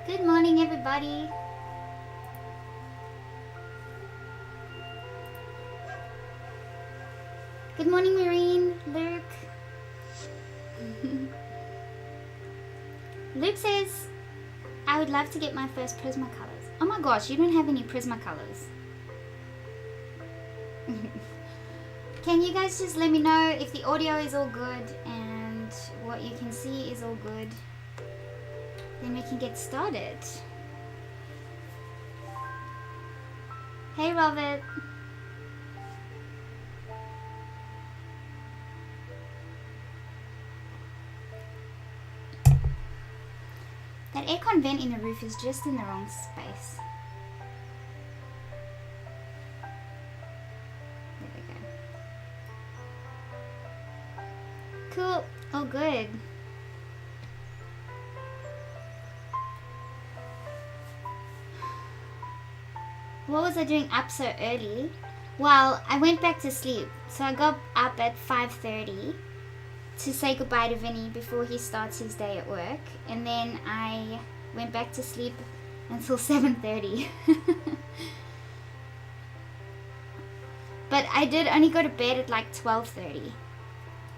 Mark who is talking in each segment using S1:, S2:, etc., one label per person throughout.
S1: Good morning, everybody. Good morning, Marine, Luke. Luke says, I would love to get my first Prismacolors. Oh my gosh, you don't have any Prismacolors. Can you guys just let me know if the audio is all good and what you can see is all good? Then we can get started. Hey, Robert. That aircon vent in the roof is just in the wrong space. There we go. Cool. Oh, good. What was I doing up so early? Well, I went back to sleep. So I got up at 5:30 to say goodbye to Vinny before he starts his day at work. And then I went back to sleep until 7:30. But I did only go to bed at like 12:30,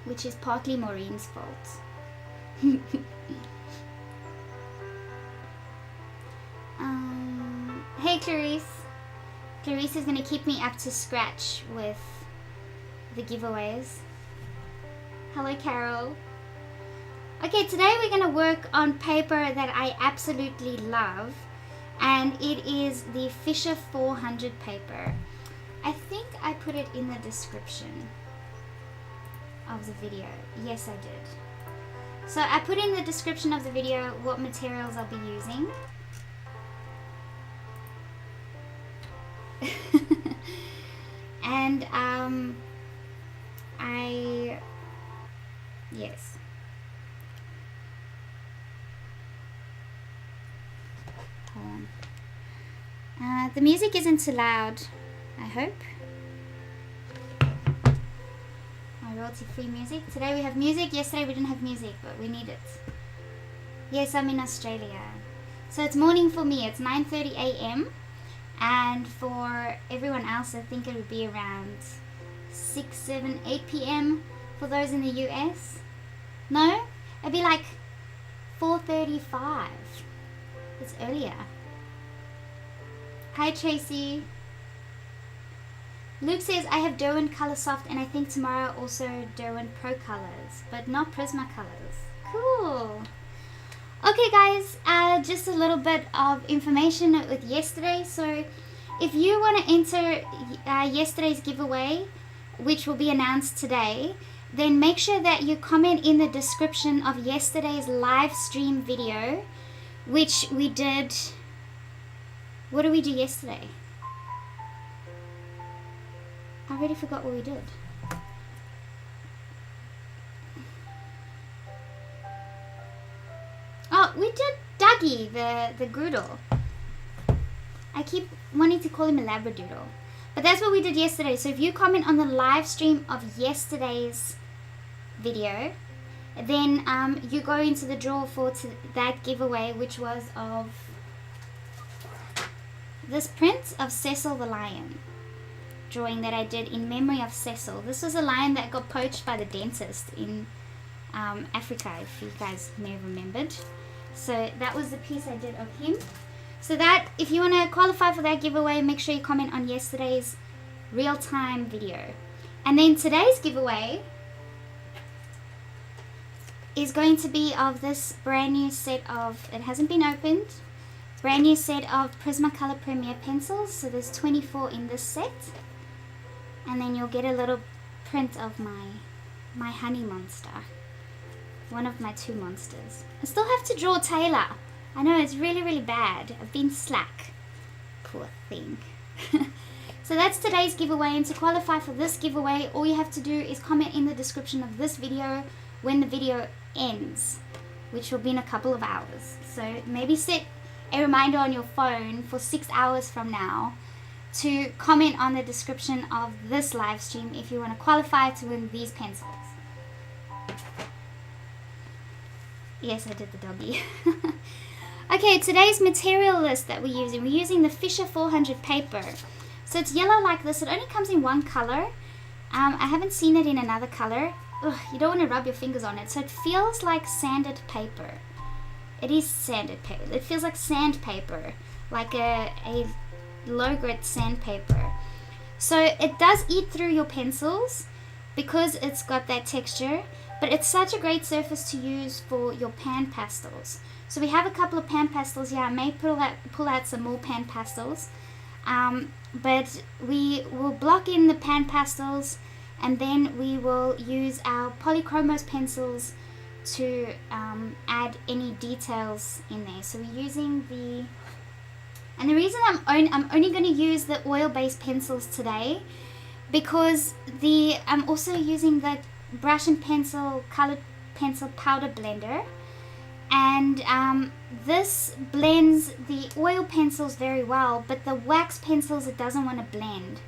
S1: which is partly Maureen's fault. Hey, Clarice. Clarice is going to keep me up to scratch with the giveaways. Hello, Carol. Okay, today we're going to work on paper that I absolutely love, and it is the Fisher 400 paper. I think I put it in the description of the video. Yes, I did. So I put in the description of the video what materials I'll be using. And yes. Hold on. The music isn't too loud, I hope. My royalty-free music. Today we have music. Yesterday we didn't have music, but we need it. Yes, I'm in Australia. So it's morning for me. It's 9:30 a.m. And for everyone else, I think it would be around 6, 7, 8 p.m. for those in the US. No? It'd be like 4:35. It's earlier. Hi, Tracy. Luke says, I have Derwent Color Soft, and I think tomorrow also Derwent Pro Colors, but not Prismacolors. Cool. Okay, guys, just a little bit of information with yesterday. So if you want to enter yesterday's giveaway, which will be announced today, then make sure that you comment in the description of yesterday's live stream video, which we did. What did we do yesterday? I already forgot what we did. Oh, we did Dougie, the Groodle. I keep wanting to call him a Labradoodle. But that's what we did yesterday. So if you comment on the live stream of yesterday's video, then you go into the draw for that giveaway, which was of this print of Cecil the Lion. Drawing that I did in memory of Cecil. This was a lion that got poached by the dentist in Africa, if you guys may have remembered. So that was the piece I did of him. So that, if you want to qualify for that giveaway, make sure you comment on yesterday's real-time video. And then today's giveaway is going to be of this brand new set of, it hasn't been opened, brand new set of Prismacolor Premier pencils. So there's 24 in this set. And then you'll get a little print of my honey monster. One of my 2 monsters. I still have to draw Taylor. I know, it's really, really bad. I've been slack. Poor thing. So that's today's giveaway. And to qualify for this giveaway, all you have to do is comment in the description of this video when the video ends, which will be in a couple of hours. So maybe set a reminder on your phone for 6 hours from now to comment on the description of this live stream if you want to qualify to win these pencils. Yes, I did the doggy. Okay, today's material list that we're using the Fisher 400 paper. So it's yellow like this. It only comes in one color. I haven't seen it in another color. Ugh, you don't want to rub your fingers on it. So it feels like sanded paper. It is sanded paper. It feels like sandpaper, like a low grit sandpaper. So it does eat through your pencils because it's got that texture, but it's such a great surface to use for your PanPastels. So we have a couple of PanPastels here. I may pull out some more PanPastels, but we will block in the PanPastels, and then we will use our Polychromos pencils to add any details in there. So we're using the, and the reason I'm only going to use the oil-based pencils today, because I'm also using the brush and pencil colored pencil powder blender, and this blends the oil pencils very well, but the wax pencils it doesn't want to blend.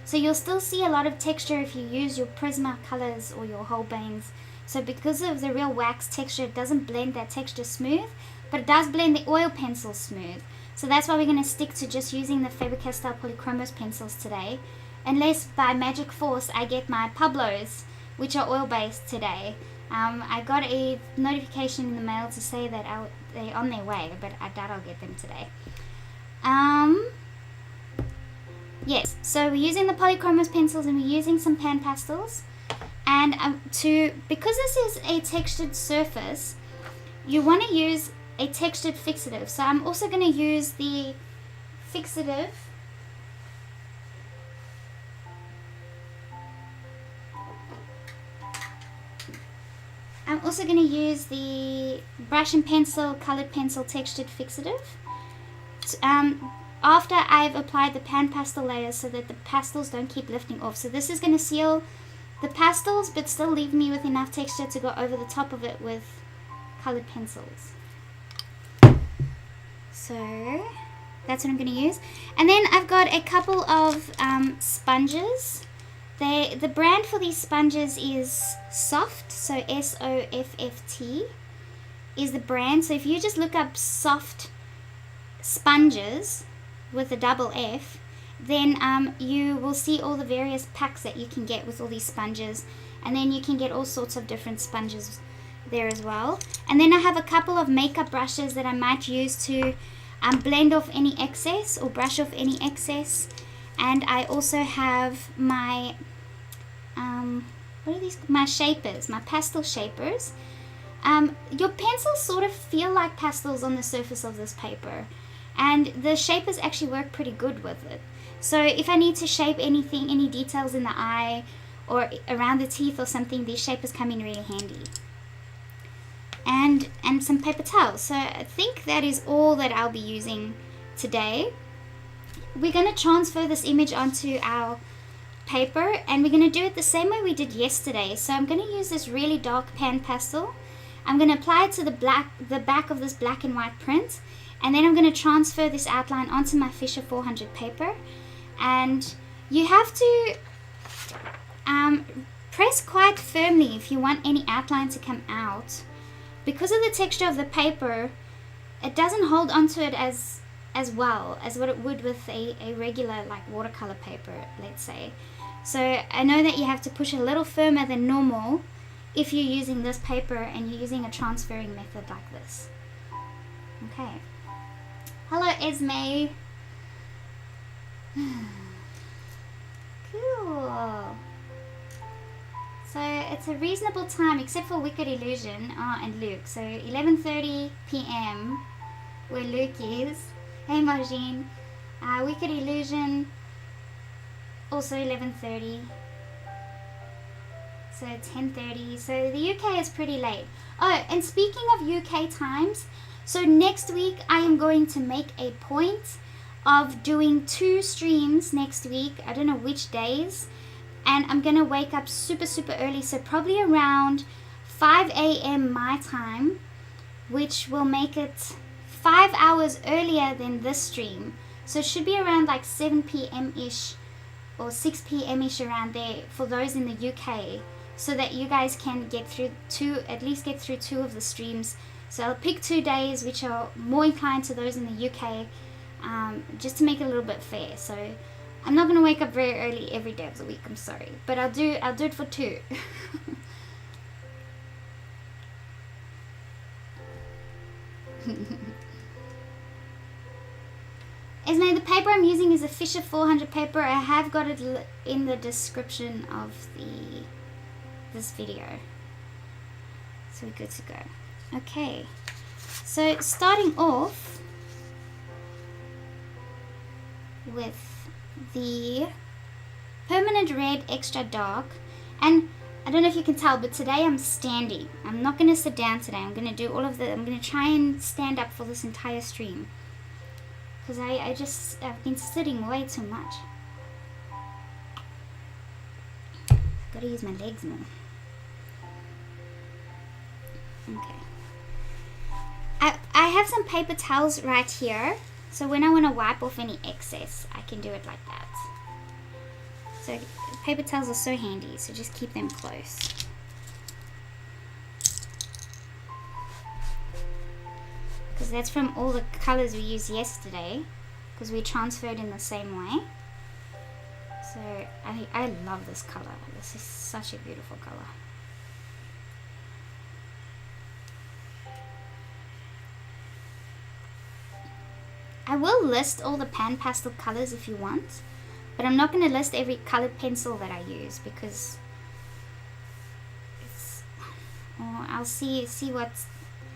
S1: So you'll still see a lot of texture if you use your Prisma colors or your Holbeins. So because of the real wax texture, it doesn't blend that texture smooth, but it does blend the oil pencil smooth. So that's why we're going to stick to just using the Faber-Castell Polychromos pencils today, unless by magic force I get my Pablos, which are oil-based today. I got a notification in the mail to say that they're on their way, but I doubt I'll get them today. Yes, so we're using the Polychromos pencils and we're using some PanPastels. And because this is a textured surface, you want to use a textured fixative. So I'm also going to use the fixative. I'm also going to use the brush and pencil, colored pencil textured fixative. After I've applied the PanPastel layers so that the pastels don't keep lifting off. So this is going to seal the pastels but still leave me with enough texture to go over the top of it with colored pencils. So that's what I'm going to use. And then I've got a couple of sponges. The brand for these sponges is Soft, so S-O-F-F-T is the brand. So if you just look up Soft sponges with a double F, then you will see all the various packs that you can get with all these sponges, and then you can get all sorts of different sponges there as well. And then I have a couple of makeup brushes that I might use to blend off any excess or brush off any excess. And I also have my what are these? My shapers, my pastel shapers. Your pencils sort of feel like pastels on the surface of this paper, and the shapers actually work pretty good with it. So if I need to shape anything, any details in the eye or around the teeth or something, these shapers come in really handy. And some paper towels. So I think that is all that I'll be using today. We're going to transfer this image onto our paper, and we're going to do it the same way we did yesterday. So I'm going to use this really dark PanPastel. I'm going to apply it to the back of this black and white print, and then I'm going to transfer this outline onto my Fisher 400 paper. And you have to press quite firmly if you want any outline to come out. Because of the texture of the paper, it doesn't hold onto it as well as what it would with a regular like watercolor paper, let's say. So I know that you have to push a little firmer than normal if you're using this paper and you're using a transferring method like this. Okay. Hello, Esme. Cool. So it's a reasonable time except for Wicked Illusion and Luke. So 11:30 p.m. where Luke is. Hey Margine. Wicked Illusion also 11:30. So 10:30. So the UK is pretty late. Oh, and speaking of UK times, so next week I am going to make a point of doing 2 streams next week. I don't know which days. And I'm going to wake up super early, so probably around 5 a.m. my time, which will make it 5 hours earlier than this stream. So it should be around like 7 p.m.-ish or 6 p.m.-ish around there for those in the UK, so that you guys can get through at least get through 2 of the streams So I'll pick 2 days which are more inclined to those in the UK, just to make it a little bit fair. So I'm not going to wake up very early every day of the week, I'm sorry, but I'll do it for 2. Esme, the paper I'm using is a Fisher 400 paper. I have got it in the description of this video. So we're good to go. Okay, so starting off with the Permanent Red Extra Dark, and I don't know if you can tell, but today I'm standing. I'm not going to sit down today. I'm going to do I'm going to try and stand up for this entire stream, because I've been sitting way too much. I've got to use my legs more. Okay. I have some paper towels right here, so when I want to wipe off any excess, I can do it like that. So paper towels are so handy, so just keep them close. Because that's from all the colors we used yesterday, because we transferred in the same way. So I love this color. This is such a beautiful color. I will list all the PanPastel colors if you want, but I'm not going to list every colored pencil that I use, because it's, or I'll see what's,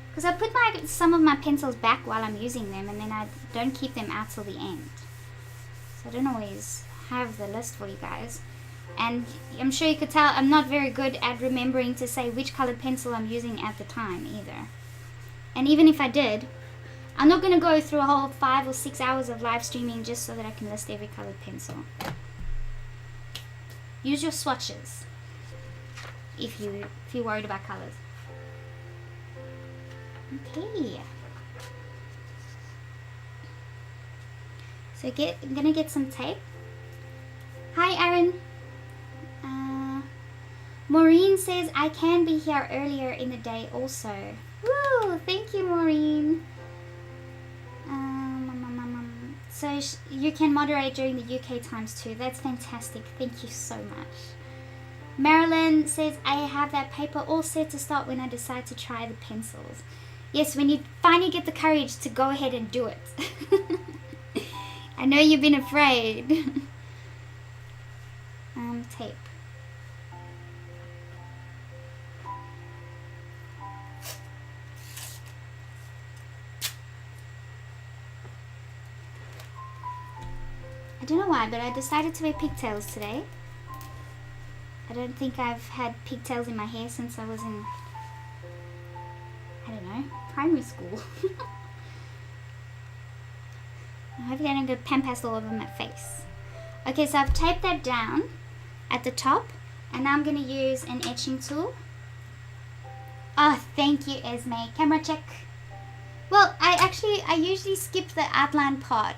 S1: because I put some of my pencils back while I'm using them, and then I don't keep them out till the end, so I don't always have the list for you guys. And I'm sure you could tell I'm not very good at remembering to say which colored pencil I'm using at the time either. And even if I did, I'm not going to go through a whole 5 or 6 hours of live streaming just so that I can list every colored pencil. Use your swatches if you're worried about colors. Okay. So I'm going to get some tape. Hi Aaron. Maureen says I can be here earlier in the day also. Woo! Thank you, Maureen. So you can moderate during the UK times too. That's fantastic. Thank you so much. Marilyn says I have that paper all set to start when I decide to try the pencils. Yes, when you finally get the courage to go ahead and do it. I know you've been afraid. Tape. I don't know why, but I decided to wear pigtails today. I don't think I've had pigtails in my hair since I was in, I don't know, primary school. I hope I don't go PanPastel all over my face. Okay, so I've taped that down at the top, and now I'm going to use an etching tool. Oh, thank you, Esme. Camera check. Well, I usually skip the outline part.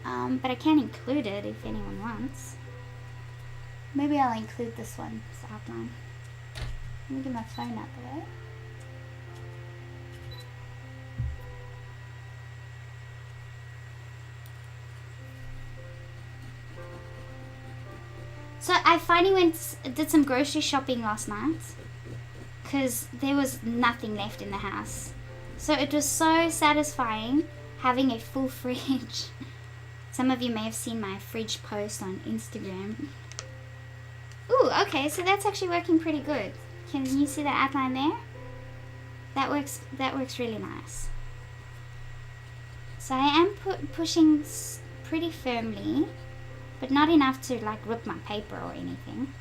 S1: But I can include it if anyone wants. Maybe I'll include this one, this outline. Let me get my phone out the way. So I finally did some grocery shopping last night, because there was nothing left in the house. So it was so satisfying having a full fridge. Some of you may have seen my fridge post on Instagram. Ooh, okay, so that's actually working pretty good. Can you see the outline there? That works really nice. So I am pushing pretty firmly, but not enough to like rip my paper or anything.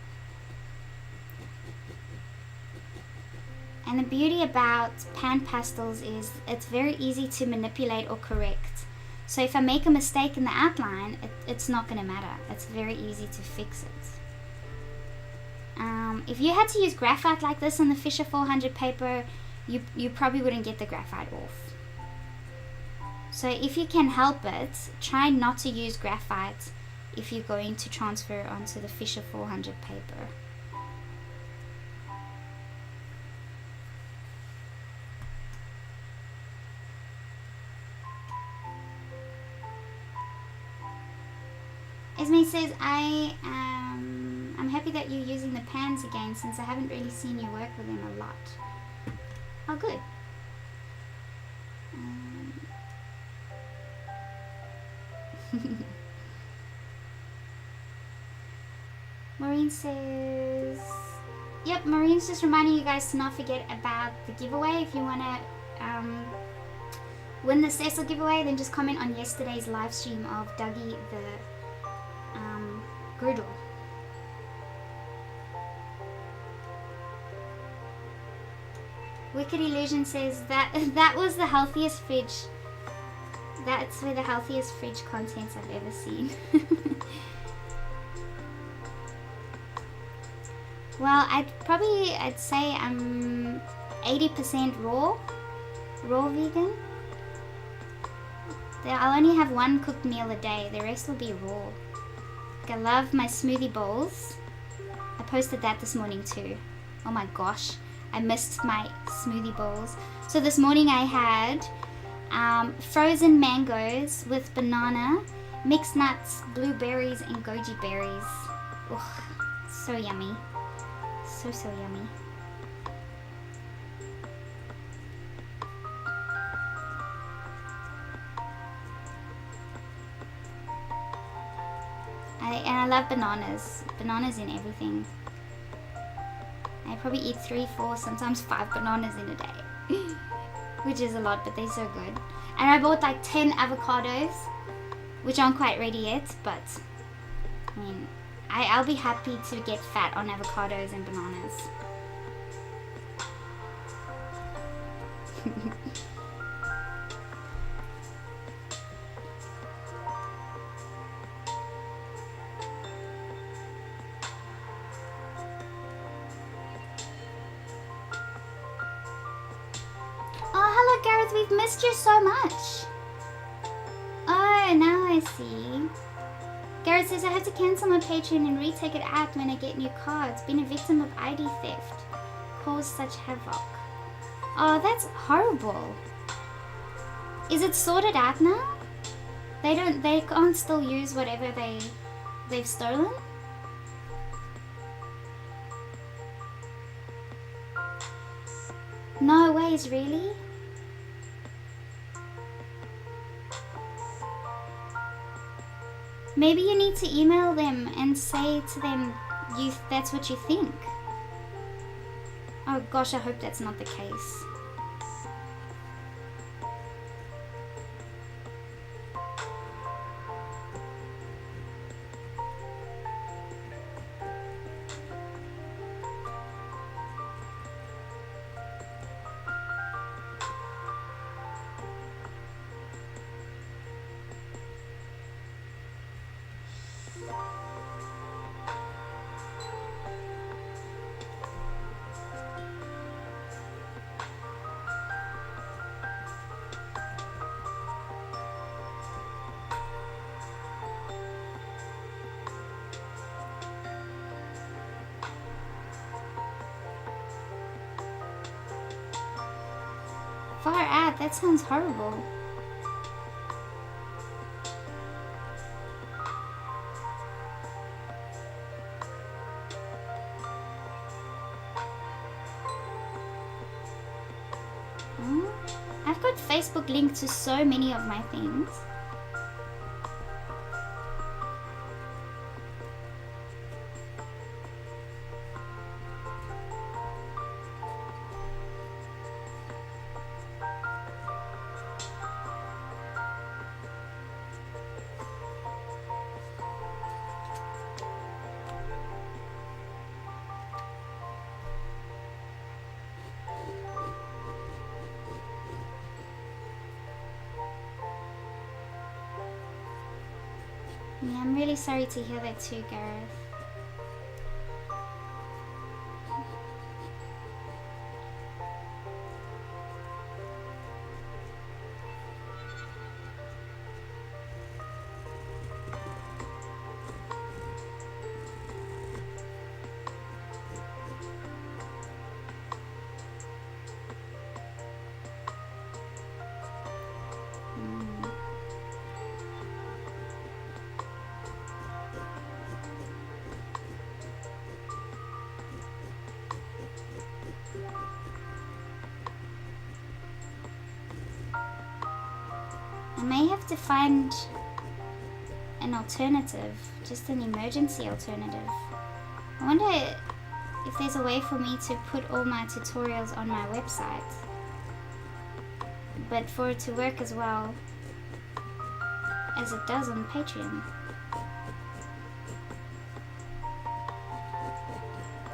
S1: And the beauty about PanPastels is it's very easy to manipulate or correct. So if I make a mistake in the outline, it's not going to matter. It's very easy to fix it. If you had to use graphite like this on the Fisher 400 paper, you probably wouldn't get the graphite off. So if you can help it, try not to use graphite if you're going to transfer onto the Fisher 400 paper. Esme says, I'm happy that you're using the pans again since I haven't really seen you work with them a lot. Oh, good. Maureen says, yep, Maureen's just reminding you guys to not forget about the giveaway. If you want to win the Cecil giveaway, then just comment on yesterday's live stream of Dougie the Girdle. Wicked Illusion says that was the healthiest fridge. That's where the healthiest fridge contents I've ever seen. Well, I'd say I'm 80% raw vegan. I'll only have one cooked meal a day. The rest will be raw. I love my smoothie bowls. I posted that this morning too. Oh my gosh, I missed my smoothie bowls. So this morning I had frozen mangoes with banana, mixed nuts, blueberries, and goji berries. Ugh, so yummy. So yummy. And I love bananas. Bananas in everything. I probably eat 3, 4, sometimes 5 bananas in a day. Which is a lot, but they're so good. And I bought like 10 avocados, which aren't quite ready yet, but I mean, I'll be happy to get fat on avocados and bananas. We've missed you so much. Oh, now I see. Garrett says, I have to cancel my Patreon and retake it out when I get new cards. Been a victim of ID theft. Caused such havoc. Oh, that's horrible. Is it sorted out now? They can't still use whatever they've stolen? No ways, really? Maybe you need to email them and say to them that's what you think. Oh gosh, I hope that's not the case. Far out, that sounds horrible. I've got Facebook linked to so many of my things. Yeah, I'm really sorry to hear that too, Gareth. to find an alternative, just an emergency alternative. I wonder if there's a way for me to put all my tutorials on my website, but for it to work as well as it does on Patreon.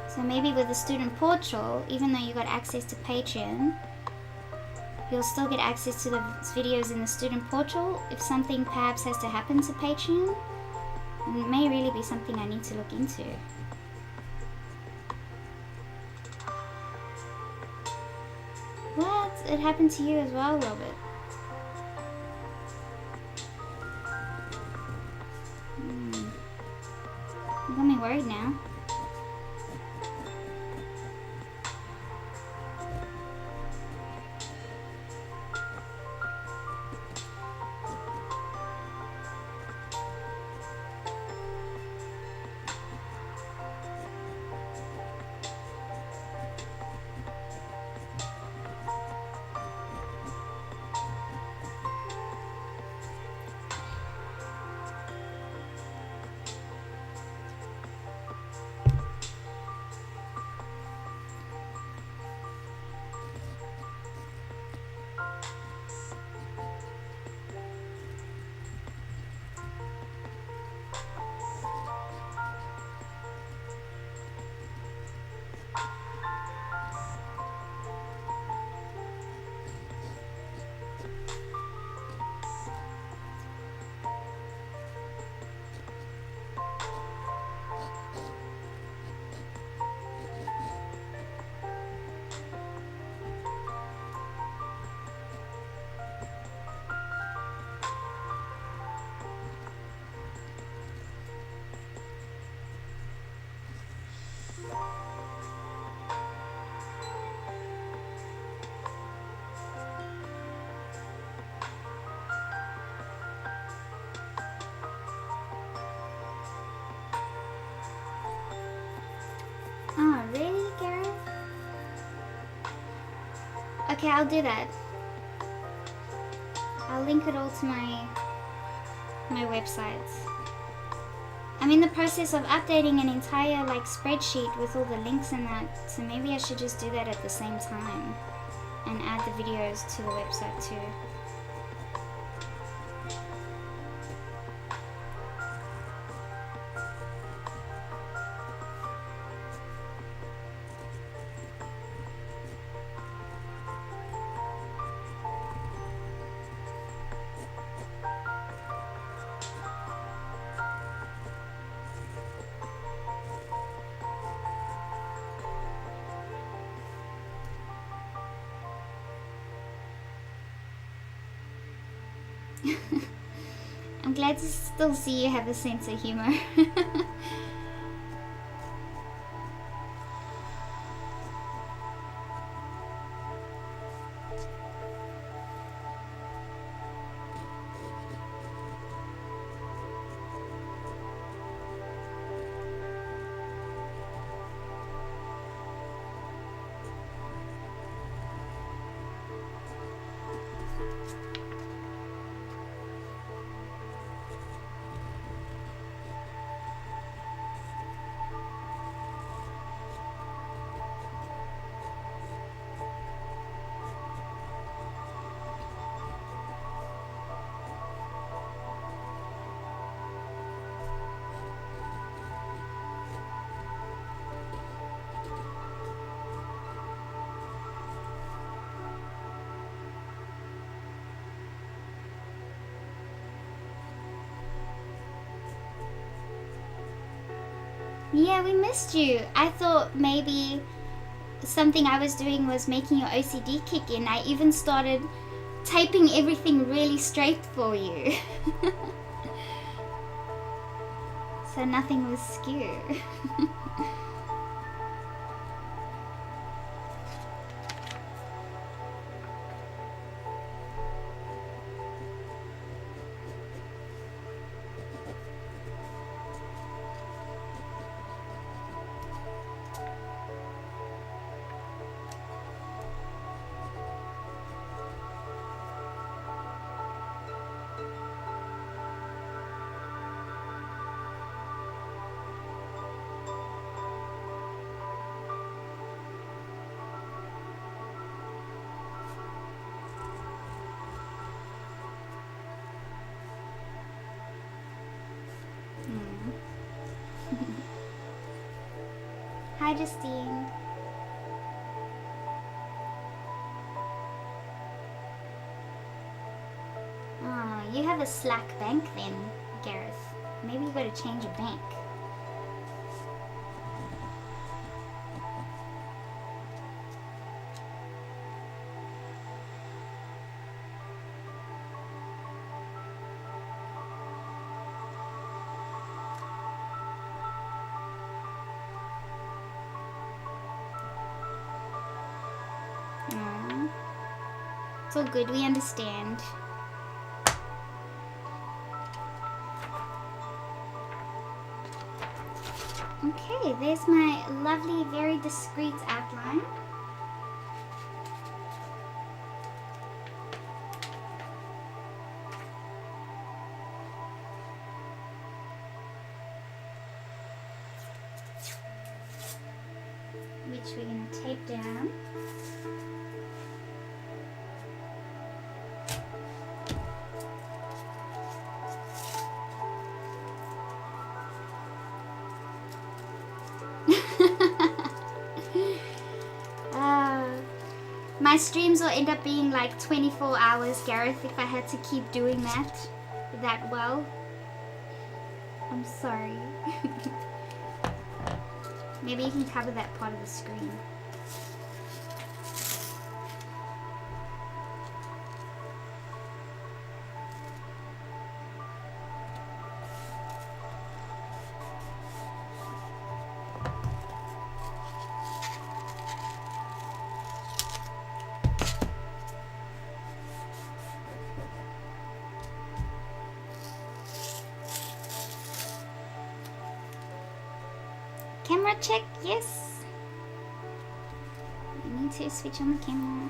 S1: So maybe with the student portal, even though you got access to Patreon, you'll still get access to the videos in the student portal. If something perhaps has to happen to Patreon, it may really be something I need to look into. What? It happened to you as well, Robert? You got me worried now. Oh, really, Gareth? Okay, I'll do that. I'll link it all to my websites. I'm in the process of updating an entire spreadsheet with all the links and that, so maybe I should just do that at the same time and add the videos to the website too. I'm glad to still see you have a sense of humor. Yeah, we missed you. I thought maybe something I was doing was making your OCD kick in. I even started typing everything really straight for you. So nothing was skew. Hi, Justine. Oh, you have a slack bank then, Gareth. Maybe you gotta change your bank. Oh, it's all good, we understand. Okay, there's my lovely, very discreet outline. Which we're going to tape down. My streams will end up being like 24 hours, Gareth, if I had to keep doing that well. I'm sorry. Maybe you can cover that part of the screen. Camera check, yes. I need to switch on the camera.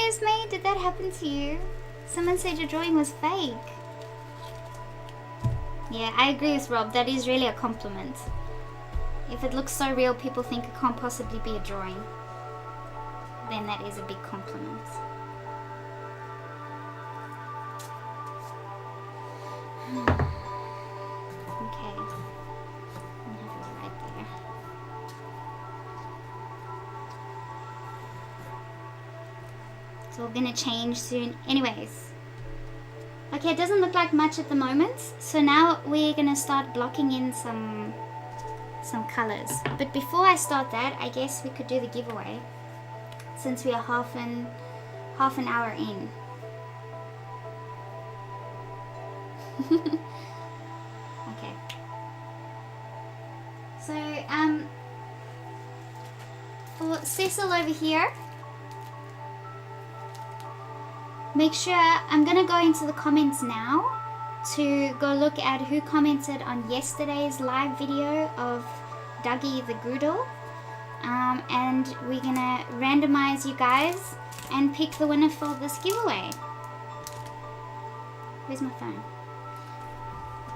S1: Esme, did that happen to you? Someone said your drawing was fake. Yeah, I agree with Rob. That is really a compliment. If it looks so real, people think it can't possibly be a drawing. Then that is a big compliment. Okay. I have it right there. It's all gonna change soon. Anyways. Okay, it doesn't look like much at the moment. So now we're gonna start blocking in some colors. But before I start that, I guess we could do the giveaway. Since we are half an hour in. Okay. So for Cecil over here, make sure, I'm gonna go into the comments now to go look at who commented on yesterday's live video of Dougie the Groodle. And we're gonna randomize you guys and pick the winner for this giveaway. Where's my phone?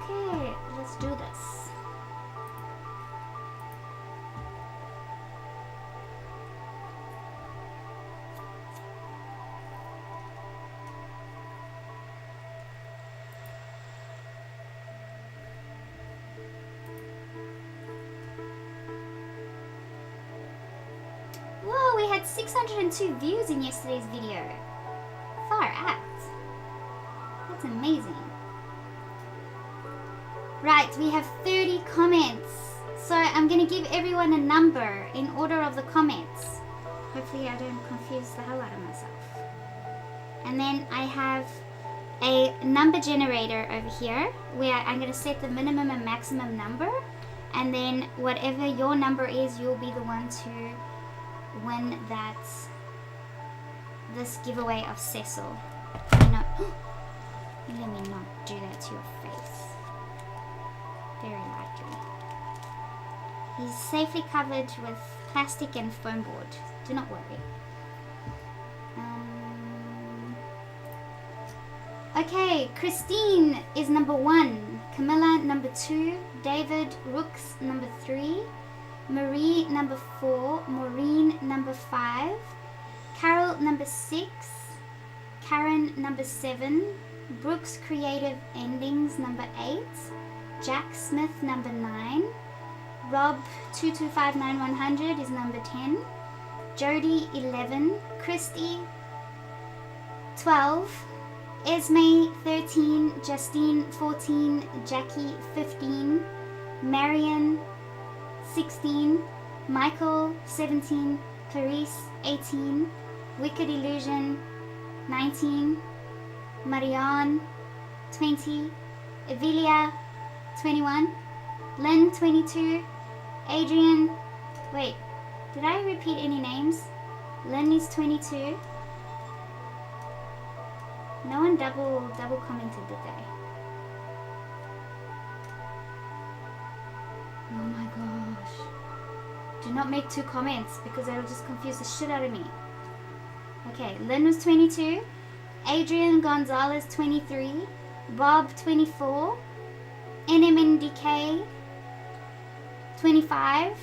S1: Okay, let's do this. Whoa, we had 602 views in yesterday's video. Far out. That's amazing. Right, we have 30 comments. So I'm going to give everyone a number in order of the comments. Hopefully I don't confuse the hell out of myself. And then I have a number generator over here where I'm going to set the minimum and maximum number. And then whatever your number is, you'll be the one to win this giveaway of Cecil. Let me not do that to your face. Very lightly. He's safely covered with plastic and foam board. Do not worry. Okay, Christine is number 1. Camilla number 2. David Rooks number 3. Marie number 4. Maureen number 5. Carol number 6. Karen number 7. Brooks Creative Endings number 8. Jacq Smith number 9. Rob 2259100 is number 10. Jody 11. Christy 12. Esme 13. Justine 14. Jackie 15. Marion 16. Michael 17. Clarice 18. Wicked Illusion 19. Marianne 20. Evelia 21. Lynn 22. Adrian, wait, did I repeat any names? Lynn is 22. No one double commented, did they? Oh my gosh. Do not make 2 comments because that'll just confuse the shit out of me. Okay, Lynn was 22. Adrian Gonzalez 23. Bob 24. NMNDK 25.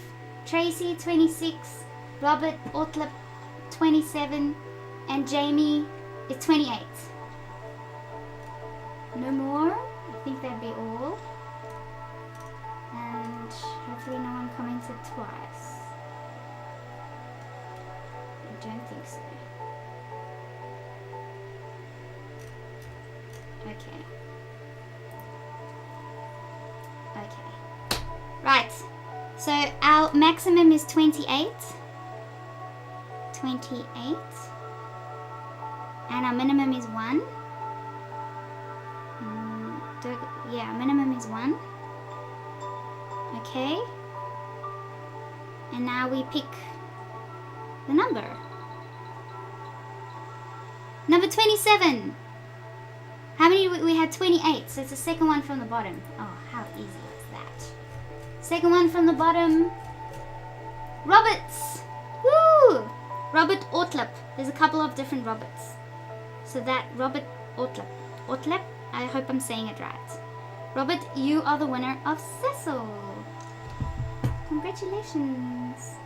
S1: Tracy 26. Robert Ortlip 27. And Jamie is 28. No more. I think that'd be all. And hopefully no one commented twice. I don't think so. Okay. Okay. Right. So our maximum is 28. 28. And our minimum is 1. Yeah, minimum is 1. Okay. And now we pick the number. Number 27. How many? We had 28, so it's the second one from the bottom. Oh, how easy was that? Second one from the bottom. Roberts. Woo! Robert Ortlip. There's a couple of different Roberts. So that Robert Ortlip. Ortlip? I hope I'm saying it right. Robert, you are the winner of Cecil. Congratulations.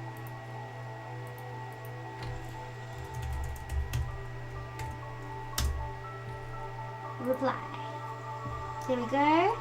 S1: Reply. There we go.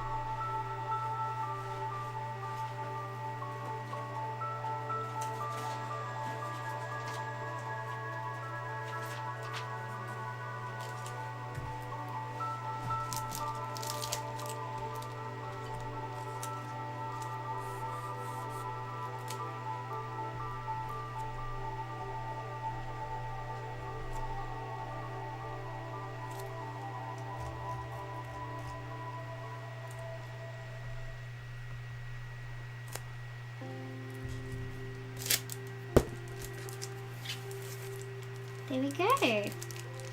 S1: There we go.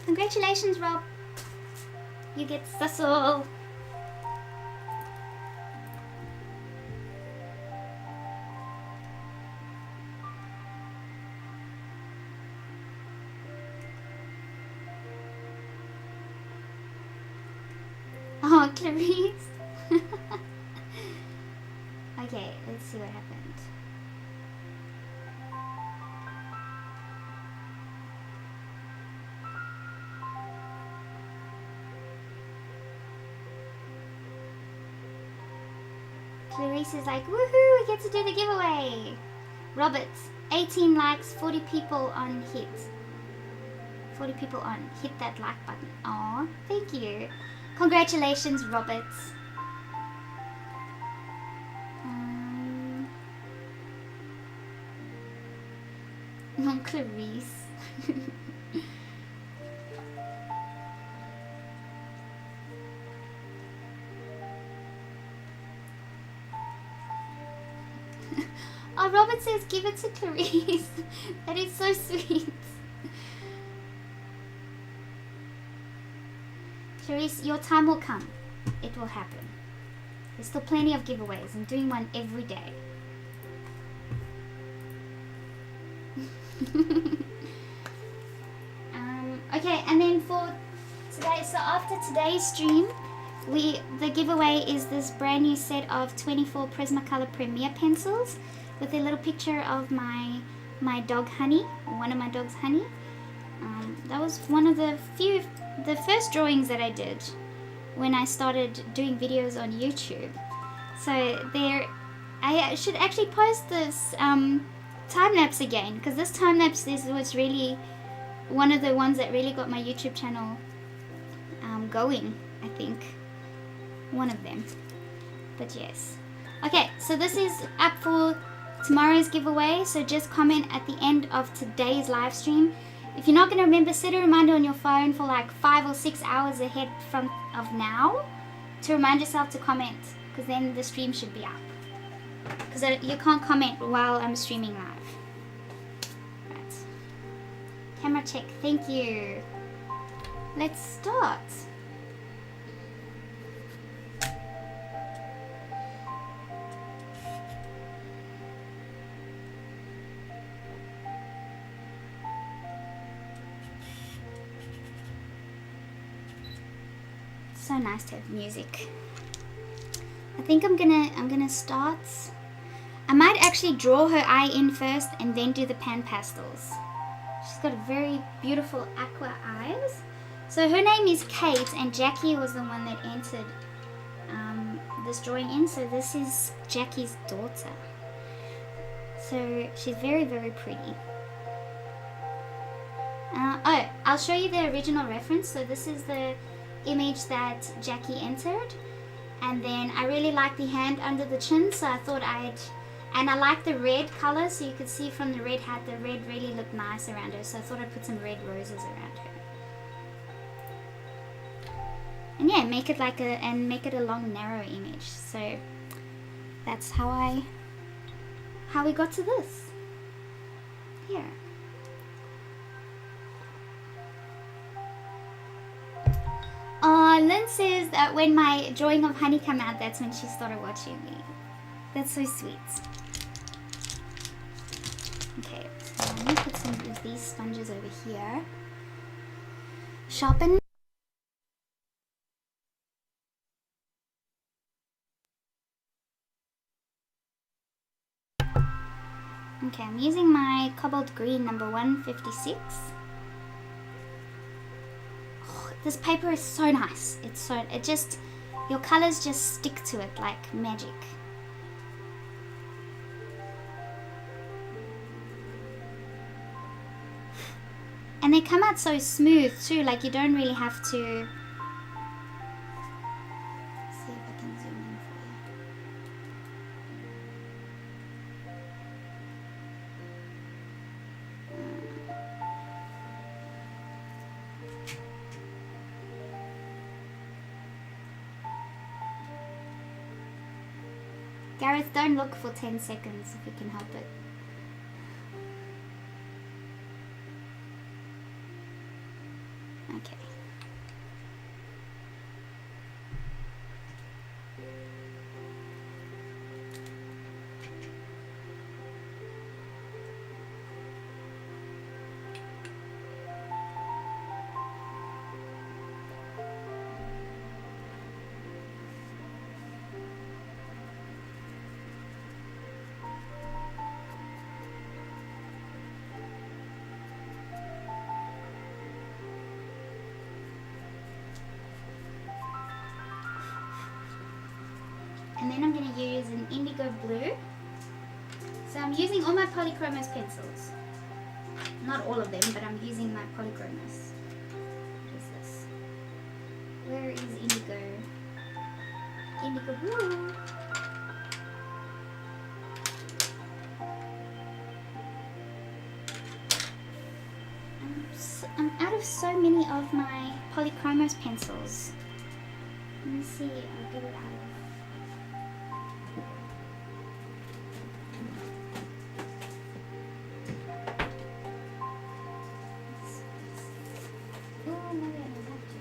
S1: Congratulations, Rob. You get Cecil. Oh, Clarice. Okay, let's see what happened. Clarice is like, woohoo, we get to do the giveaway. Robert, 18 likes, 40 people on hit. 40 people on. Hit that like button. Aw, thank you. Congratulations, Robert. No, Clarice. Oh, Robert says give it to Clarice. That is so sweet. Clarice, your time will come. It will happen. There's still plenty of giveaways. I'm doing one every day. Okay, and then for today, so after today's stream, the giveaway is this brand new set of 24 Prismacolor Premier pencils with a little picture of my dog Honey, one of my dogs Honey. That was one of the first drawings that I did when I started doing videos on YouTube. So there, I should actually post this time lapse again, because this time lapse was really one of the ones that really got my YouTube channel going, I think. One of them. But yes. Okay, so this is up for tomorrow's giveaway, so just comment at the end of today's live stream. If you're not going to remember, set a reminder on your phone for like 5 or 6 hours ahead of now to remind yourself to comment, because then the stream should be up. Because you can't comment while I'm streaming live. Right. Camera check. Thank you. Let's start. So nice to have music. I think I'm gonna start. I might actually draw her eye in first and then do the PanPastels. She's got very beautiful aqua eyes. So her name is Kate, and Jackie was the one that entered this drawing in. So this is Jackie's daughter. So she's very, very pretty. Oh, I'll show you the original reference. So this is the image that Jackie entered, and then I really like the hand under the chin, so I thought and I like the red color, so you could see from the red hat, the red really looked nice around her, so I thought I'd put some red roses around her. And yeah, make it a long narrow image. So that's how we got to this. Here. Lynn says that when my drawing of Honey came out, that's when she started watching me. That's so sweet. Okay, so let me put some of these sponges over here. Sharpen. Okay, I'm using my Cobalt Green number 156. This paper is so nice. Your colors just stick to it like magic. And they come out so smooth too, like you don't really have to. Let's see if I can zoom in for you. Gareth, don't look for 10 seconds if you can help it. Okay. then I'm going to use an indigo blue. So I'm using all my Polychromos pencils. Not all of them, but I'm using my Polychromos. What is this? Where is indigo? Indigo blue. I'm out of so many of my Polychromos pencils. Let me see, I'll get it out of. Oh, maybe I don't have to.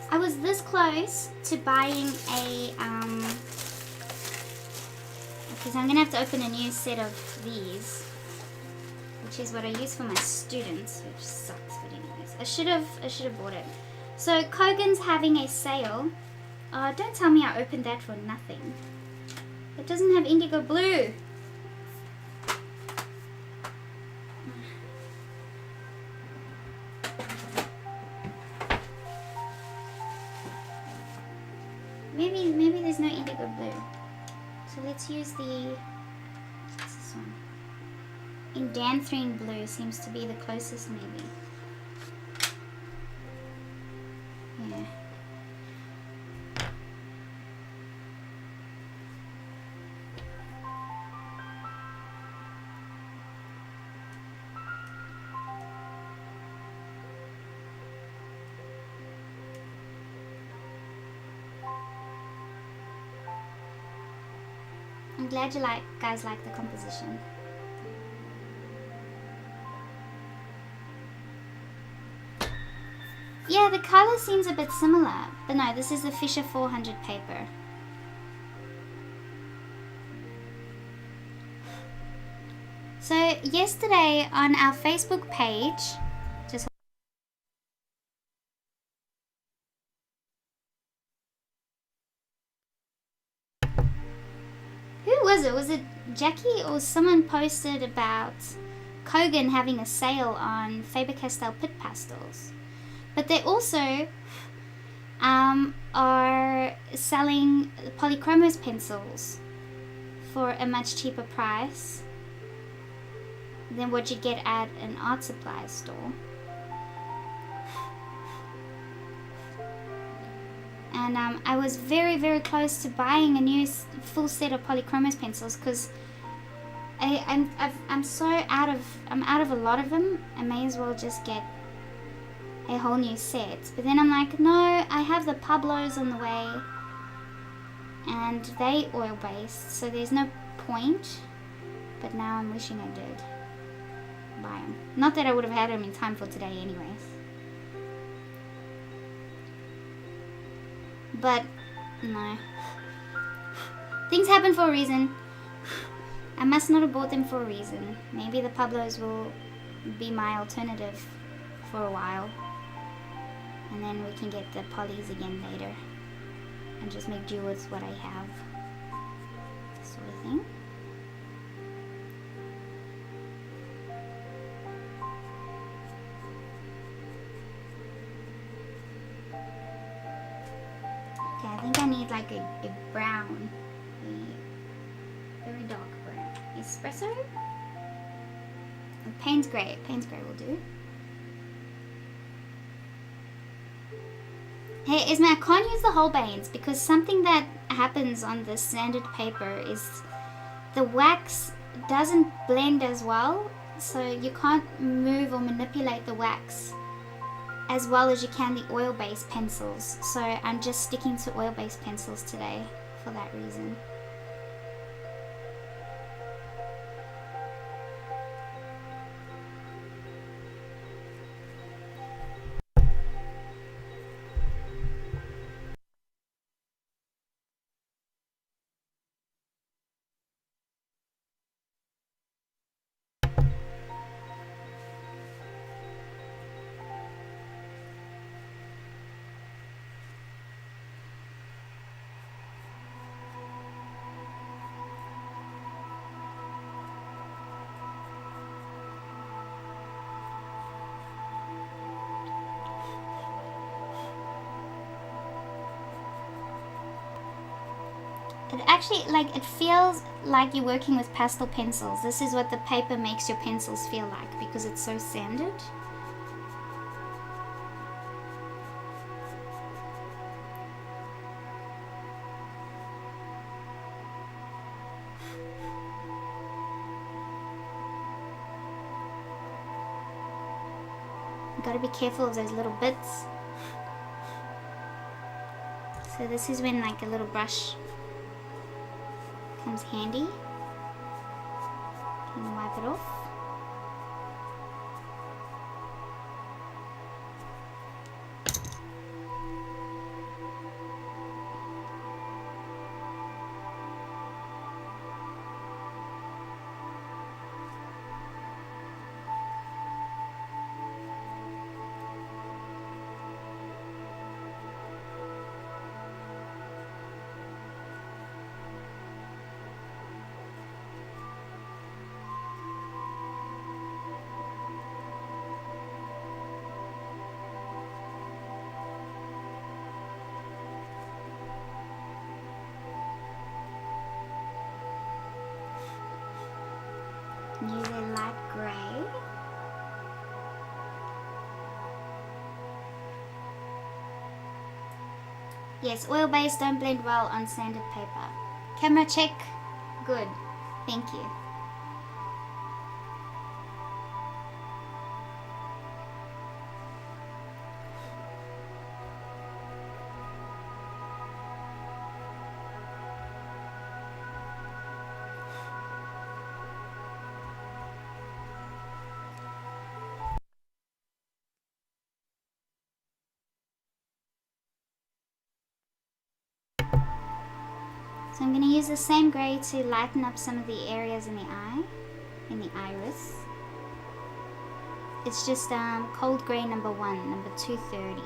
S1: I was this close to buying a, because I'm going to have to open a new set of these, which is what I use for my students, which sucks, but anyways. I should have bought it. So Kogan's having a sale. Don't tell me I opened that for nothing. It doesn't have indigo blue. Maybe there's no indigo blue. So let's use the, what's this one? Indanthrine blue seems to be the closest maybe. Yeah. I'm glad you guys like the composition. Yeah, the color seems a bit similar, but no, this is the Fisher 400 paper. So yesterday on our Facebook page, just who was it? Was it Jacq or someone posted about Kogan having a sale on Faber-Castell PanPastels? But they also are selling Polychromos pencils for a much cheaper price than what you get at an art supply store. And I was very, very close to buying a new full set of Polychromos pencils because I'm out of a lot of them. I may as well just get a whole new set. But then I'm like, no, I have the Pablos on the way and they oil based, so there's no point. But now I'm wishing I did buy them. Not that I would have had them in time for today anyways. But no, things happen for a reason. I must not have bought them for a reason. Maybe the Pablos will be my alternative for a while. And then we can get the polys again later. And just make do with what I have. Sort of thing. Okay, I think I need like a brown. A very dark brown. Espresso? And Payne's Grey. Payne's Grey will do. Hey, Isma, I can't use the whole Banes because something that happens on the standard paper is the wax doesn't blend as well, so you can't move or manipulate the wax as well as you can the oil-based pencils. So I'm just sticking to oil-based pencils today for that reason. It actually, like, it feels like you're working with pastel pencils. This is what the paper makes your pencils feel like because it's so sanded. You've got to be careful of those little bits. So this is when like a little brush comes handy. Can you wipe it off? Use a light grey. Yes, oil-based don't blend well on sanded paper. Camera check. Good. Thank you. So I'm going to use the same grey to lighten up some of the areas in the eye, in the iris. It's just cold grey number 1, number 230.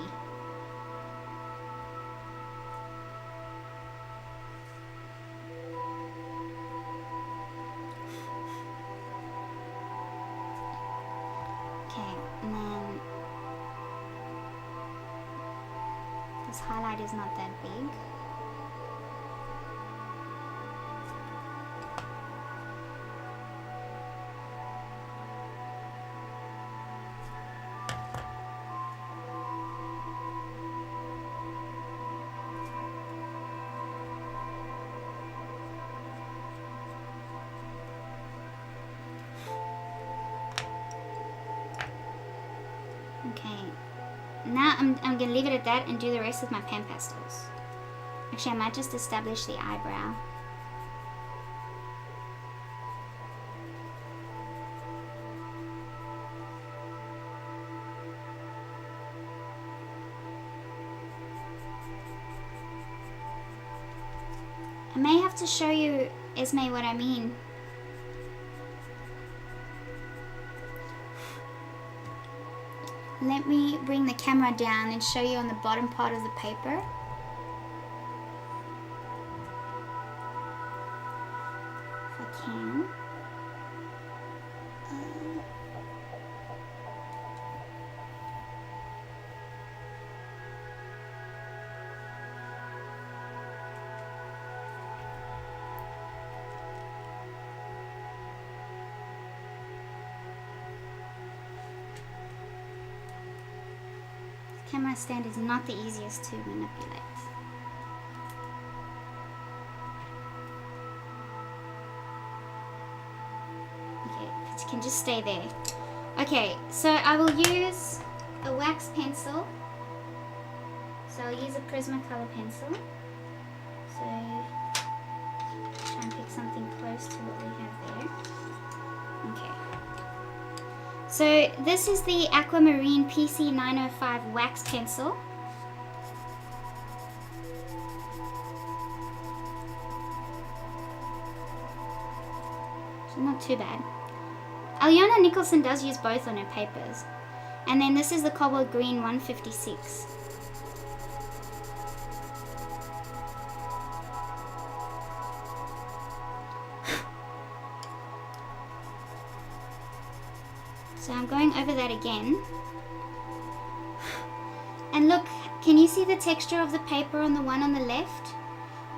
S1: Okay, and then this highlight is not that big. Okay, now I'm going to leave it at that and do the rest with my PanPastels. Actually, I might just establish the eyebrow. I may have to show you, Esme, what I mean. Let me bring the camera down and show you on the bottom part of the paper. If I can. Camera stand is not the easiest to manipulate. Okay, it can just stay there. Okay, so I will use a wax pencil. So I'll use a Prismacolor pencil. So try and pick something close to what we have there. Okay. So this is the Aquamarine PC905 wax pencil. So not too bad. Alyona Nicholson does use both on her papers. And then this is the Cobalt Green 156. So I'm going over that again. And look, can you see the texture of the paper on the one on the left?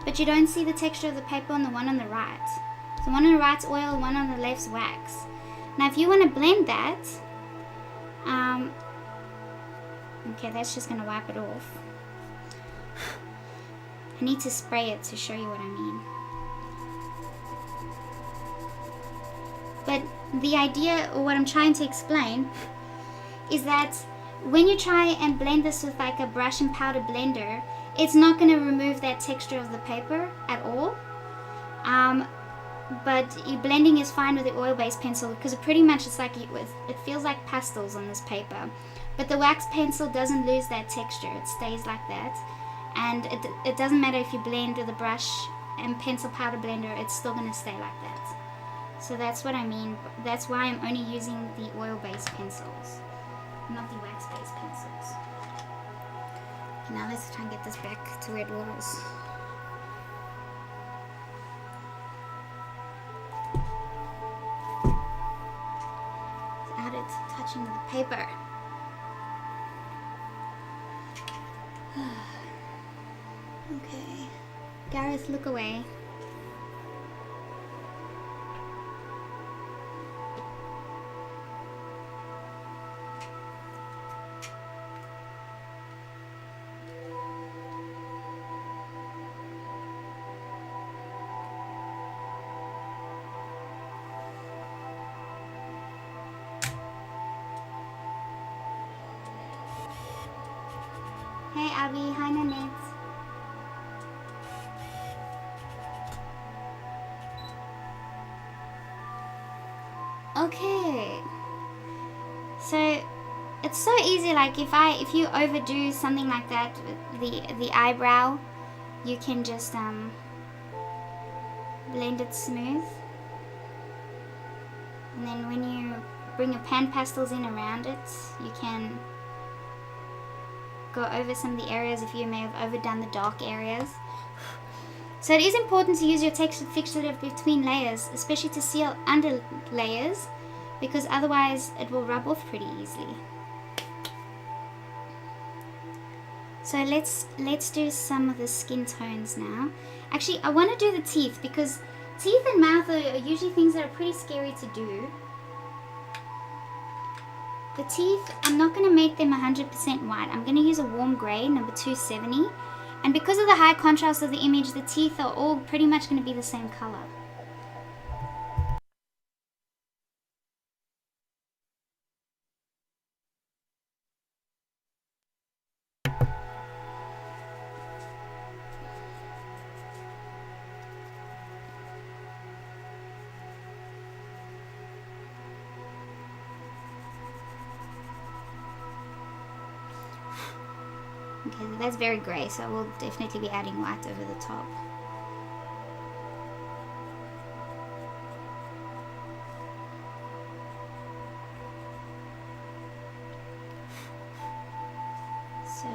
S1: but you don't see the texture of the paper on the one on the right. So one on the right's oil, one on the left's wax. Now if you want to blend that, okay, that's just going to wipe it off. I need to spray it to show you what I mean. But the idea, or what I'm trying to explain, is that when you try and blend this with like a brush and powder blender, it's not going to remove that texture of the paper at all. But your blending is fine with the oil-based pencil, because pretty much it's like it feels like pastels on this paper. But the wax pencil doesn't lose that texture, it stays like that. And it doesn't matter if you blend with a brush and pencil powder blender, it's still going to stay like that. So that's what I mean. That's why I'm only using the oil-based pencils, not the wax-based pencils. Okay, now let's try and get this back to where it was. Without it touching the paper. Okay. Gareth, look away. Hey Abby, hi Nanette. Okay, so it's so easy. Like if you overdo something like that with the eyebrow, you can just blend it smooth, and then when you bring your PanPastels in around it, you can go over some of the areas if you may have overdone the dark areas. So it is important to use your textured fixative between layers, especially to seal under layers, because otherwise it will rub off pretty easily. So let's do some of the skin tones now. Actually, I want to do the teeth, because teeth and mouth are usually things that are pretty scary to do. The teeth, I'm not going to make them 100% white. I'm going to use a warm grey, number 270. And because of the high contrast of the image, the teeth are all pretty much going to be the same color. Okay, so that's very grey, so we'll definitely be adding white over the top. So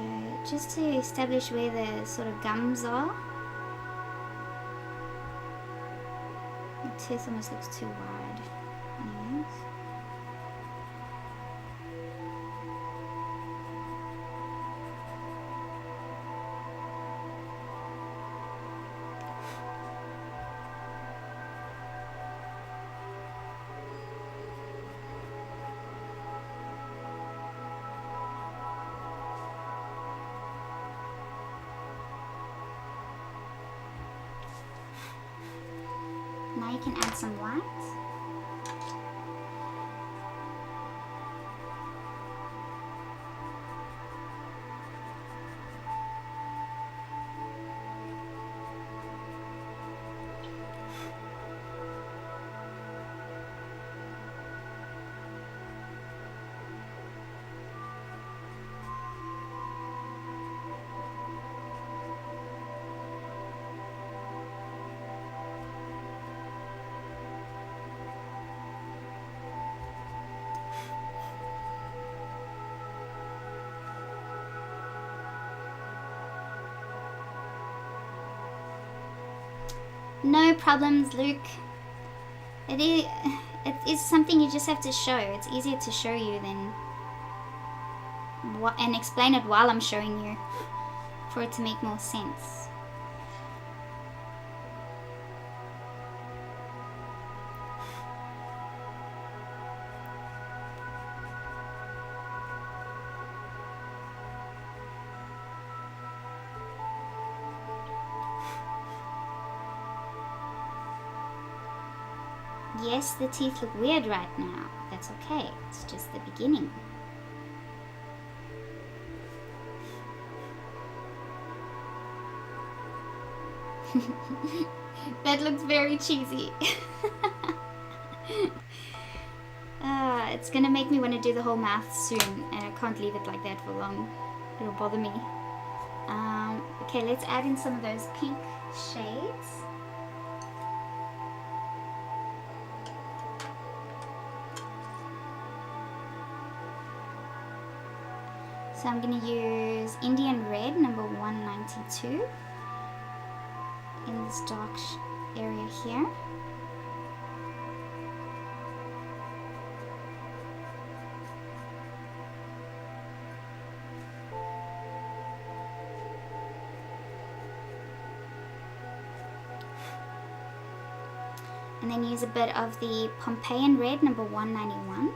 S1: just to establish where the sort of gums are. The tooth almost looks too wide. Anyways. Now you can add some white. No problems, Luke. It is something you just have to show. It's easier to show you than and explain it while I'm showing you, for it to make more sense. Yes, the teeth look weird right now. That's okay. It's just the beginning. That looks very cheesy. It's gonna make me want to do the whole mouth soon, and I can't leave it like that for long. It'll bother me. Okay, let's add in some of those pink shades. So I'm going to use Indian Red number 192 in this dark area here. And then use a bit of the Pompeian Red number 191.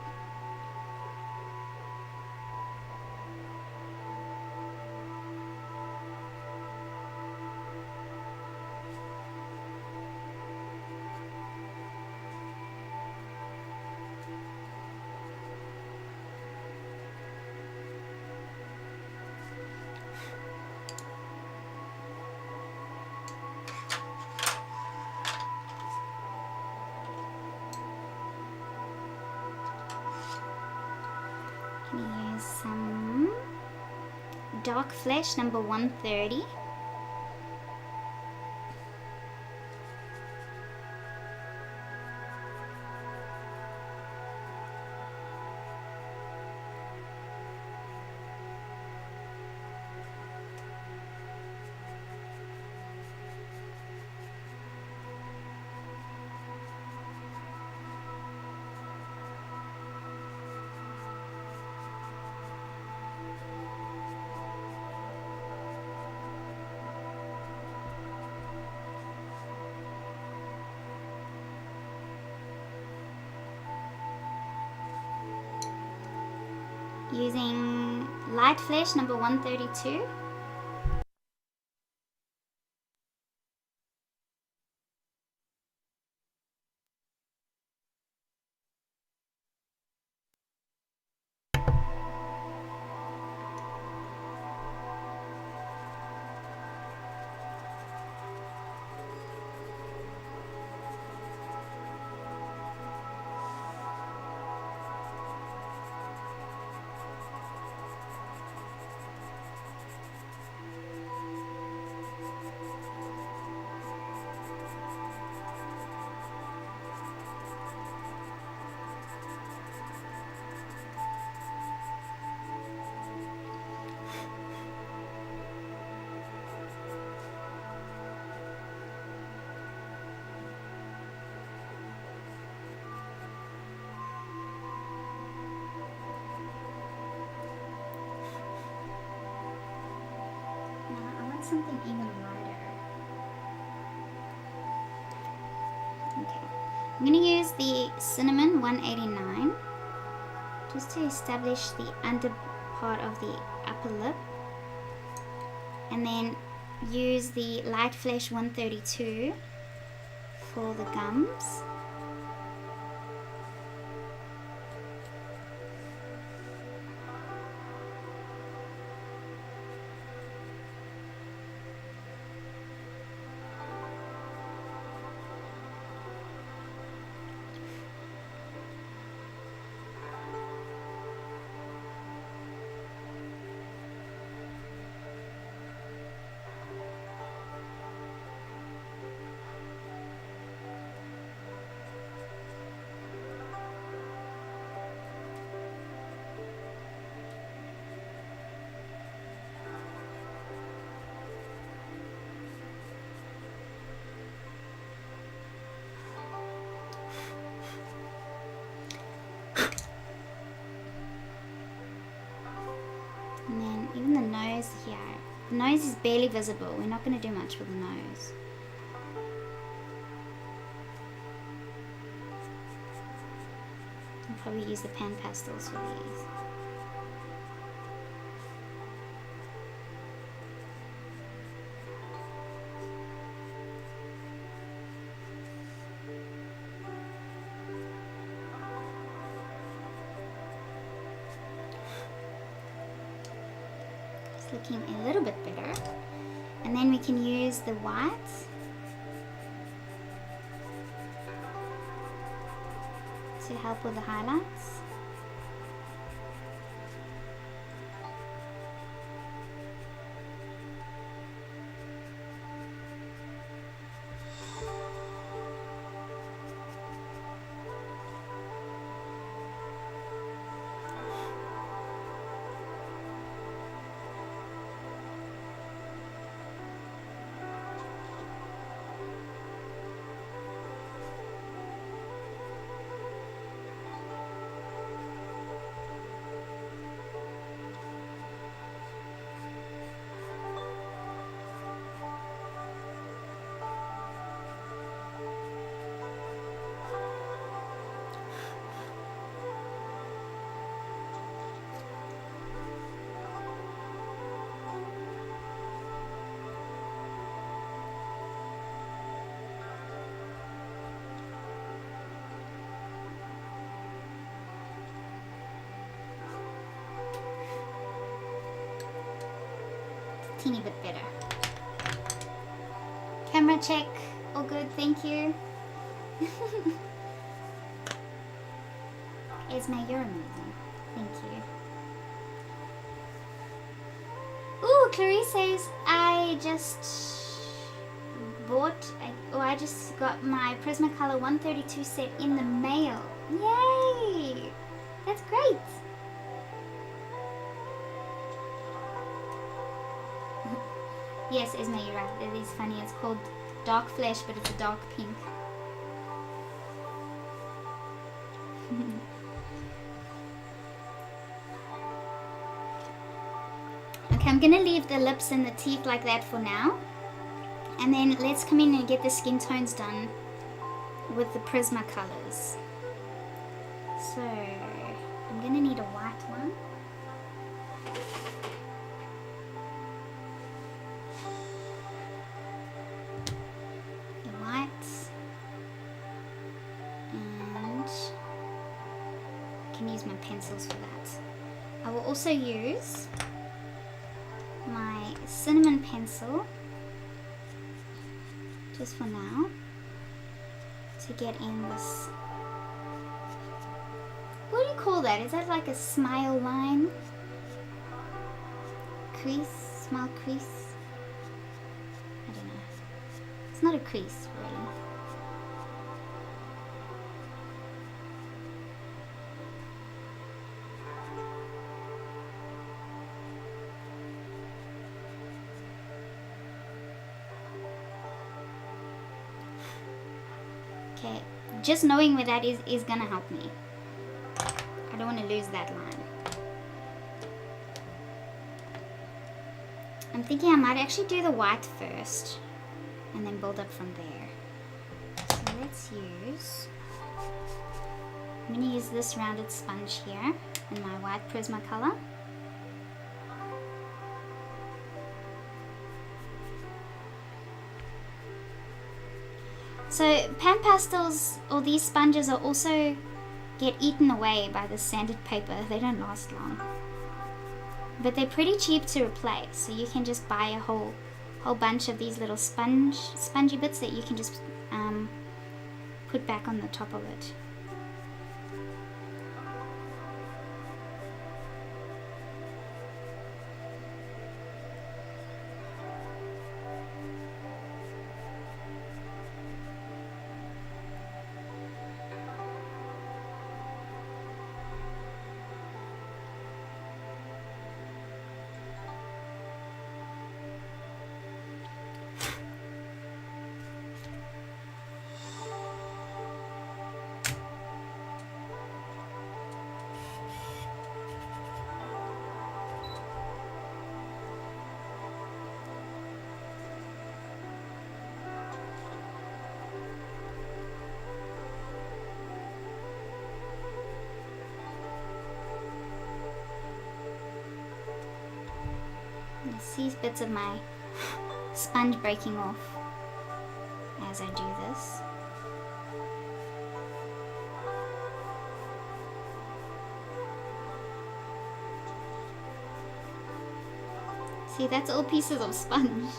S1: Use some Dark Flesh number 130. Using Light Flesh number 132. Something even lighter. Okay, I'm going to use the Cinnamon 189 just to establish the under part of the upper lip, and then use the Light Flesh 132 for the gums. And then even the nose here. The nose is barely visible. We're not going to do much with the nose. I'll probably use the PanPastels for these. looking a little bit better. And then we can use the white to help with the highlights. Teeny bit better. Camera check, all good, thank you. Esme, you're amazing. Thank you. Ooh, Clarice says, I just got my Prismacolor 132 set in the mail. Yay! That's great. Yes, Esme, you're right. That is funny. It's called Dark Flesh, but it's a dark pink. Okay, I'm gonna leave the lips and the teeth like that for now. And then let's come in and get the skin tones done with the Prismacolors. So, I'm gonna need a white one. Use my pencils for that. I will also use my cinnamon pencil just for now to get in this. What do you call that? Is that like a smile line? Crease? Smile crease? I don't know. It's not a crease really. Okay, just knowing where that is gonna help me. I don't want to lose that line. I'm thinking I might actually do the white first and then build up from there. So let's use, I'm gonna use this rounded sponge here in my white Prismacolor. So PanPastels, or these sponges, are also get eaten away by the sanded paper. They don't last long, but they're pretty cheap to replace. So you can just buy a whole bunch of these little spongy bits that you can just put back on the top of it. See bits of my sponge breaking off as I do this. See, that's all pieces of sponge.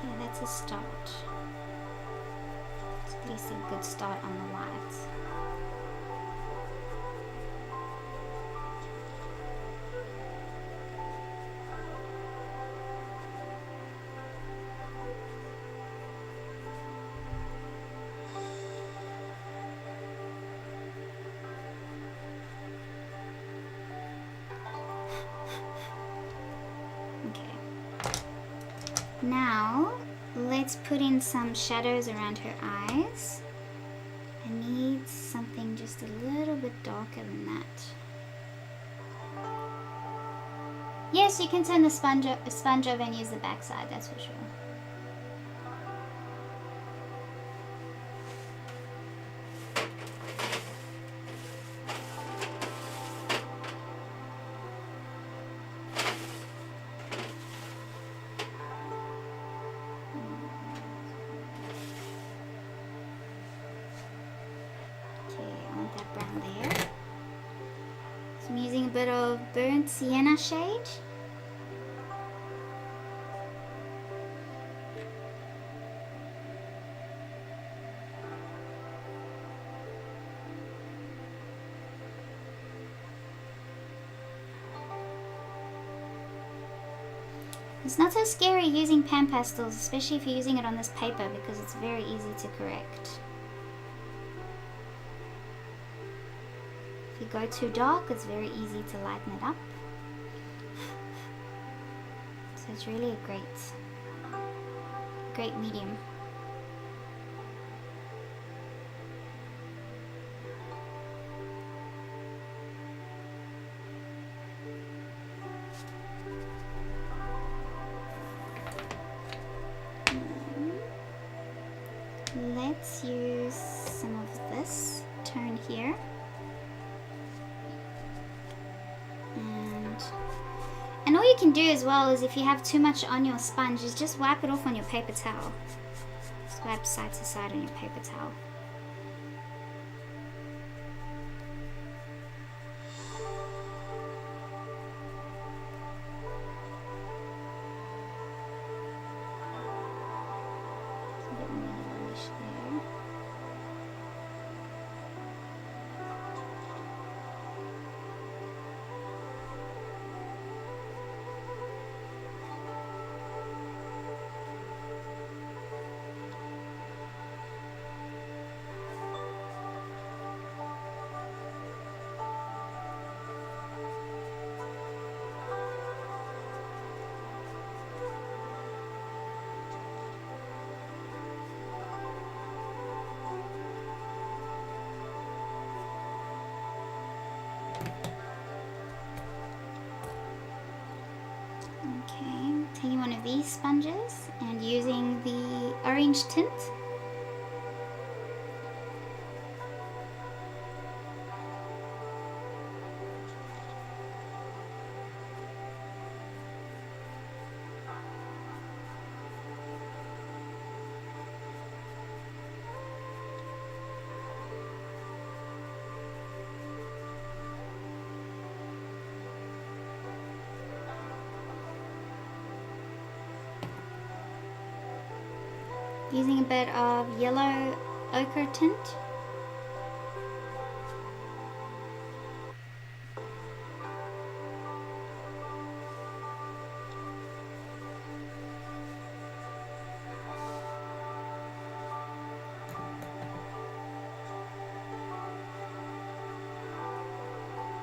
S1: Okay, that's a start. It's at least a good start on the whites. Now, let's put in some shadows around her eyes. I need something just a little bit darker than that. Yes, you can turn the sponge over and use the back side, that's for sure. Burnt sienna shade. It's not so scary using PanPastels, especially if you're using it on this paper, because it's very easy to correct. If you go too dark, it's very easy to lighten it up. So it's really a great medium. Let's use some of this tone here. And all you can do as well is if you have too much on your sponge is just wipe it off on your paper towel. Just wipe side to side on your paper towel. A bit more yellowish there. Okay, taking one of these sponges and using the orange tint. Using a bit of yellow ochre tint.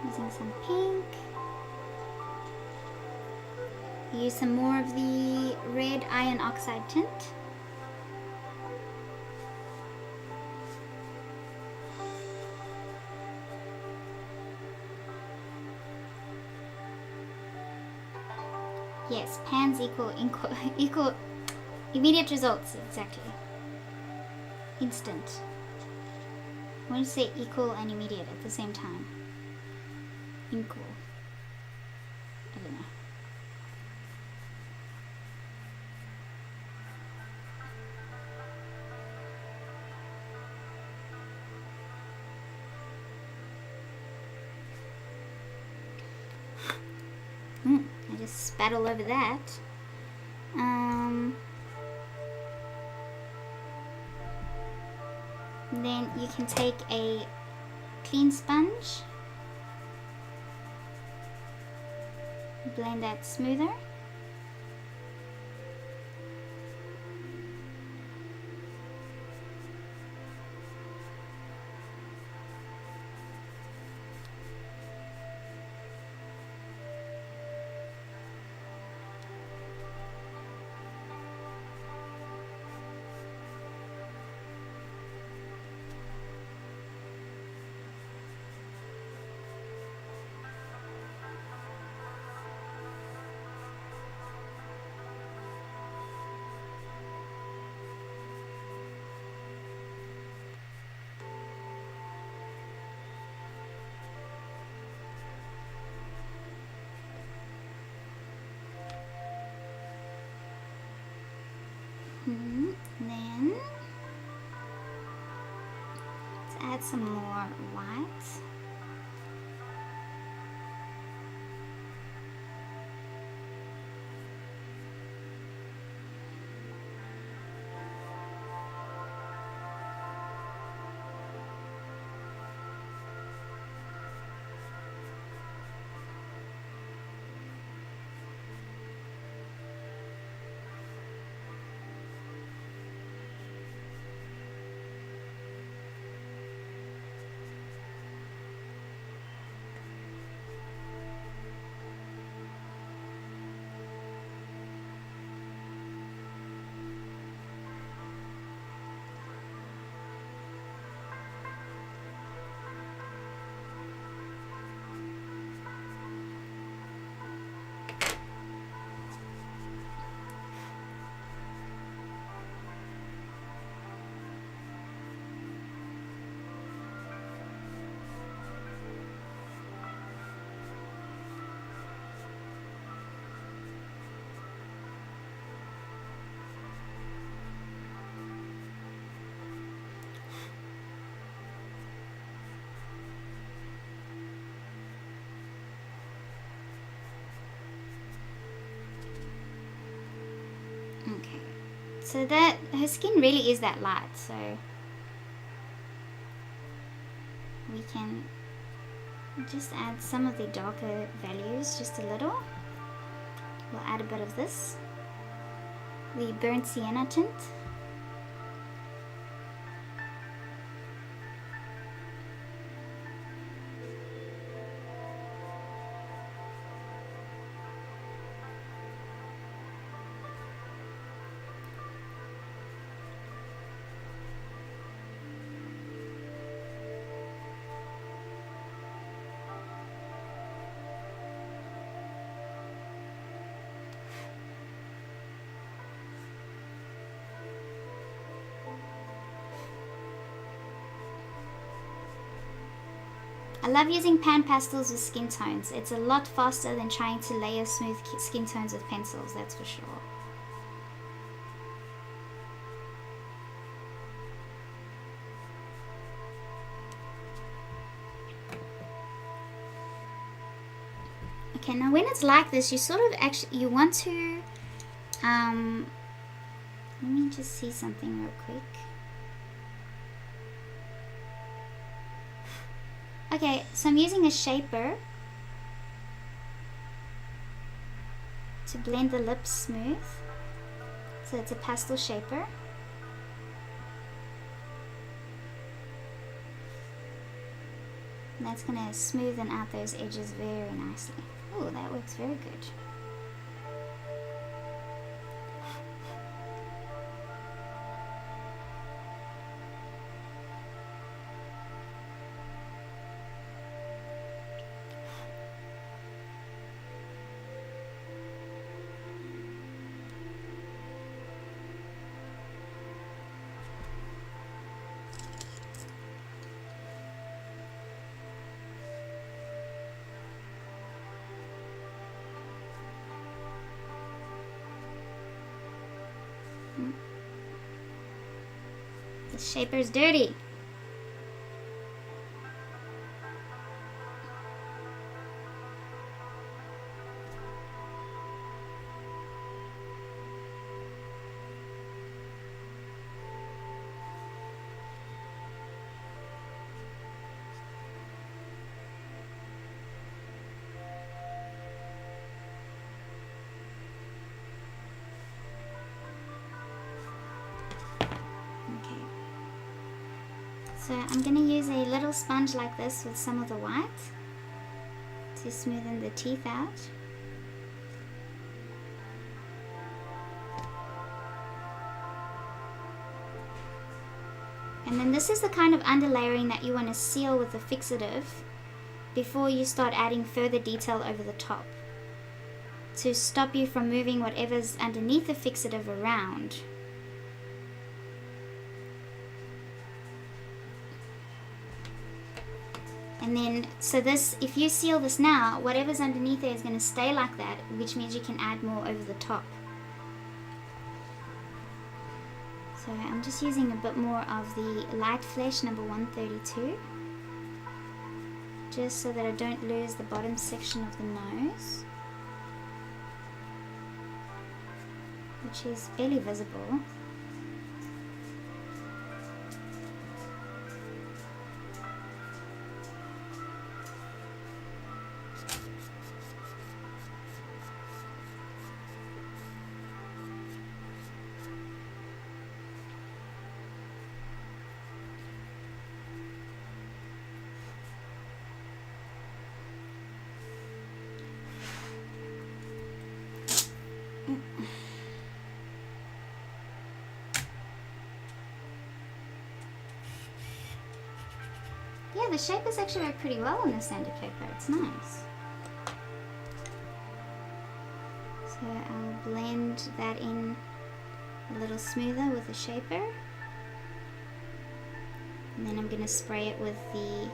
S1: Using some pink. Use some more of the red iron oxide tint. Yes, pans equal immediate results, exactly. Instant. When you say equal and immediate at the same time. Equal. I don't know. I just spat all over that. Then you can take a clean sponge, blend that smoother. Then let's add some more white. Okay, so that her skin really is that light, so we can just add some of the darker values, just a little. We'll add a bit of this, the burnt sienna tint. I love using PanPastels with skin tones. It's a lot faster than trying to layer smooth skin tones with pencils, that's for sure. Okay, now when it's like this, you sort of you want to, let me just see something real quick. Okay, so I'm using a shaper to blend the lips smooth. So it's a pastel shaper. that's going to smoothen out those edges very nicely. Oh, that works very good. The shaper's dirty. So I'm going to use a little sponge like this with some of the white to smoothen the teeth out. And then this is the kind of underlayering that you want to seal with the fixative before you start adding further detail over the top, to stop you from moving whatever's underneath the fixative around. And then, so this, if you seal this now, whatever's underneath there is going to stay like that, which means you can add more over the top. So I'm just using a bit more of the light flesh number 132, just so that I don't lose the bottom section of the nose, which is barely visible. Yeah, the shape has actually worked pretty well on the sanded paper. It's nice. So I'll blend that in a little smoother with the shaper. And then I'm going to spray it with the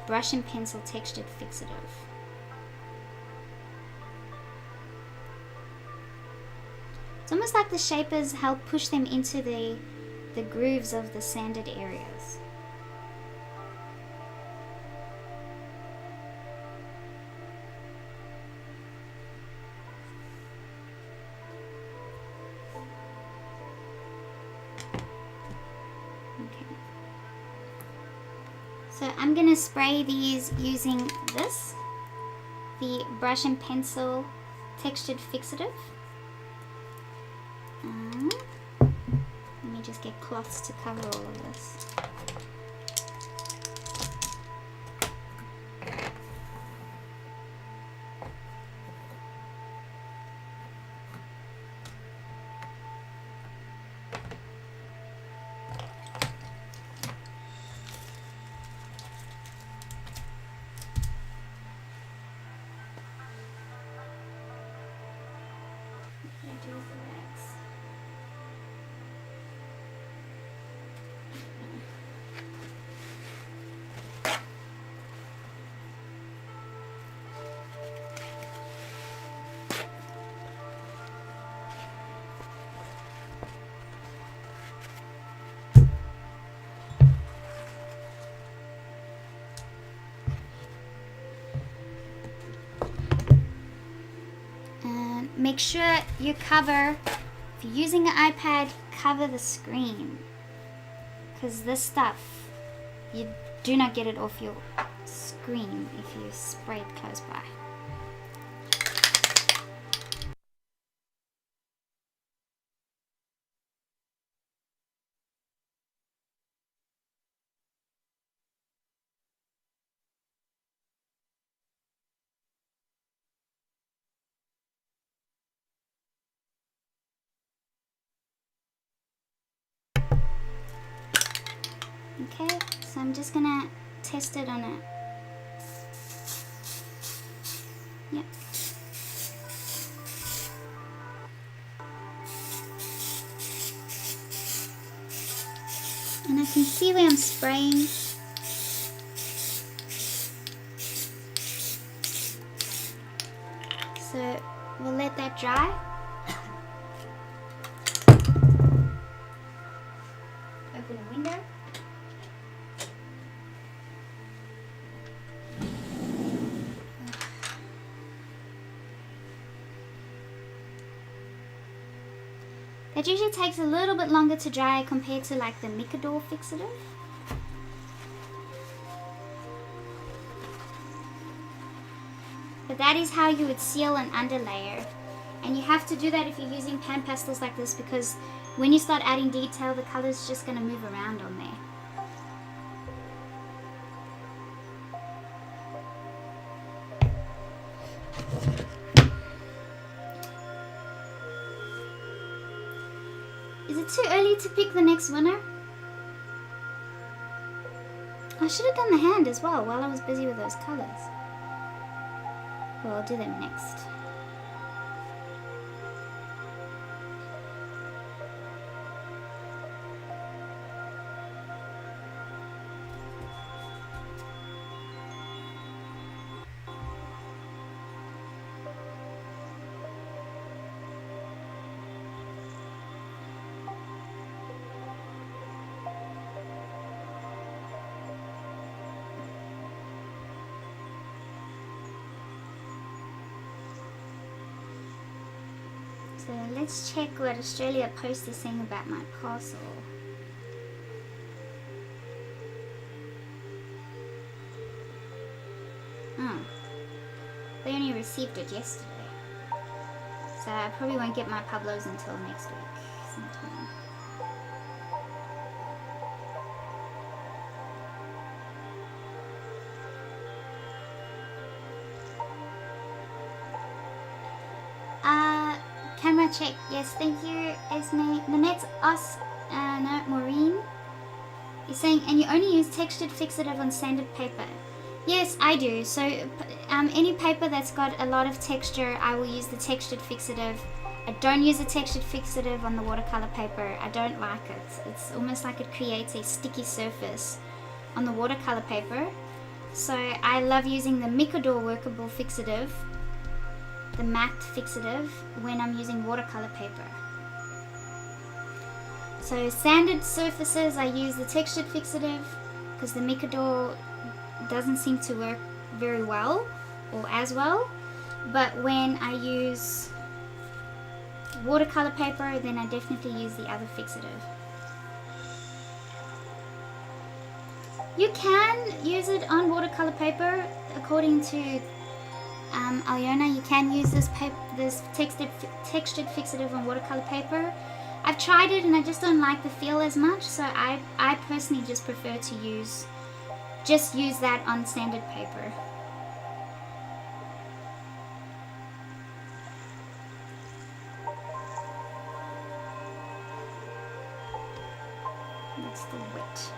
S1: brush and pencil textured fixative. It's almost like the shapers help push them into the grooves of the sanded areas. So I'm going to spray these using this, the brush and pencil textured fixative. Let me just get cloths to cover all of this. Make sure you cover, if you're using an iPad, cover the screen, because this stuff, you do not get it off your screen if you spray it close by. I'm just gonna test it on it. Yep. And I can see where I'm spraying. So we'll let that dry. Open the window. It usually takes a little bit longer to dry compared to like the Micador fixative. But that is how you would seal an underlayer. And you have to do that if you're using PanPastels like this, because when you start adding detail, the color's just going to move around on there. Is it too early to pick the next winner? I should have done the hand as well while I was busy with those colors. Well, I'll do them next. So let's check what Australia Post is saying about my parcel. Oh, they only received it yesterday. So I probably won't get my Pablos until next week sometime. Camera check. Yes, thank you, Esme. Nanette's us, no, Maureen is saying, and you only use textured fixative on sanded paper. Yes, I do. So any paper that's got a lot of texture, I will use the textured fixative. I don't use the textured fixative on the watercolor paper. I don't like it. It's almost like it creates a sticky surface on the watercolor paper. So I love using the Micador workable fixative, the matte fixative, when I'm using watercolor paper. So sanded surfaces, I use the textured fixative because the Micador doesn't seem to work very well or as well. But when I use watercolor paper, then I definitely use the other fixative. You can use it on watercolor paper according to Aliona. You can use this textured fixative on watercolor paper. I've tried it and I just don't like the feel as much, so I personally just prefer to use that on sanded paper. That's the wet.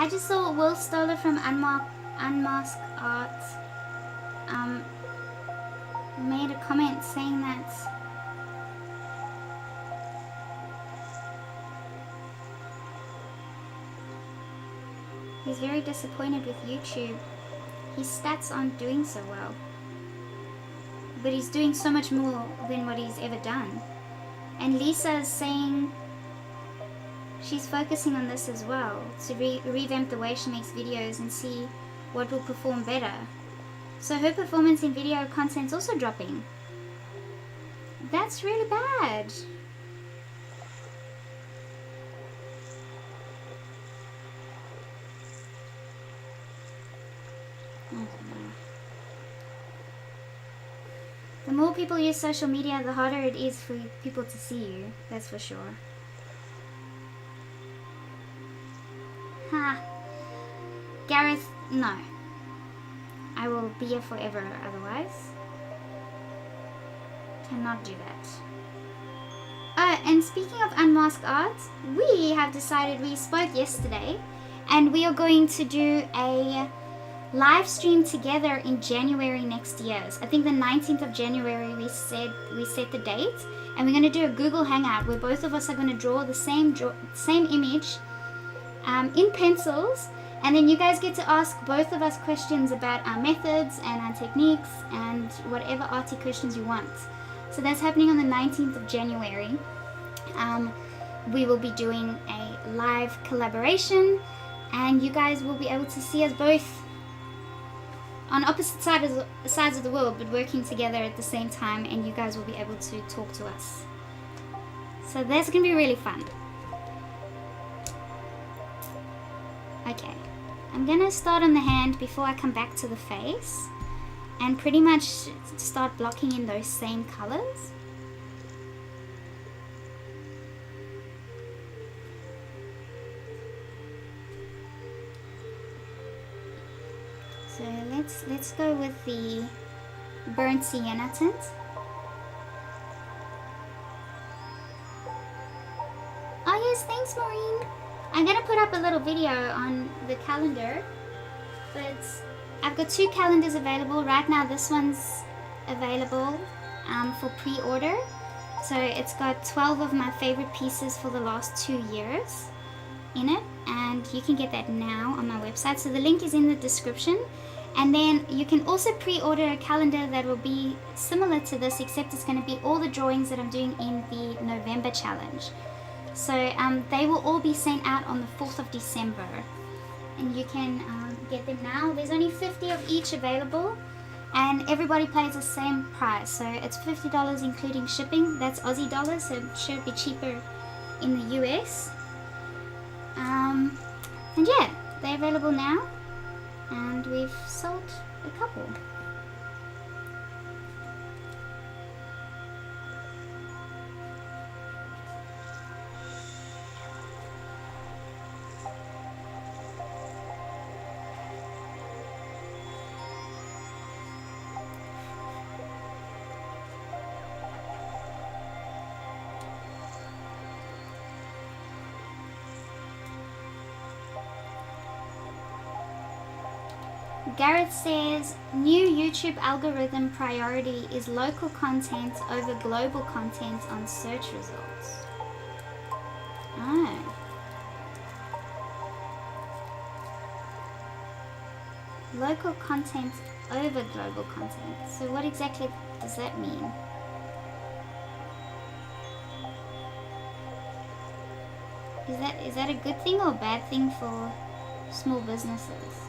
S1: I just saw Will Stoller from Unmasked Art made a comment saying that he's very disappointed with YouTube. His stats aren't doing so well, but he's doing so much more than what he's ever done. And Lisa's saying she's focusing on this as well, to revamp the way she makes videos and see what will perform better. So her performance in video content's also dropping. That's really bad. I don't know. The more people use social media, the harder it is for people to see you. That's for sure. Ha. Gareth, no. I will be here forever otherwise. Cannot do that. Oh, and speaking of unmasked art, we have decided, we spoke yesterday, and we are going to do a live stream together in January next year. I think the 19th of January we set the date, and we're going to do a Google Hangout where both of us are going to draw the same image in pencils, and then you guys get to ask both of us questions about our methods and our techniques and whatever arty questions you want. So that's happening on the 19th of January. We will be doing a live collaboration, and you guys will be able to see us both on opposite sides of the world, but working together at the same time, and you guys will be able to talk to us. So that's going to be really fun. Okay, I'm going to start on the hand before I come back to the face, and pretty much start blocking in those same colors. So let's go with the burnt sienna tint. Oh yes, thanks Maureen. I'm gonna put up a little video on the calendar, but I've got 2 calendars available right now. This one's available for pre-order. So it's got 12 of my favorite pieces for the last 2 years in it, and you can get that now on my website. So the link is in the description. And then you can also pre-order a calendar that will be similar to this, except it's going to be all the drawings that I'm doing in the November challenge. So they will all be sent out on the 4th of December. And you can get them now. There's only 50 of each available, and everybody pays the same price. So it's $50 including shipping. That's Aussie dollars, so it should be cheaper in the US. And yeah, they're available now. And we've sold a couple. Gareth says, new YouTube algorithm priority is local content over global content on search results. Oh. Local content over global content. So what exactly does that mean? Is that a good thing or a bad thing for small businesses?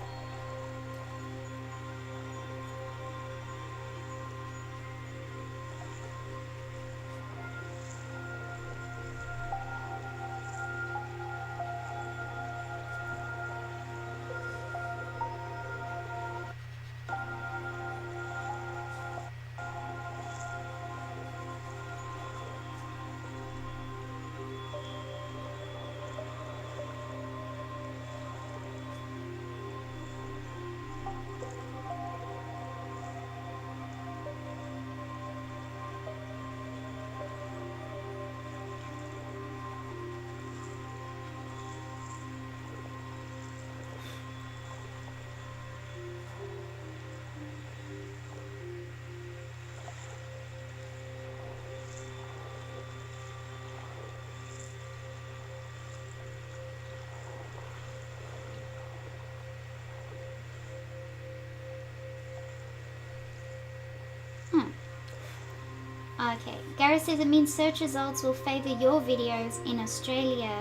S1: Okay, Gareth says it means search results will favor your videos in Australia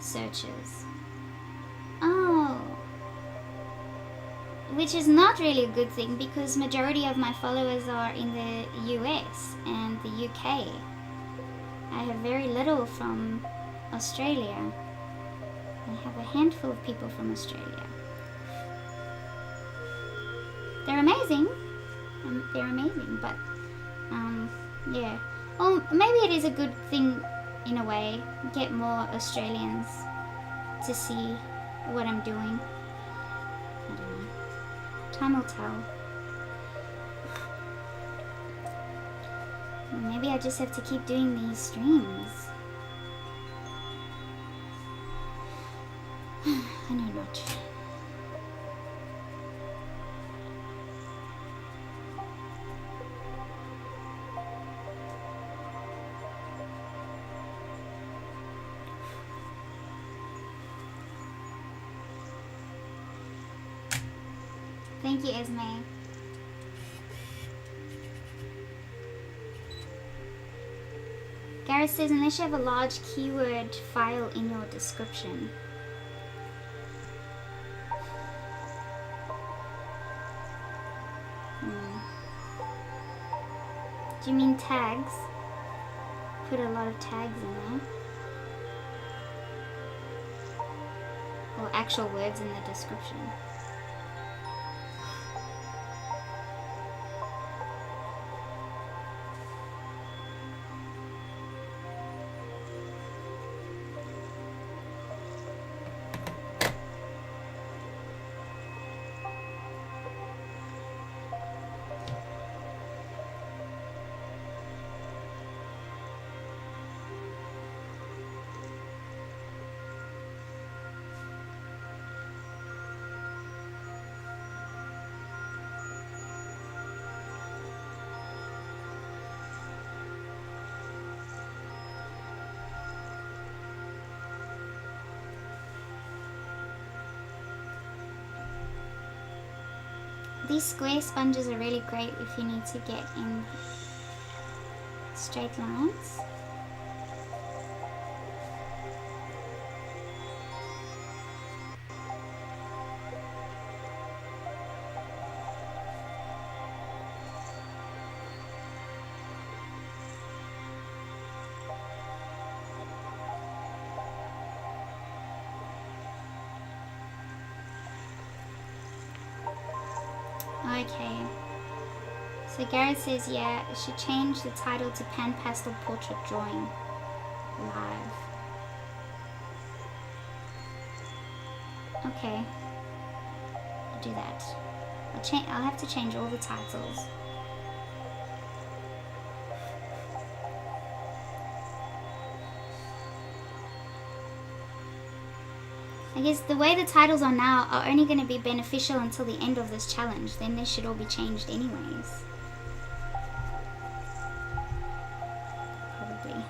S1: searches. Oh. Which is not really a good thing because majority of my followers are in the US and the UK. I have very little from Australia. I have a handful of people from Australia. They're amazing. They're amazing, but Yeah. Well, maybe it is a good thing in a way. Get more Australians to see what I'm doing. I don't know. Time will tell. Maybe I just have to keep doing these streams. I know not. Thank you, Esme. Gareth says, unless you have a large keyword file in your description. Do you mean tags? Put a lot of tags in there. Or actual words in the description. These square sponges are really great if you need to get in straight lines. Okay. So Gareth says, yeah, I should change the title to PanPastel Portrait Drawing Live. Okay. I'll do that. I'll have to change all the titles. I guess the way the titles are now are only going to be beneficial until the end of this challenge. Then they should all be changed anyways. Probably.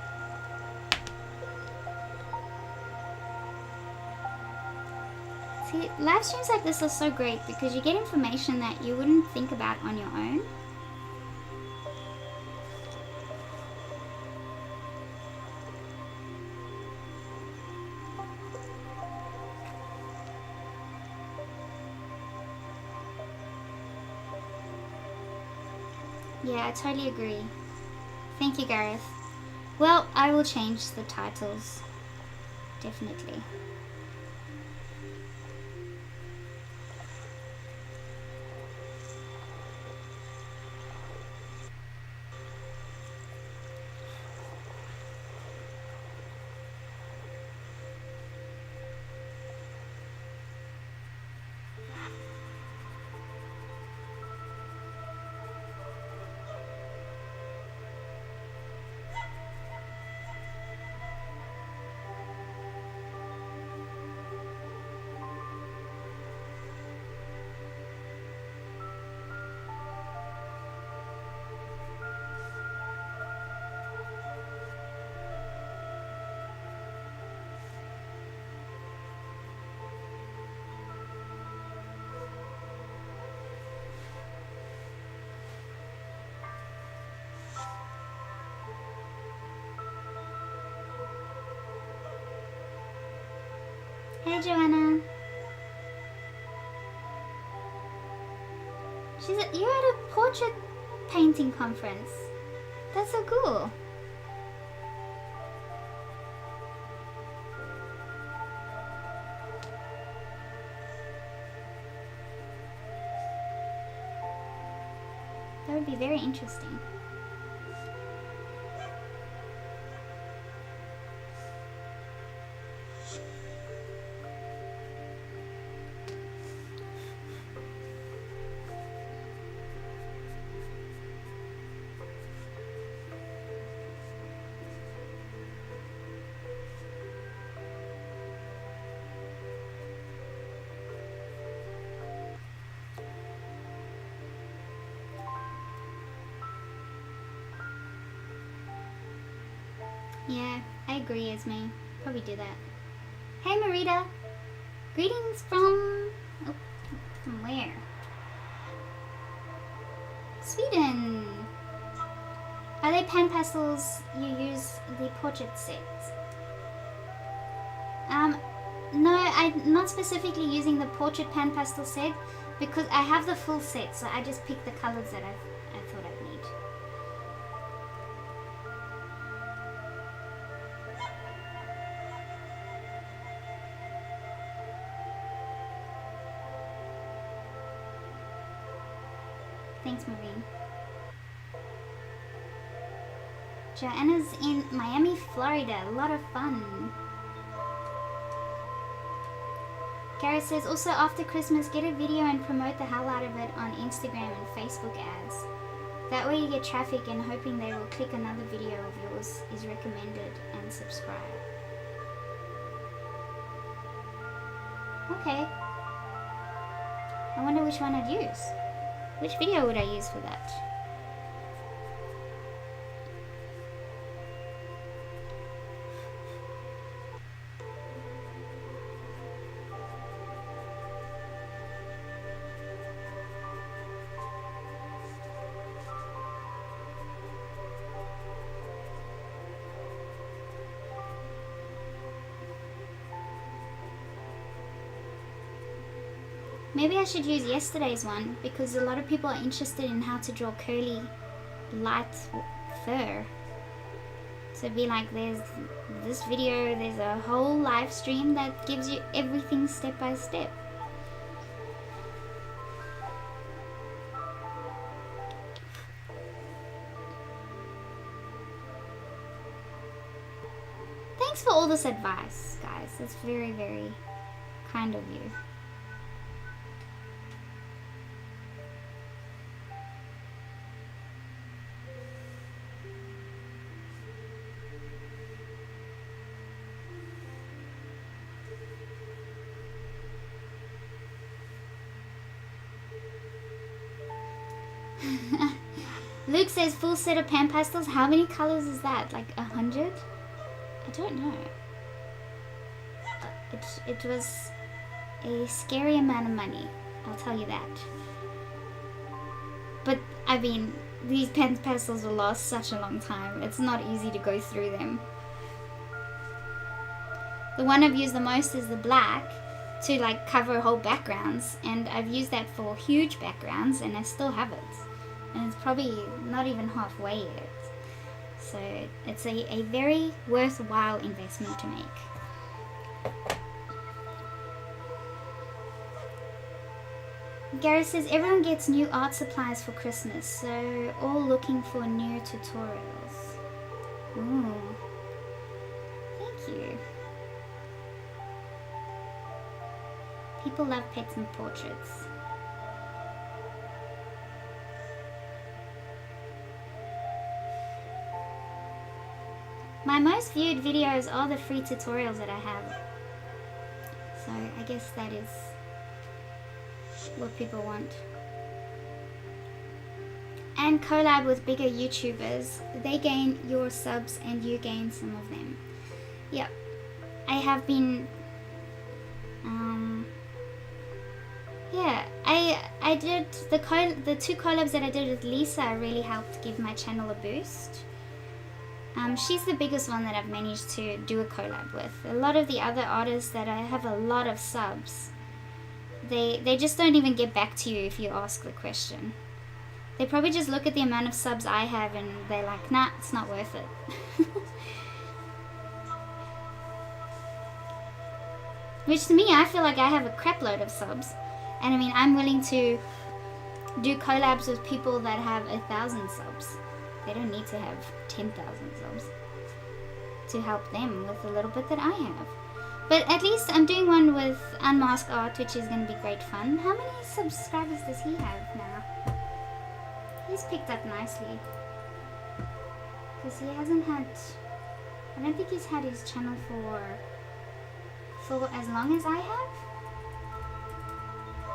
S1: See, live streams like this are so great because you get information that you wouldn't think about on your own. Yeah, I totally agree. Thank you, Gareth. Well, I will change the titles. Definitely. Hey, Joanna. You're at a portrait painting conference. That's so cool. That would be very interesting. Yeah, I agree, Esme. Probably do that. Hey, Marita. Greetings from... Oh, from where? Sweden. Are they PanPastels you use the portrait set? No, I'm not specifically using the portrait PanPastel set because I have the full set, so I just picked the colors that I thought I'd need. Thanks, Maureen. Joanna's in Miami, Florida. A lot of fun. Gareth says, also after Christmas, get a video and promote the hell out of it on Instagram and Facebook ads. That way you get traffic and hoping they will click another video of yours is recommended and subscribe. Okay. I wonder which one I'd use. Which video would I use for that? Maybe I should use yesterday's one because a lot of people are interested in how to draw curly, light fur. So it'd be like there's this video, there's a whole live stream that gives you everything step by step. Thanks for all this advice, guys. It's very, very kind of you. Luke says full set of PanPastels. How many colors is that? Like 100? I don't know. It was a scary amount of money, I'll tell you that. But I mean, these PanPastels will last such a long time. It's not easy to go through them. The one I've used the most is the black to like cover whole backgrounds, and I've used that for huge backgrounds and I still have it. And it's probably not even halfway yet. So it's a very worthwhile investment to make. Gary says everyone gets new art supplies for Christmas, so all looking for new tutorials. Ooh. Thank you. People love pets and portraits. My most viewed videos are the free tutorials that I have. So I guess that is what people want. And collab with bigger YouTubers. They gain your subs and you gain some of them. Yep. I have been yeah, I did the two collabs that I did with Lisa really helped give my channel a boost. She's the biggest one that I've managed to do a collab with. A lot of the other artists that I have a lot of subs, they just don't even get back to you if you ask the question. They probably just look at the amount of subs I have and they're like, nah, it's not worth it. Which to me, I feel like I have a crap load of subs. And I mean, I'm willing to do collabs with people that have 1,000 subs. They don't need to have 10,000 subs to help them with the little bit that I have. But at least I'm doing one with Unmasked Art, which is going to be great fun. How many subscribers does he have now? He's picked up nicely. Because he hasn't had... I don't think he's had his channel for as long as I have.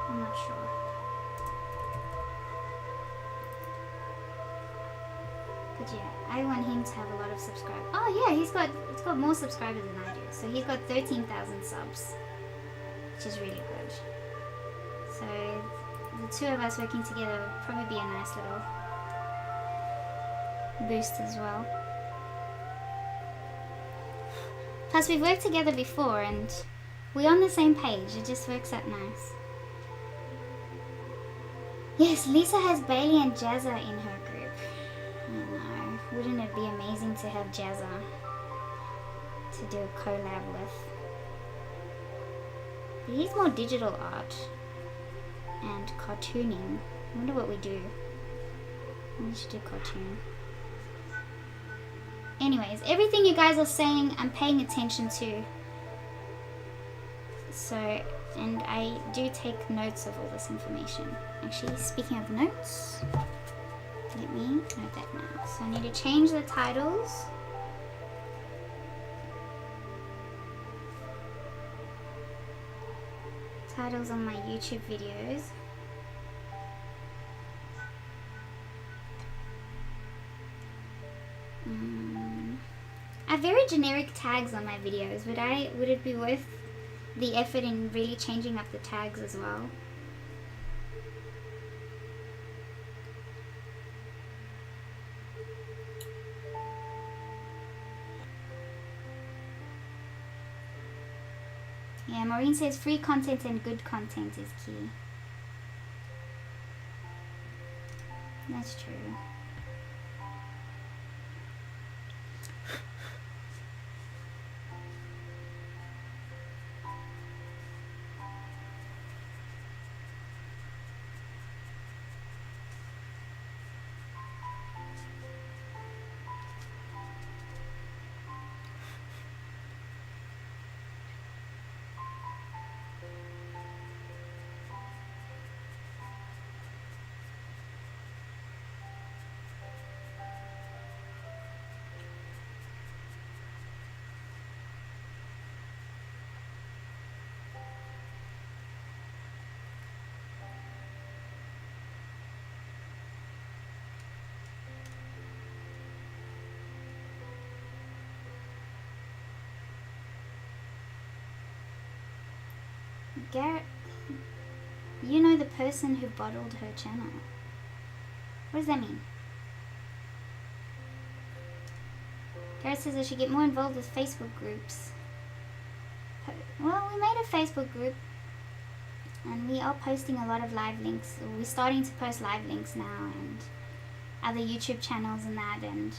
S1: I'm not sure. But yeah, I want him to have a lot of subscribers. Oh yeah, he's got more subscribers than I do. So he's got 13,000 subs, which is really good. So the two of us working together would probably be a nice little boost as well. Plus we've worked together before and we're on the same page. It just works out nice. Yes, Lisa has Bailey and Jazza in her group. I know. Wouldn't it be amazing to have Jazza to do a collab with? But he's more digital art and cartooning. I wonder what we do. We should do cartoon. Anyways, everything you guys are saying, I'm paying attention to. So, and I do take notes of all this information. Actually, speaking of notes, let me note that now. So I need to change the titles. Titles on my YouTube videos. I have very generic tags on my videos. Would it be worth the effort in really changing up the tags as well? Yeah, Maureen says free content and good content is key. That's true. Garrett, you know the person who bottled her channel. What does that mean? Garrett says I should get more involved with Facebook groups. Well, we made a Facebook group and we are posting a lot of live links. We're starting to post live links now and other YouTube channels and that, and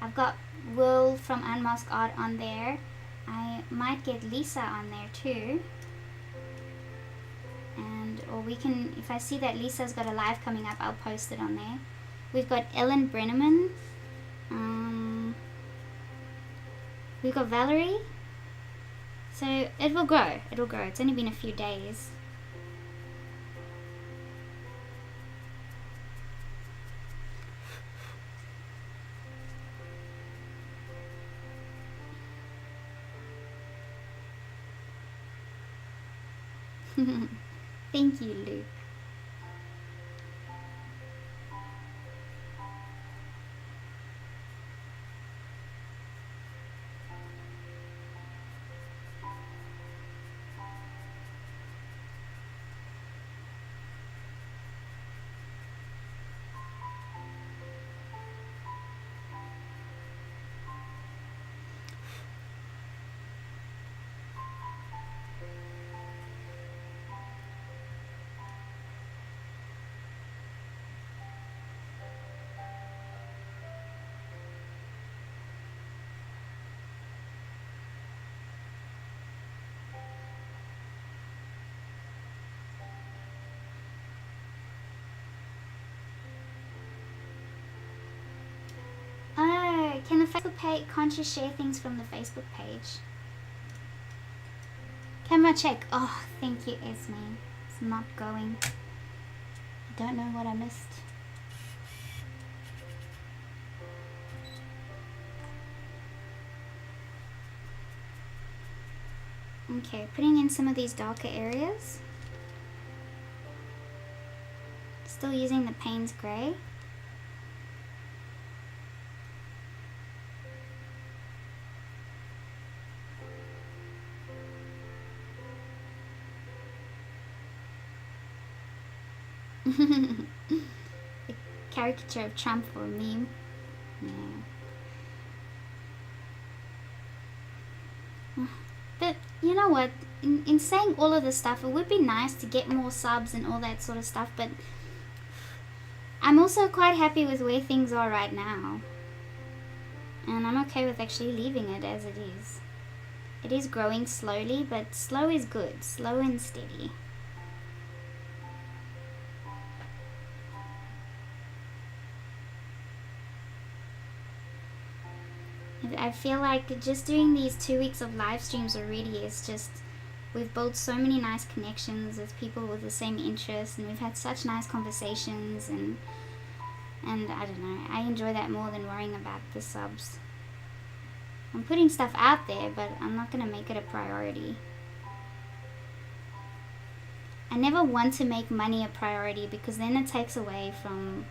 S1: I've got Will from Unmasked Art on there. I might get Lisa on there too. Or we can, if I see that Lisa's got a live coming up, I'll post it on there. We've got Ellen Brenneman. We've got Valerie. So it will grow. It will grow. It's only been a few days. Thank you, Luke. Can the Facebook page, can't you share things from the Facebook page? Camera check. Oh, thank you, Esme. It's not going. I don't know what I missed. Okay, putting in some of these darker areas. Still using the Payne's Grey. A caricature of Trump or a meme. Yeah. But you know what? In saying all of this stuff, it would be nice to get more subs and all that sort of stuff, but I'm also quite happy with where things are right now. And I'm okay with actually leaving it as it is. It is growing slowly, but slow is good. Slow and steady. I feel like just doing these 2 weeks of live streams already is just, we've built so many nice connections with people with the same interests, and we've had such nice conversations, and I don't know, I enjoy that more than worrying about the subs. I'm putting stuff out there, but I'm not going to make it a priority. I never want to make money a priority, because then it takes away from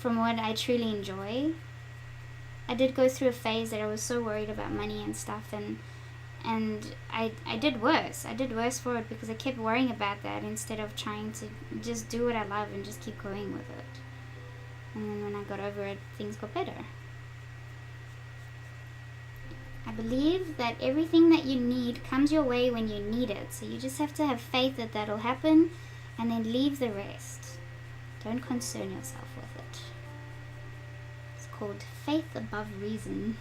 S1: what I truly enjoy. I did go through a phase that I was so worried about money and stuff, and I did worse. I did worse for it because I kept worrying about that instead of trying to just do what I love and just keep going with it. And then when I got over it, things got better. I believe that everything that you need comes your way when you need it. So you just have to have faith that that'll happen, and then leave the rest. Don't concern yourself with it. It's called faith above reason.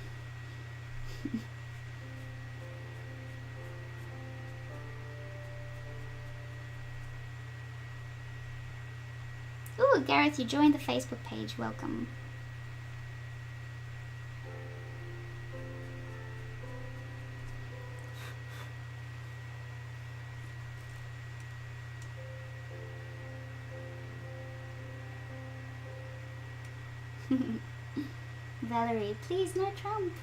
S1: Ooh, Gareth, you joined the Facebook page. Welcome. Valerie, please no Trump.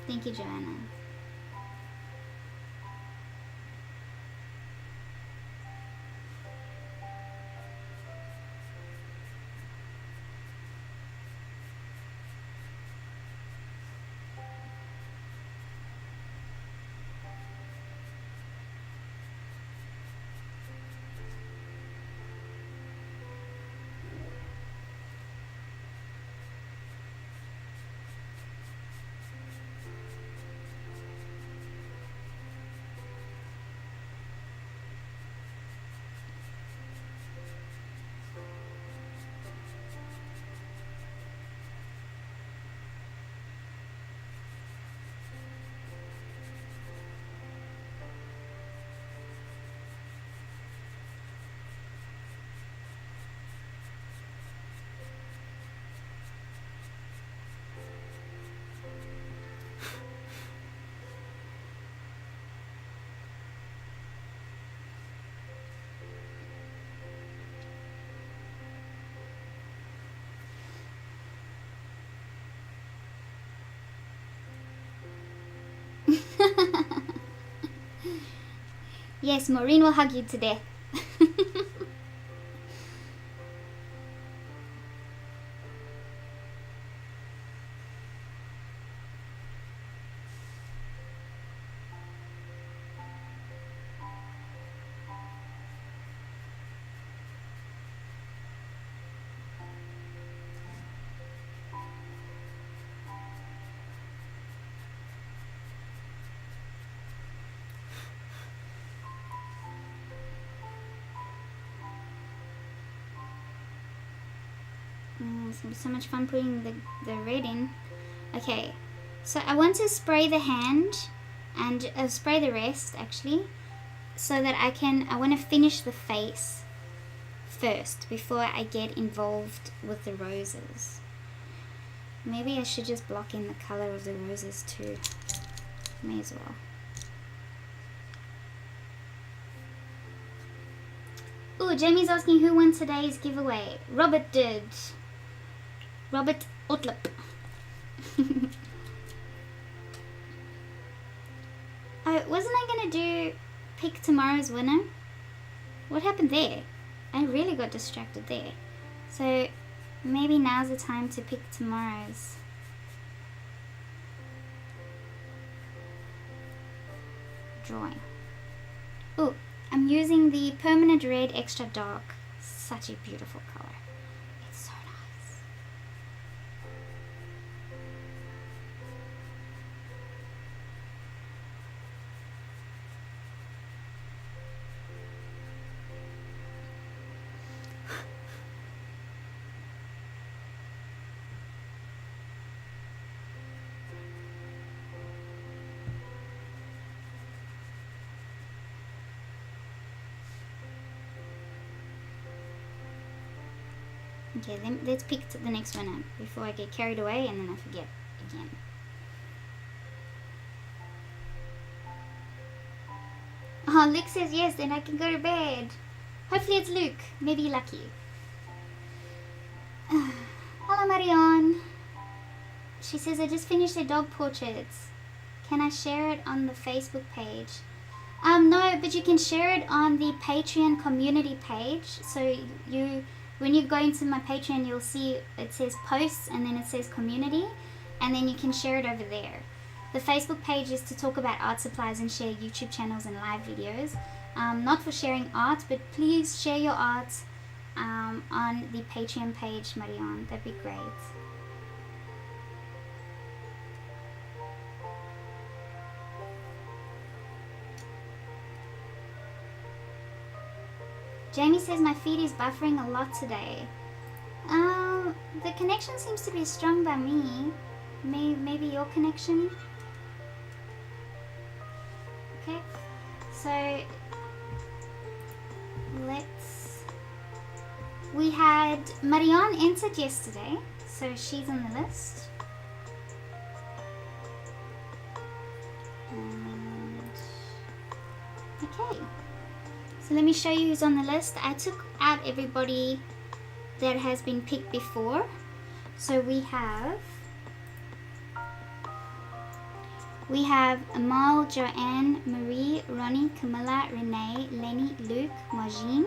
S1: Thank you, Joanna. Yes, Maureen will hug you to death. It's gonna be so much fun putting the red in. Okay, so I want to spray the hand and spray the rest actually, so that I want to finish the face first before I get involved with the roses. Maybe I should just block in the color of the roses too. May as well. Ooh, Jamie's asking who won today's giveaway. Robert did. Robert Otlip. Oh, wasn't I gonna do pick tomorrow's winner? What happened there? I really got distracted there. So maybe now's the time to pick tomorrow's. Drawing. Ooh, I'm using the Permanent Red Extra Dark. Such a beautiful color. It's so nice. Okay, then let's pick the next one before I get carried away and then I forget again. Oh, Luke says yes, then I can go to bed. Hopefully it's Luke. Maybe lucky. Hello, Marianne. She says, I just finished the dog portraits. Can I share it on the Facebook page? No, but you can share it on the Patreon community page. So when you go into my Patreon, you'll see it says posts and then it says community, and then you can share it over there. The Facebook page is to talk about art supplies and share YouTube channels and live videos. Not for sharing art, but please share your art on the Patreon page, Marianne. That'd be great. Jamie says my feed is buffering a lot today. The connection seems to be strong by me. Maybe your connection. Okay, so we had Marianne entered yesterday, so she's on the list. Okay. So let me show you who's on the list. I took out everybody that has been picked before. So we have Amal, Joanne, Marie, Ronnie, Camilla, Renee, Lenny, Luke, Margine,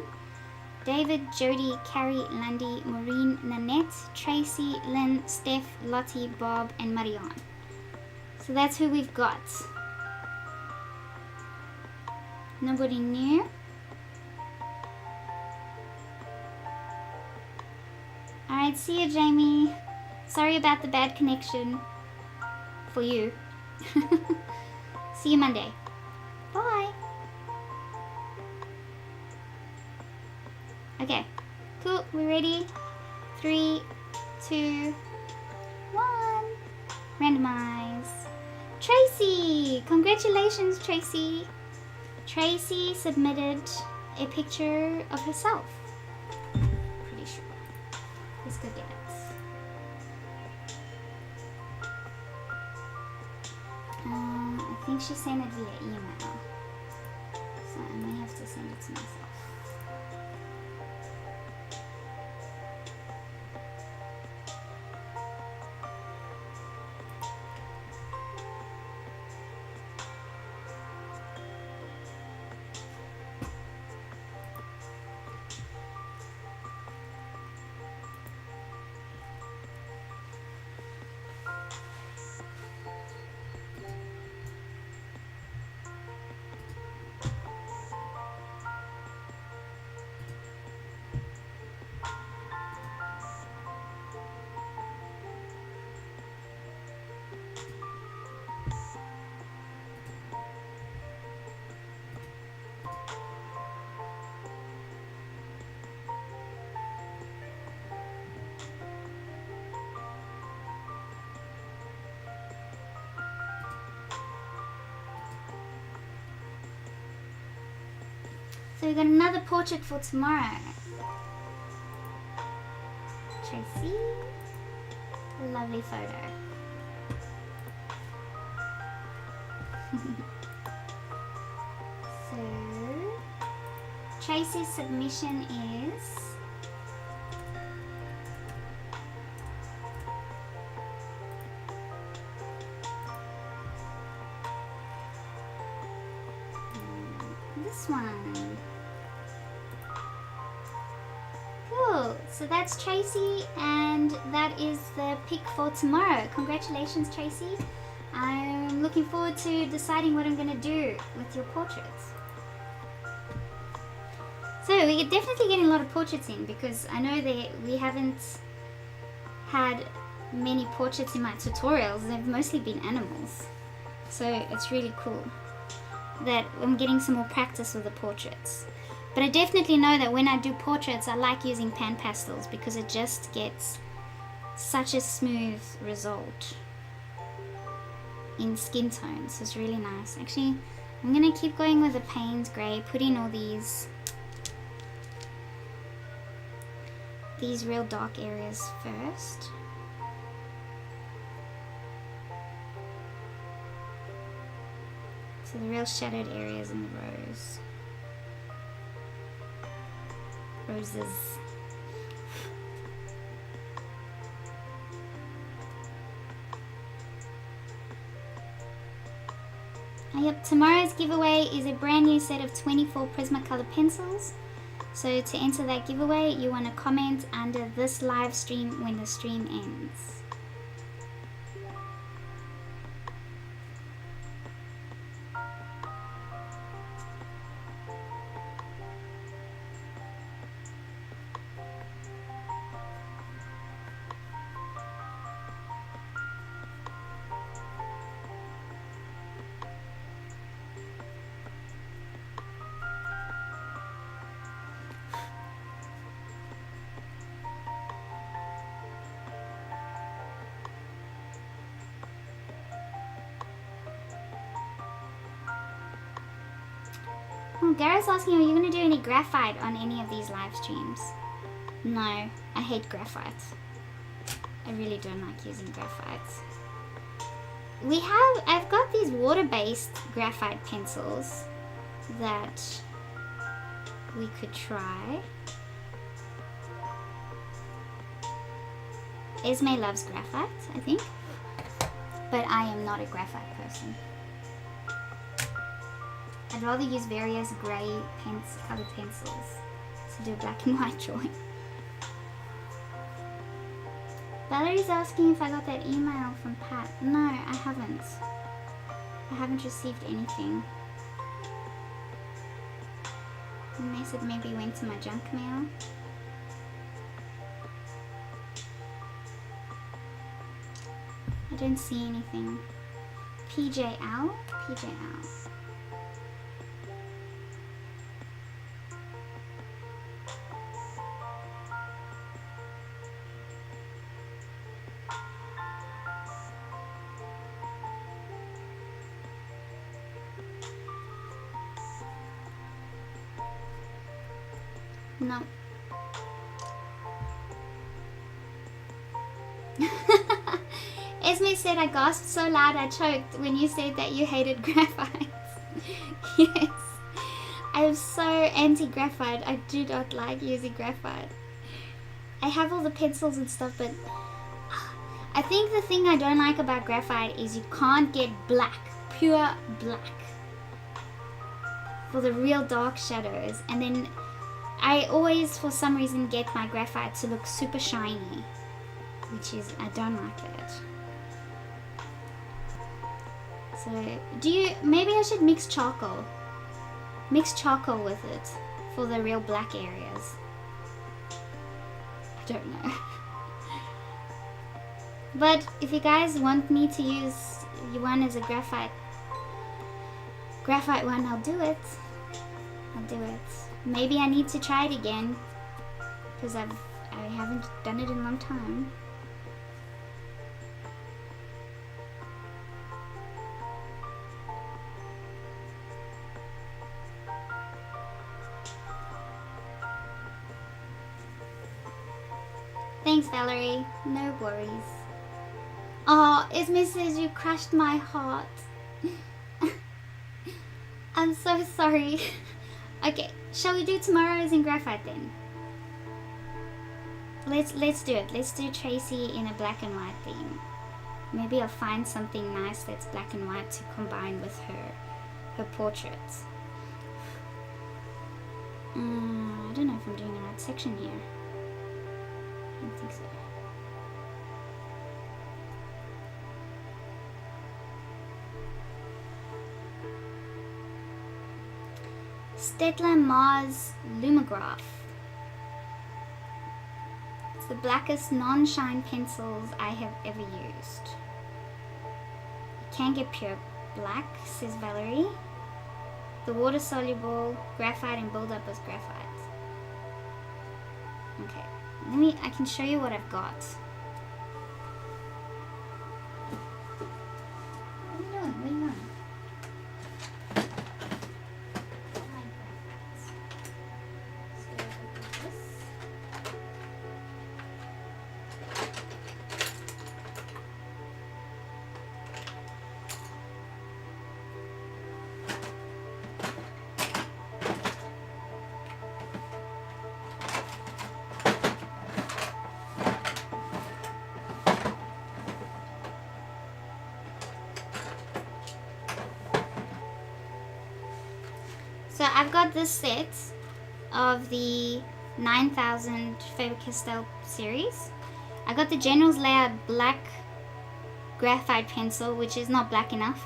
S1: David, Jody, Carrie, Lundy, Maureen, Nanette, Tracy, Lynn, Steph, Lottie, Bob, and Marianne. So that's who we've got. Nobody new. Alright, see you, Jamie. Sorry about the bad connection. For you. See you Monday. Bye. Okay. Cool. We ready? 3, 2, 1. Randomize. Tracy! Congratulations, Tracy. Tracy submitted a picture of herself. Pretty sure. Let's go get it. I think she sent it via email. So I may have to send it to myself. So we got another portrait for tomorrow. Tracy. Lovely photo. So, Tracy's submission is this one. Cool. So that's Tracy, and that is the pick for tomorrow. Congratulations, Tracy. I'm looking forward to deciding what I'm going to do with your portraits. So we're definitely getting a lot of portraits in, because I know that we haven't had many portraits in my tutorials. They've mostly been animals. So it's really cool that I'm getting some more practice with the portraits. But I definitely know that when I do portraits, I like using PanPastels because it just gets such a smooth result in skin tones. So it's really nice. Actually, I'm going to keep going with the Payne's Grey, put in all these real dark areas first. So the real shadowed areas in the roses. Yep, tomorrow's giveaway is a brand new set of 24 Prismacolor pencils. So to enter that giveaway, you want to comment under this live stream when the stream ends. Garrett's asking, are you going to do any graphite on any of these live streams? No, I hate graphite. I really don't like using graphite. I've got these water-based graphite pencils that we could try. Esme loves graphite, I think, but I am not a graphite person. I'd rather use various grey colored pencils to do a black and white drawing. Valerie's asking if I got that email from Pat. No, I haven't. I haven't received anything. Unless it maybe went to my junk mail. I don't see anything. PJL? PJL. No. Esme said I gasped so loud I choked when you said that you hated graphite. Yes. I'm so anti-graphite. I do not like using graphite. I have all the pencils and stuff, but I think the thing I don't like about graphite is you can't get black, pure black, for the real dark shadows. And then I always, for some reason, get my graphite to look super shiny, which is, I don't like it. So, maybe I should mix charcoal. Mix charcoal with it for the real black areas. I don't know. But if you guys want me to use one as a graphite one, I'll do it. I'll do it. Maybe I need to try it again, because I haven't done it in a long time. Thanks, Valerie. No worries. Oh, Esme says you crushed my heart. I'm so sorry. Okay, shall we do tomorrow's in graphite then? Let's do it. Let's do Tracy in a black and white theme. Maybe I'll find something nice that's black and white to combine with her portraits. I don't know if I'm doing the right section here. I don't think so. Stettler Mars Lumograph. It's the blackest non-shine pencils I have ever used. You can get pure black, says Valerie. The water-soluble graphite and build-up as graphite. Okay, I can show you what I've got. What are you doing? What are you doing? So I've got this set of the 9000 Faber-Castell series. I got the General's Layout black graphite pencil, which is not black enough.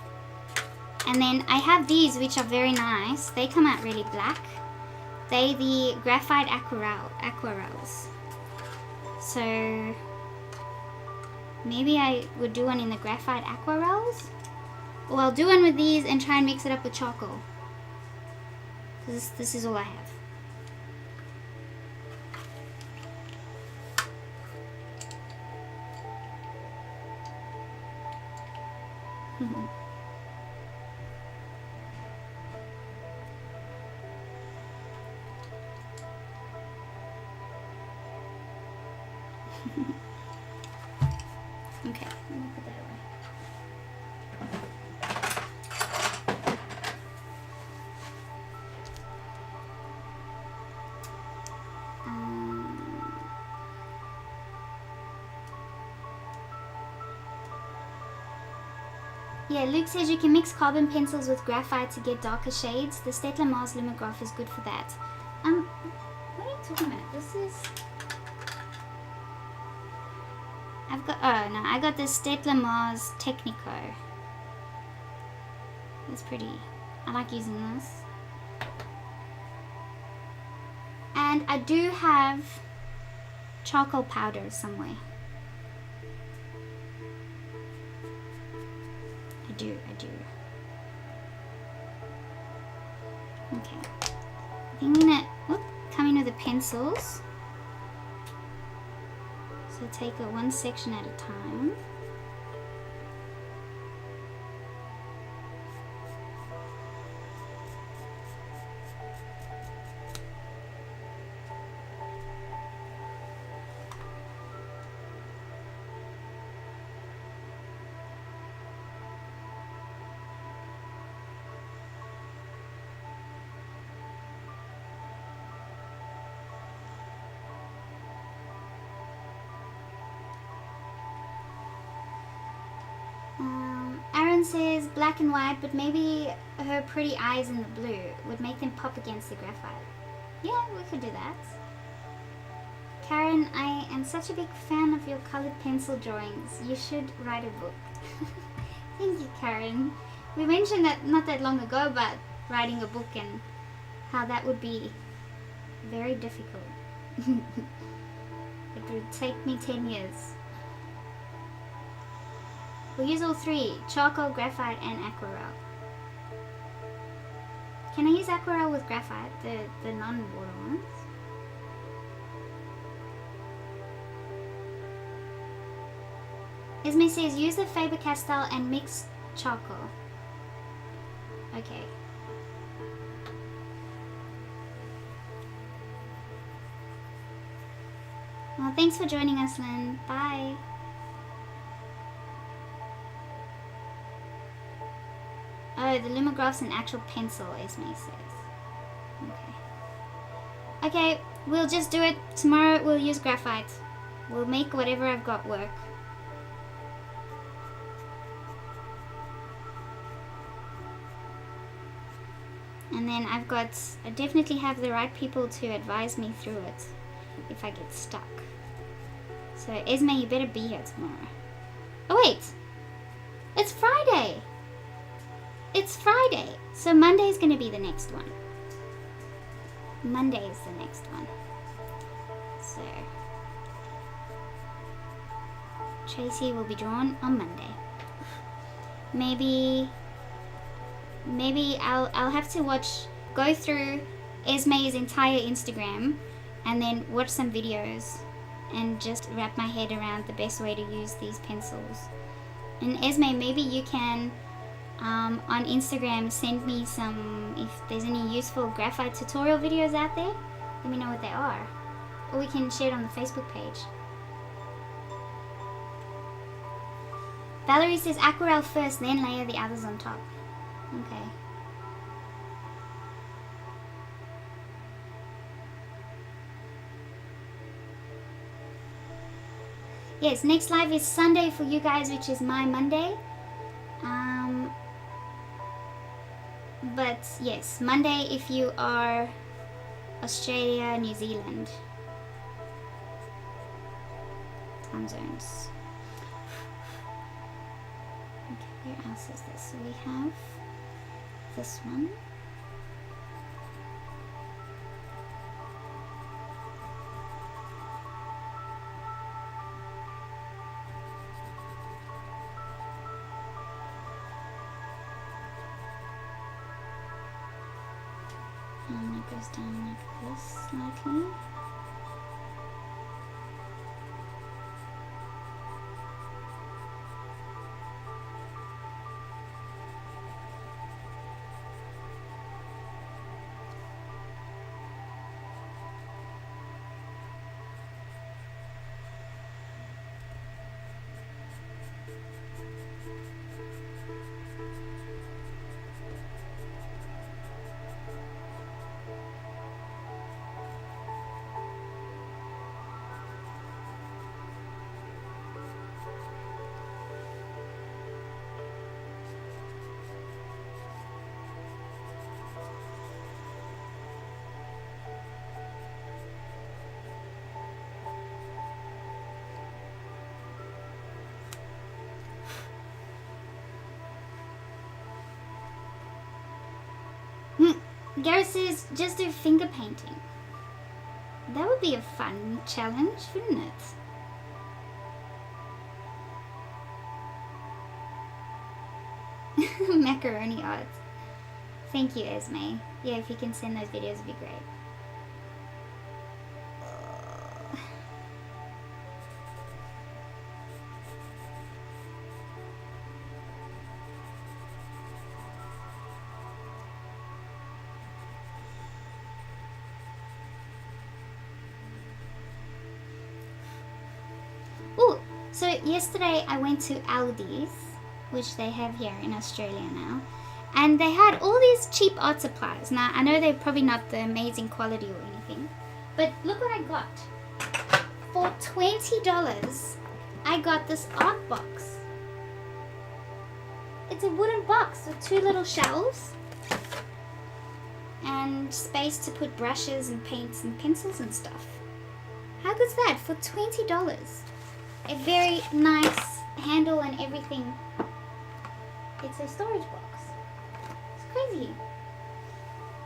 S1: And then I have these, which are very nice. They come out really black. They the graphite aquarels. So maybe I would do one in the graphite aquarels. Or I'll do one with these and try and mix it up with charcoal. This is all I have. Okay, let me put that away. Yeah, Luke says you can mix carbon pencils with graphite to get darker shades. The Stettler Mars Lumograph is good for that. What are you talking about? This is... I got the Stettler Mars Technico. It's pretty. I like using this. And I do have charcoal powder somewhere. I do. Okay. I think I'm gonna come in with the pencils. So take it one section at a time. Says black and white, but maybe her pretty eyes in the blue would make them pop against the graphite. Yeah, we could do that. Karen, I am such a big fan of your colored pencil drawings. You should write a book. Thank you, Karen. We mentioned that not that long ago about writing a book and how that would be very difficult. It would take me 10 years. We'll use all three, charcoal, graphite, and aquarelle. Can I use aquarelle with graphite, the non-water ones? Esme says, use the Faber-Castell and mix charcoal. Okay. Well, thanks for joining us, Lynn. Bye. Oh, the Lumograph's an actual pencil, Esme says. Okay. Okay, we'll just do it. Tomorrow we'll use graphite. We'll make whatever I've got work. And then I definitely have the right people to advise me through it if I get stuck. So Esme, you better be here tomorrow. Oh wait, it's Friday. It's Friday, so Monday's gonna be the next one. Monday is the next one. So Tracy will be drawn on Monday. Maybe I'll have to go through Esme's entire Instagram and then watch some videos and just wrap my head around the best way to use these pencils. And Esme, maybe you can on Instagram send me some, if there's any useful graphite tutorial videos out there, let me know what they are. Or we can share it on the Facebook page. Valerie says aquarelle first, then layer the others on top. Okay. Yes, next live is Sunday for you guys, which is my Monday. But yes, Monday if you are Australia, New Zealand. Time zones. Okay, where else is this? So we have this one. And it goes down like this slightly. Gareth says, just do finger painting. That would be a fun challenge, wouldn't it? Macaroni art. Thank you, Esme. Yeah, if you can send those videos, it'd be great. So yesterday I went to Aldi's, which they have here in Australia now, and they had all these cheap art supplies. Now I know they're probably not the amazing quality or anything, but look what I got. For $20, I got this art box. It's a wooden box with two little shelves and space to put brushes and paints and pencils and stuff. How good's that for $20? A very nice handle and everything. It's a storage box. It's crazy.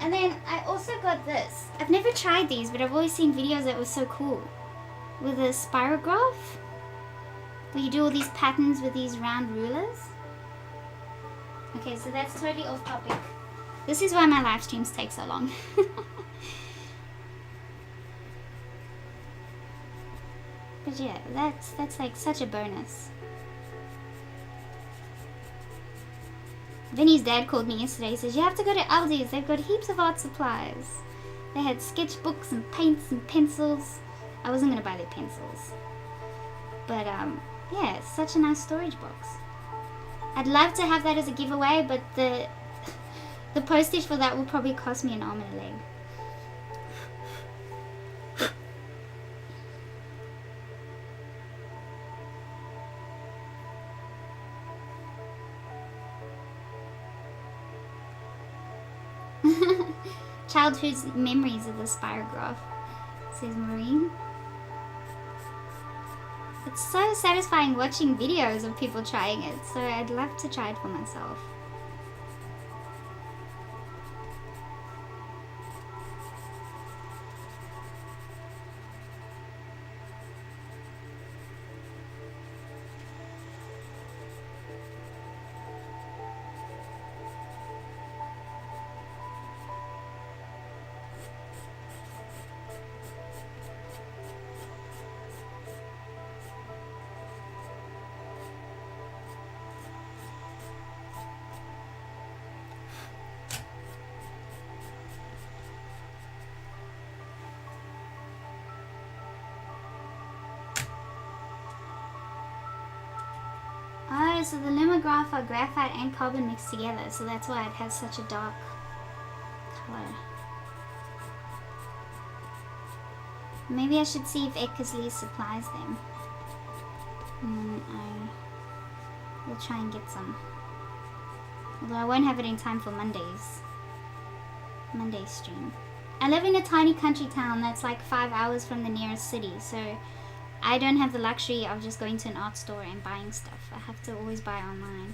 S1: And then I also got this. I've never tried these, but I've always seen videos that were so cool. With a spirograph, where you do all these patterns with these round rulers. Okay, so that's totally off topic. This is why my live streams take so long. But yeah, that's like such a bonus. Vinny's dad called me yesterday. He says, you have to go to Aldi's. They've got heaps of art supplies. They had sketchbooks and paints and pencils I wasn't gonna buy their pencils. But yeah, it's such a nice storage box. I'd love to have that as a giveaway, but the postage for that will probably cost me an arm and a leg. Childhood memories of the spirograph, says Maureen. It's so satisfying watching videos of people trying it, so I'd love to try it for myself. Oh, so the Lumograph are graphite and carbon mixed together, so that's why it has such a dark color. Maybe I should see if Eckersley supplies them. And then I will try and get some. Although I won't have it in time for Monday's stream. I live in a tiny country town that's like 5 hours from the nearest city, so I don't have the luxury of just going to an art store and buying stuff. I have to always buy online.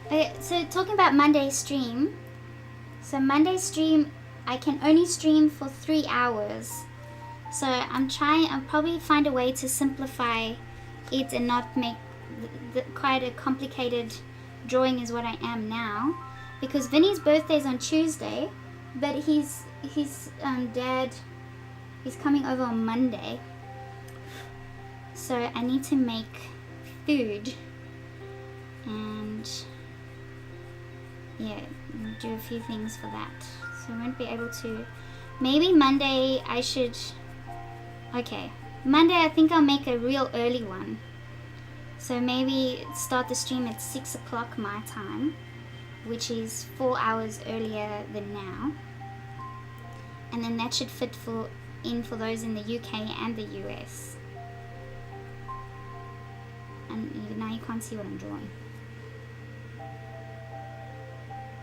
S1: Okay, so talking about Monday's stream. So Monday's stream, I can only stream for 3 hours. So I'll probably find a way to simplify it and not make quite a complicated drawing as what I am now. Because Vinny's birthday is on Tuesday, but his dad is coming over on Monday. So I need to make food and yeah, do a few things for that. So I won't be able to. Maybe Monday I should. Okay, Monday I think I'll make a real early one. So maybe start the stream at 6 o'clock my time, which is 4 hours earlier than now. And then that should fit for those in the UK and the US. And now you can't see what I'm drawing.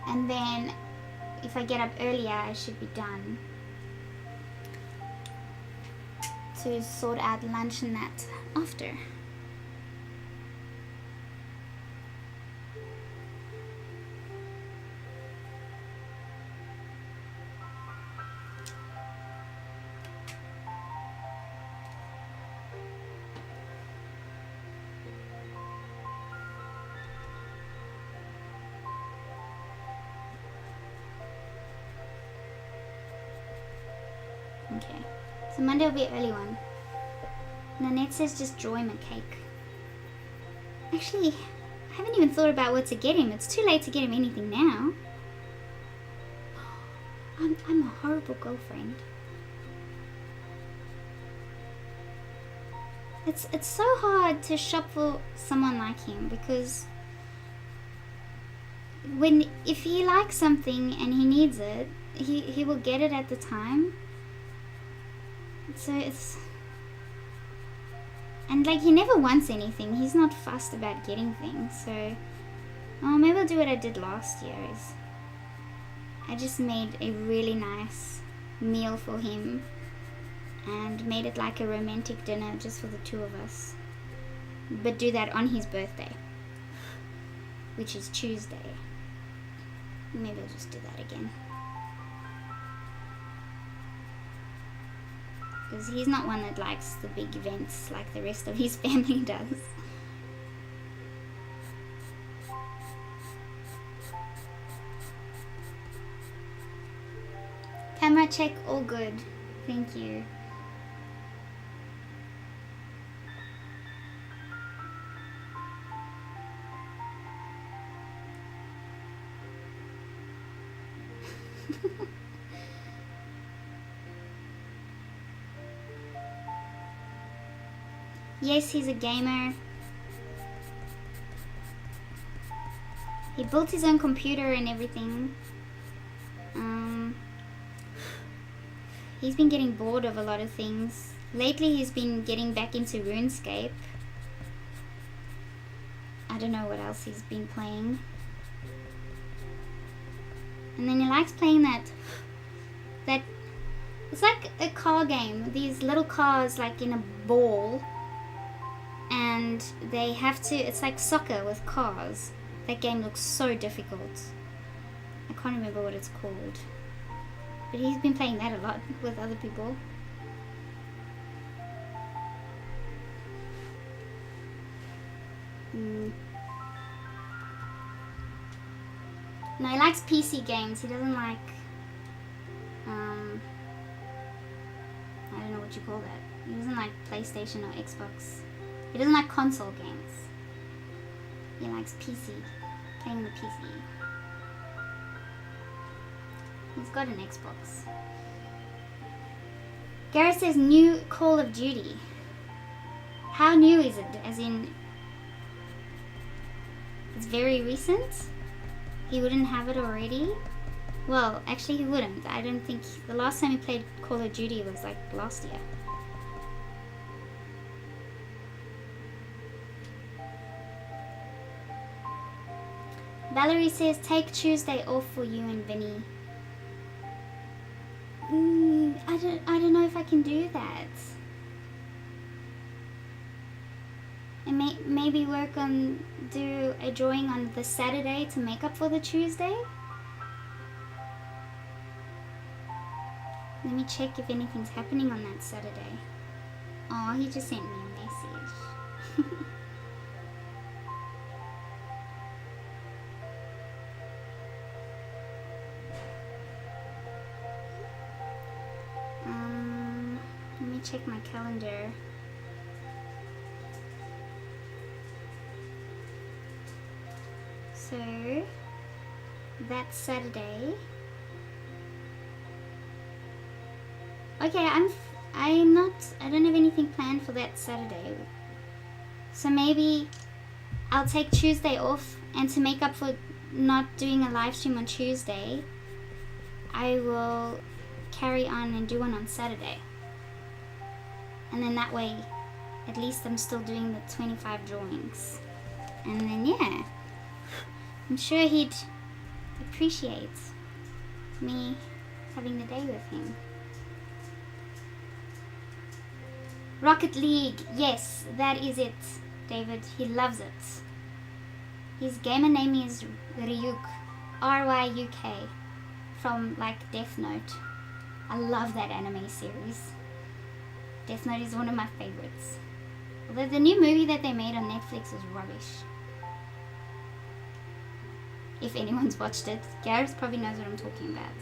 S1: And then if I get up earlier, I should be done to sort out lunch and that after. So Monday will be an early one. Nanette says just draw him a cake. Actually, I haven't even thought about what to get him. It's too late to get him anything now. I'm a horrible girlfriend. It's so hard to shop for someone like him because if he likes something and he needs it, he will get it at the time. So and like he never wants anything. He's not fussed about getting things. So maybe I'll do what I did last year. Is I just made a really nice meal for him and made it like a romantic dinner just for the two of us. But do that on his birthday, which is Tuesday. Maybe I'll just do that again. Because he's not one that likes the big events like the rest of his family does. Camera check, all good. Thank you. Yes, he's a gamer. He built his own computer and everything. He's been getting bored of a lot of things. Lately he's been getting back into RuneScape. I don't know what else he's been playing. And then he likes playing that it's like a car game. These little cars like in a ball. And they have to, it's like soccer with cars. That game looks so difficult. I can't remember what it's called. But he's been playing that a lot with other people. No, he likes PC games. He doesn't like, I don't know what you call that. He doesn't like PlayStation or Xbox. He doesn't like console games. He likes PC, playing the PC. He's got an Xbox. Gareth says new Call of Duty. How new is it? As in, it's very recent? He wouldn't have it already? Well, actually he wouldn't. I don't think, the last time he played Call of Duty was like last year. Valerie says, take Tuesday off for you and Vinny. I don't know if I can do that. And maybe do a drawing on the Saturday to make up for the Tuesday. Let me check if anything's happening on that Saturday. Oh, he just sent me a message. Let me check my calendar. So that's Saturday. Okay, I don't have anything planned for that Saturday. So maybe I'll take Tuesday off, and to make up for not doing a live stream on Tuesday, I will carry on and do one on Saturday. And then that way, at least I'm still doing the 25 drawings. And then yeah, I'm sure he'd appreciate me having the day with him. Rocket League, yes, that is it, David. He loves it. His gamer name is Ryuk, R-Y-U-K, from like Death Note. I love that anime series. Death Note is one of my favorites. Although the new movie that they made on Netflix was rubbish. If anyone's watched it, Gareth probably knows what I'm talking about.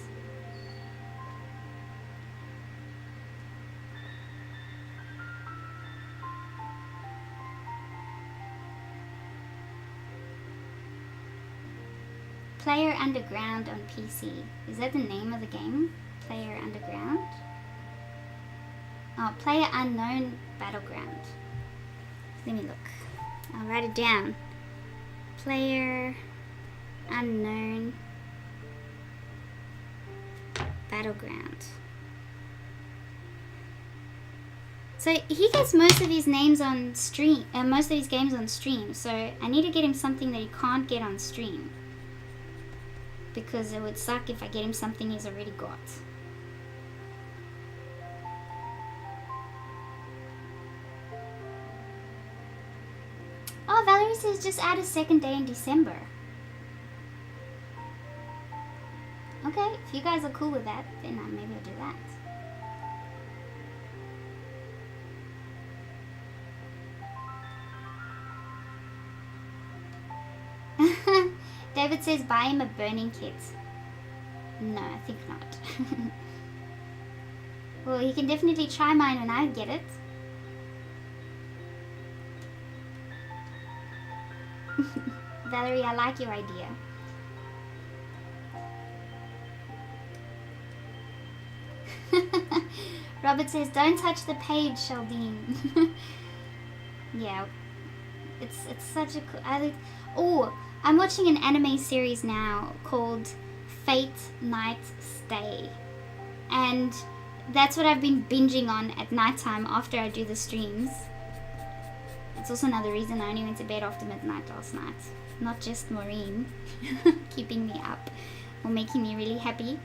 S1: Player Underground on PC. Is that the name of the game? Player Underground? Oh, Player Unknown Battleground. Let me look. I'll write it down. Player Unknown Battleground. So he gets most of his names on stream, most of his games on stream. So I need to get him something that he can't get on stream, because it would suck if I get him something he's already got. Oh, Valerie says just add a second day in December. Okay, if you guys are cool with that, then maybe I'll do that. David says buy him a burning kit. No, I think not. Well, he can definitely try mine when I get it. Valerie, I like your idea. Robert says don't touch the page, Sheldene. Yeah, it's such a cool... Oh, I'm watching an anime series now called Fate Night Stay, and that's what I've been binging on at nighttime after I do the streams. It's also another reason I only went to bed after midnight last night. Not just Maureen keeping me up or making me really happy.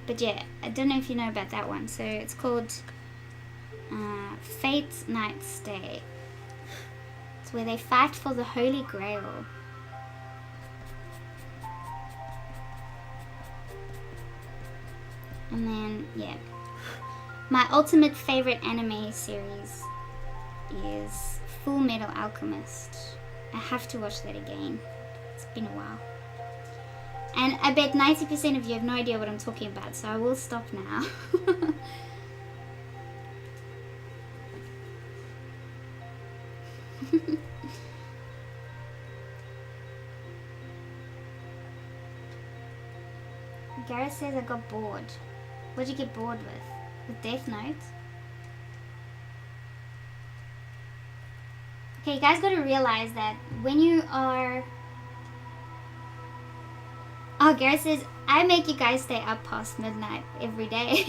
S1: But yeah, I don't know if you know about that one. So it's called Fate Night Stay. It's where they fight for the Holy Grail. And then, yeah. My ultimate favorite anime series is Full Metal Alchemist. I have to watch that again. It's been a while. And I bet 90% of you have no idea what I'm talking about, so I will stop now. Gareth says I got bored. What'd you get bored with? With Death Note? Okay, you guys gotta realize that when you are... Oh, Gareth says, I make you guys stay up past midnight every day.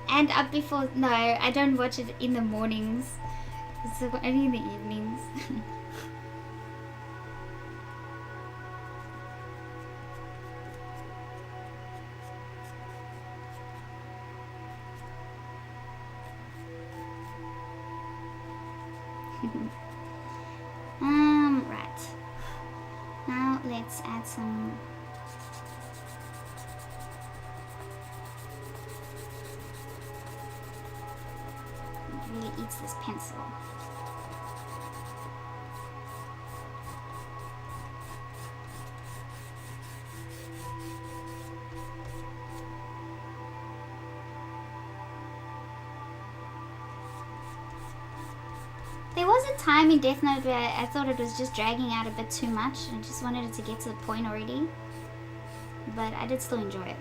S1: And up before... No, I don't watch it in the mornings. It's only in the evenings. Right. Now let's add some... It really eats this pencil. There was a time in Death Note where I thought it was just dragging out a bit too much and just wanted it to get to the point already. But I did still enjoy it.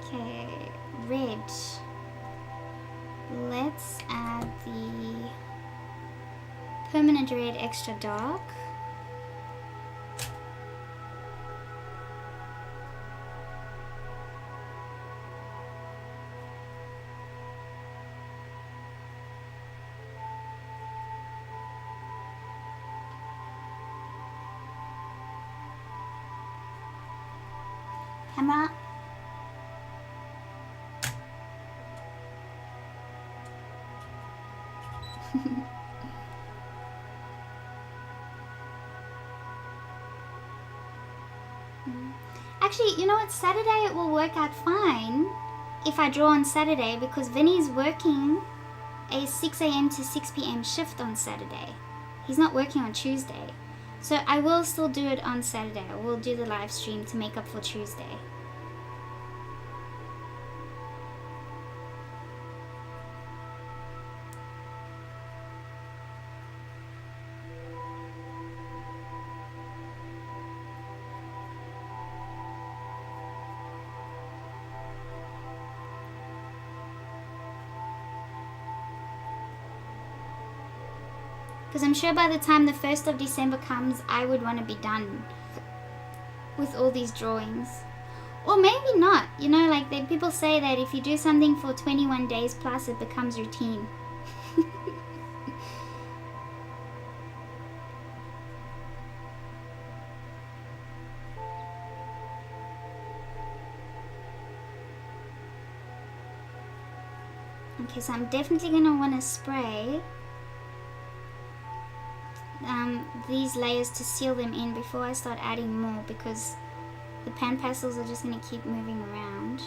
S1: Okay, red. Let's add the permanent red extra dark. Camera. Actually, you know what? Saturday it will work out fine if I draw on Saturday, because Vinny's working a 6 a.m. to 6 p.m. shift on Saturday. He's not working on Tuesday. So I will still do it on Saturday. I will do the live stream to make up for Tuesday. Because I'm sure by the time the 1st of December comes, I would want to be done with all these drawings. Or maybe not. You know, like people say that if you do something for 21 days plus, it becomes routine. Okay, so I'm definitely going to want to spray these layers to seal them in before I start adding more, because the PanPastels are just going to keep moving around.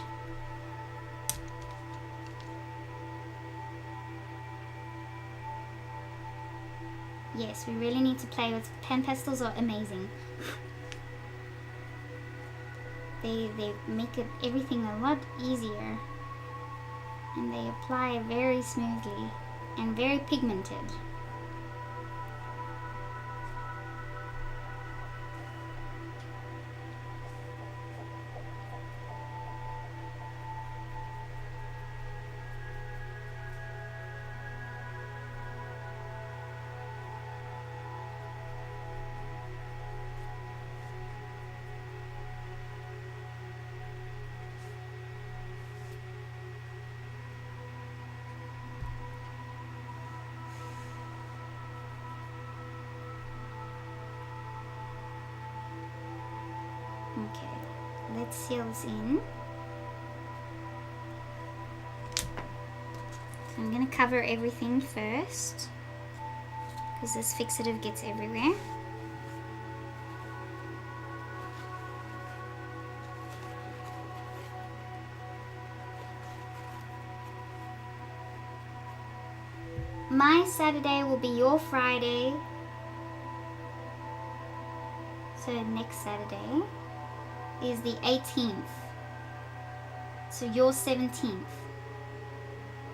S1: Yes, we really need to play with PanPastels. Are amazing. They make everything a lot easier, and they apply very smoothly and very pigmented. Okay, let's seal this in. So I'm going to cover everything first, because this fixative gets everywhere. My Saturday will be your Friday. So next Saturday is the 18th. So your 17th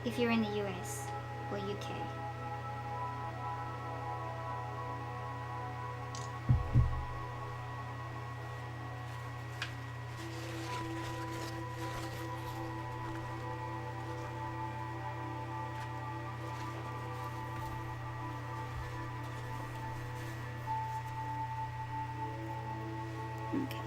S1: if you're in the US or UK. Okay.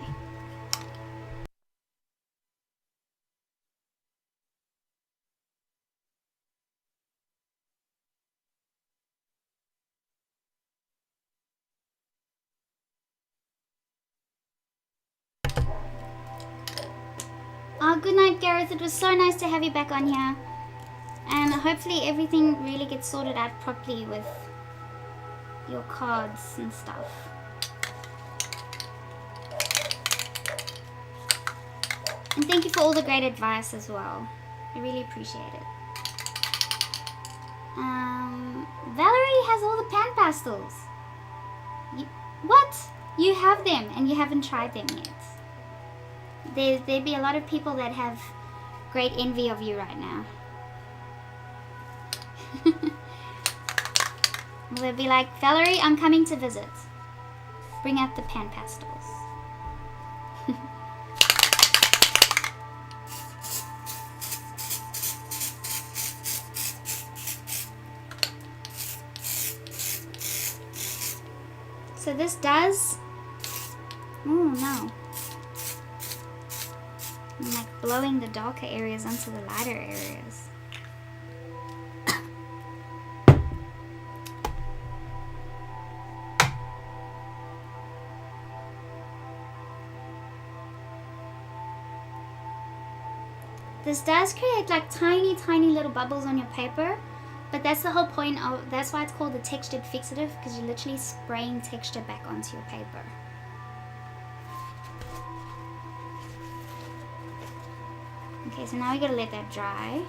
S1: Oh, good night, Gareth. It was so nice to have you back on here. And hopefully everything really gets sorted out properly with your cards and stuff. And thank you for all the great advice as well. I really appreciate it. Valerie has all the PanPastels. What? You have them and you haven't tried them yet. There'd be a lot of people that have great envy of you right now. They'll be like, Valerie, I'm coming to visit. Bring out the PanPastels. So this does... Oh no. I'm like blowing the darker areas onto the lighter areas. This does create like tiny little bubbles on your paper, but that's the whole point of, that's why it's called the textured fixative, because you're literally spraying texture back onto your paper. Okay, so now we gotta let that dry.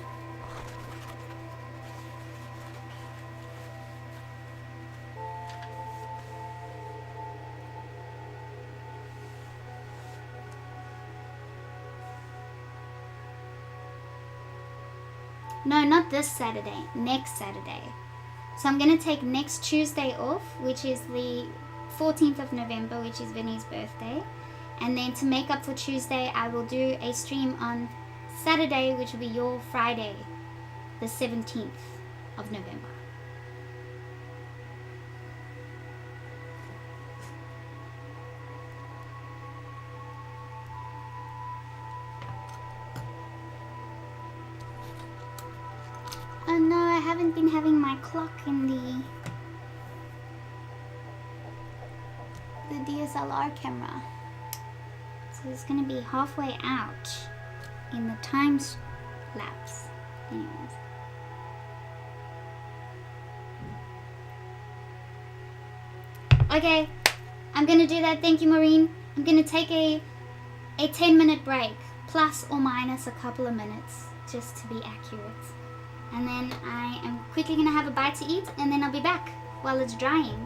S1: No, not this Saturday, next Saturday. So I'm going to take next Tuesday off, which is the 14th of November, which is Vinny's birthday. And then to make up for Tuesday, I will do a stream on Saturday, which will be your Friday, the 17th of November. Oh no, I haven't been having my clock in the DSLR camera. So it's going to be halfway out in the time lapse. Anyways. Okay, I'm going to do that. Thank you, Maureen. I'm going to take a 10-minute break, plus or minus a couple of minutes, just to be accurate. And then I am quickly going to have a bite to eat, and then I'll be back while it's drying.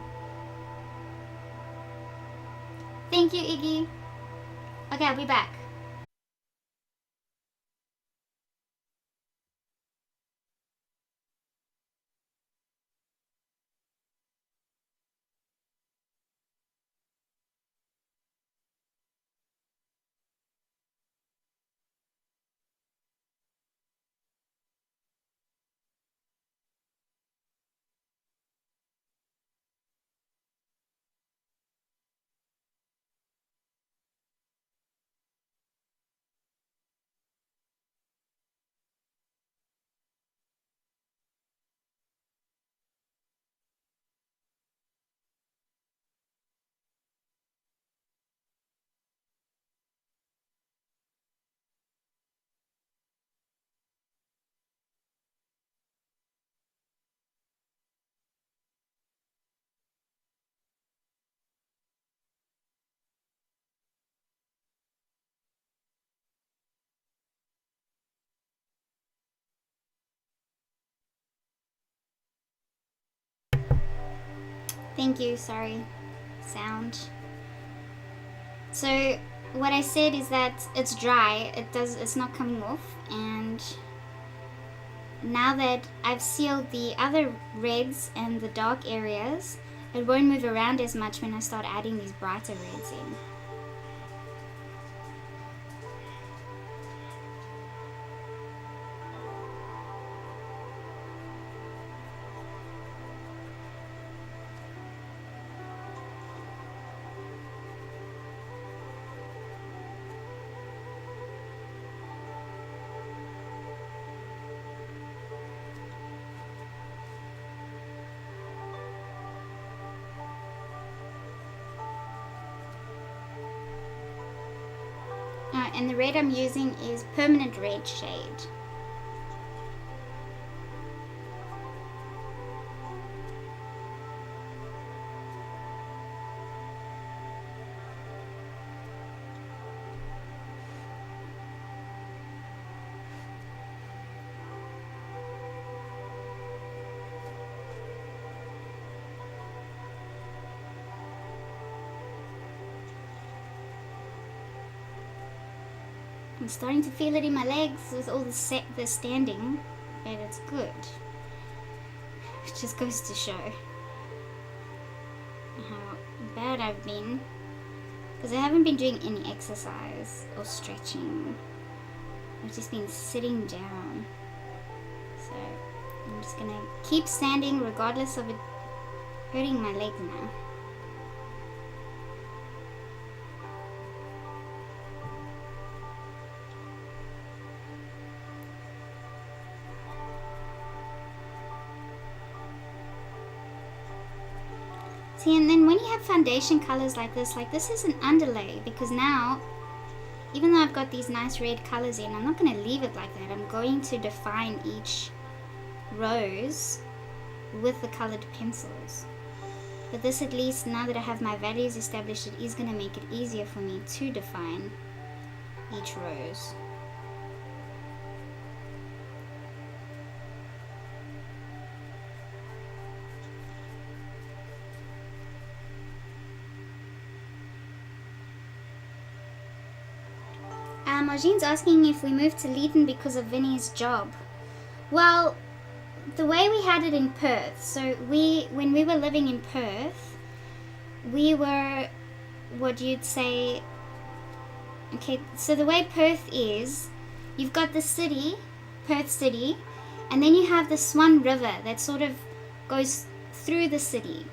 S1: Thank you, Iggy. Okay, I'll be back. Thank you, sorry, sound. So what I said is that it's dry, it's not coming off, and now that I've sealed the other reds and the dark areas, it won't move around as much when I start adding these brighter reds in. And the red I'm using is Permanent Red shade. I'm starting to feel it in my legs with all the standing, but it's good. It just goes to show how bad I've been, because I haven't been doing any exercise or stretching. I've just been sitting down. So I'm just gonna keep standing regardless of it hurting my legs now. See, and then when you have foundation colors like this is an underlay, because now, even though I've got these nice red colors in, I'm not going to leave it like that. I'm going to define each rose with the colored pencils. But this, at least, now that I have my values established, it is going to make it easier for me to define each rose. Marjine's asking if we moved to Leiden because of Vinny's job. Well, the way we had it in Perth, so when we were living in Perth, we were, what you'd say, okay, so the way Perth is, you've got the city, Perth City, and then you have the Swan River that sort of goes through the city.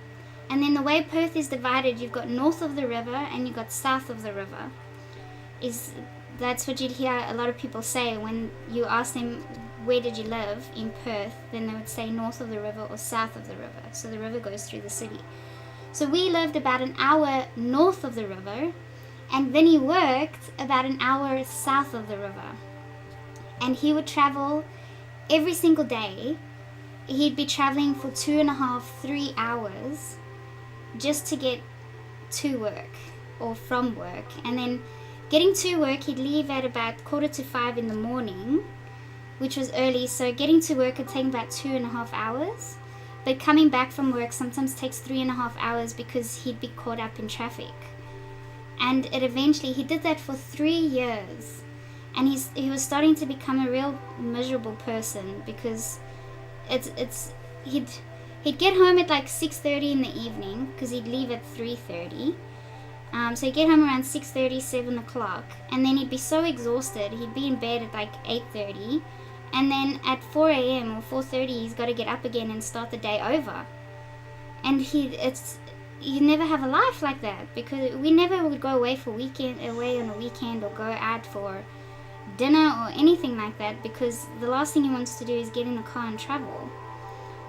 S1: And then the way Perth is divided, you've got north of the river and you've got south of the river. That's what you'd hear a lot of people say when you ask them, where did you live in Perth? Then they would say north of the river or south of the river. So the river goes through the city. So we lived about an hour north of the river, and Vinny worked about an hour south of the river. And he would travel every single day. He'd be traveling for 2.5, 3 hours just to get to work or from work. And then getting to work, he'd leave at about 4:45 in the morning, which was early. So getting to work would take about 2.5 hours. But coming back from work sometimes takes 3.5 hours because he'd be caught up in traffic. And he did that for 3 years. And he was starting to become a real miserable person because he'd get home at like 6:30 in the evening because he'd leave at 3:30. So he'd get home around 6:30, 7 o'clock, and then he'd be so exhausted he'd be in bed at like 8:30, and then at 4 a.m. or 4:30 he's got to get up again and start the day over. And you never have a life like that because we never would go away on a weekend or go out for dinner or anything like that because the last thing he wants to do is get in the car and travel.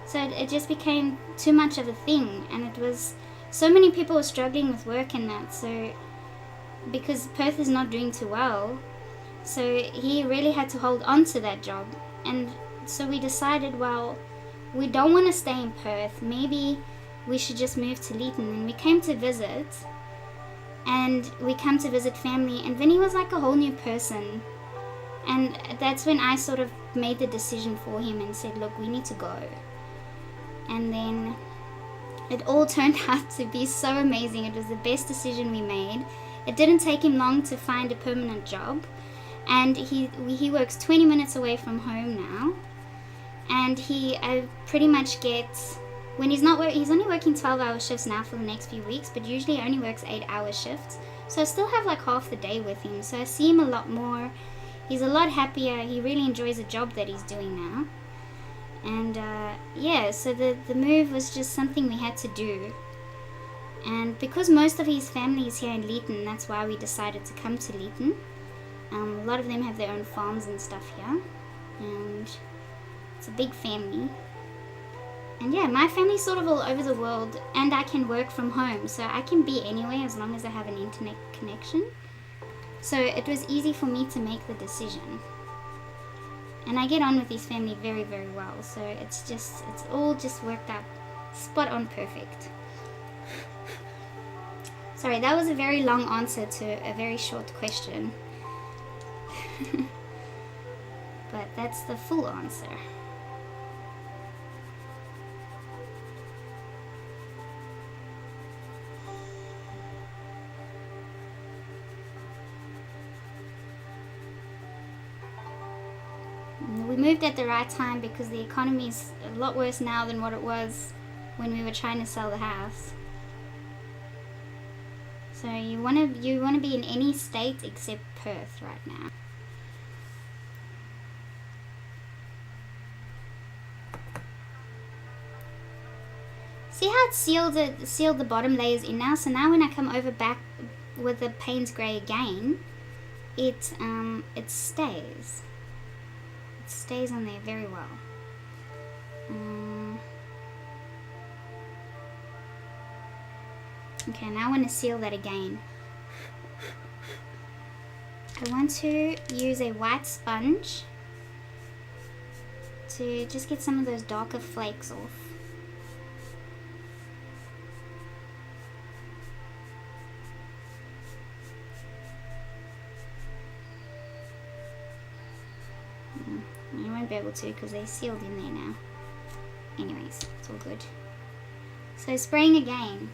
S1: So it just became too much of a thing, and it was so many people were struggling with work and that, so because Perth is not doing too well, so he really had to hold on to that job. And so we decided, well, we don't want to stay in Perth, maybe we should just move to Leeton. And we came to visit, and we come to visit family, and Vinny was like a whole new person. And that's when I sort of made the decision for him and said, look, we need to go. And then it all turned out to be so amazing. It was the best decision we made. It didn't take him long to find a permanent job, and he works 20 minutes away from home now. And he pretty much gets, when he's only working 12-hour shifts now for the next few weeks, but usually only works 8-hour shifts. So I still have like half the day with him, so I see him a lot more. He's a lot happier. He really enjoys the job that he's doing now. And so the move was just something we had to do. And because most of his family is here in Leeton, that's why we decided to come to Leeton. A lot of them have their own farms and stuff here, and it's a big family. And yeah, my family's sort of all over the world, and I can work from home, so I can be anywhere as long as I have an internet connection. So it was easy for me to make the decision. And I get on with his family very, very well, so it's all just worked out spot on perfect. Sorry, that was a very long answer to a very short question. But that's the full answer. We moved at the right time because the economy is a lot worse now than what it was when we were trying to sell the house. So you want to be in any state except Perth right now. See how it sealed the bottom layers in now? So now when I come over back with the Payne's Grey again, it stays. It stays on there very well. Okay, now I want to seal that again. I want to use a white sponge to just get some of those darker flakes off. You won't be able to because they're sealed in there now. Anyways, it's all good. So spraying again.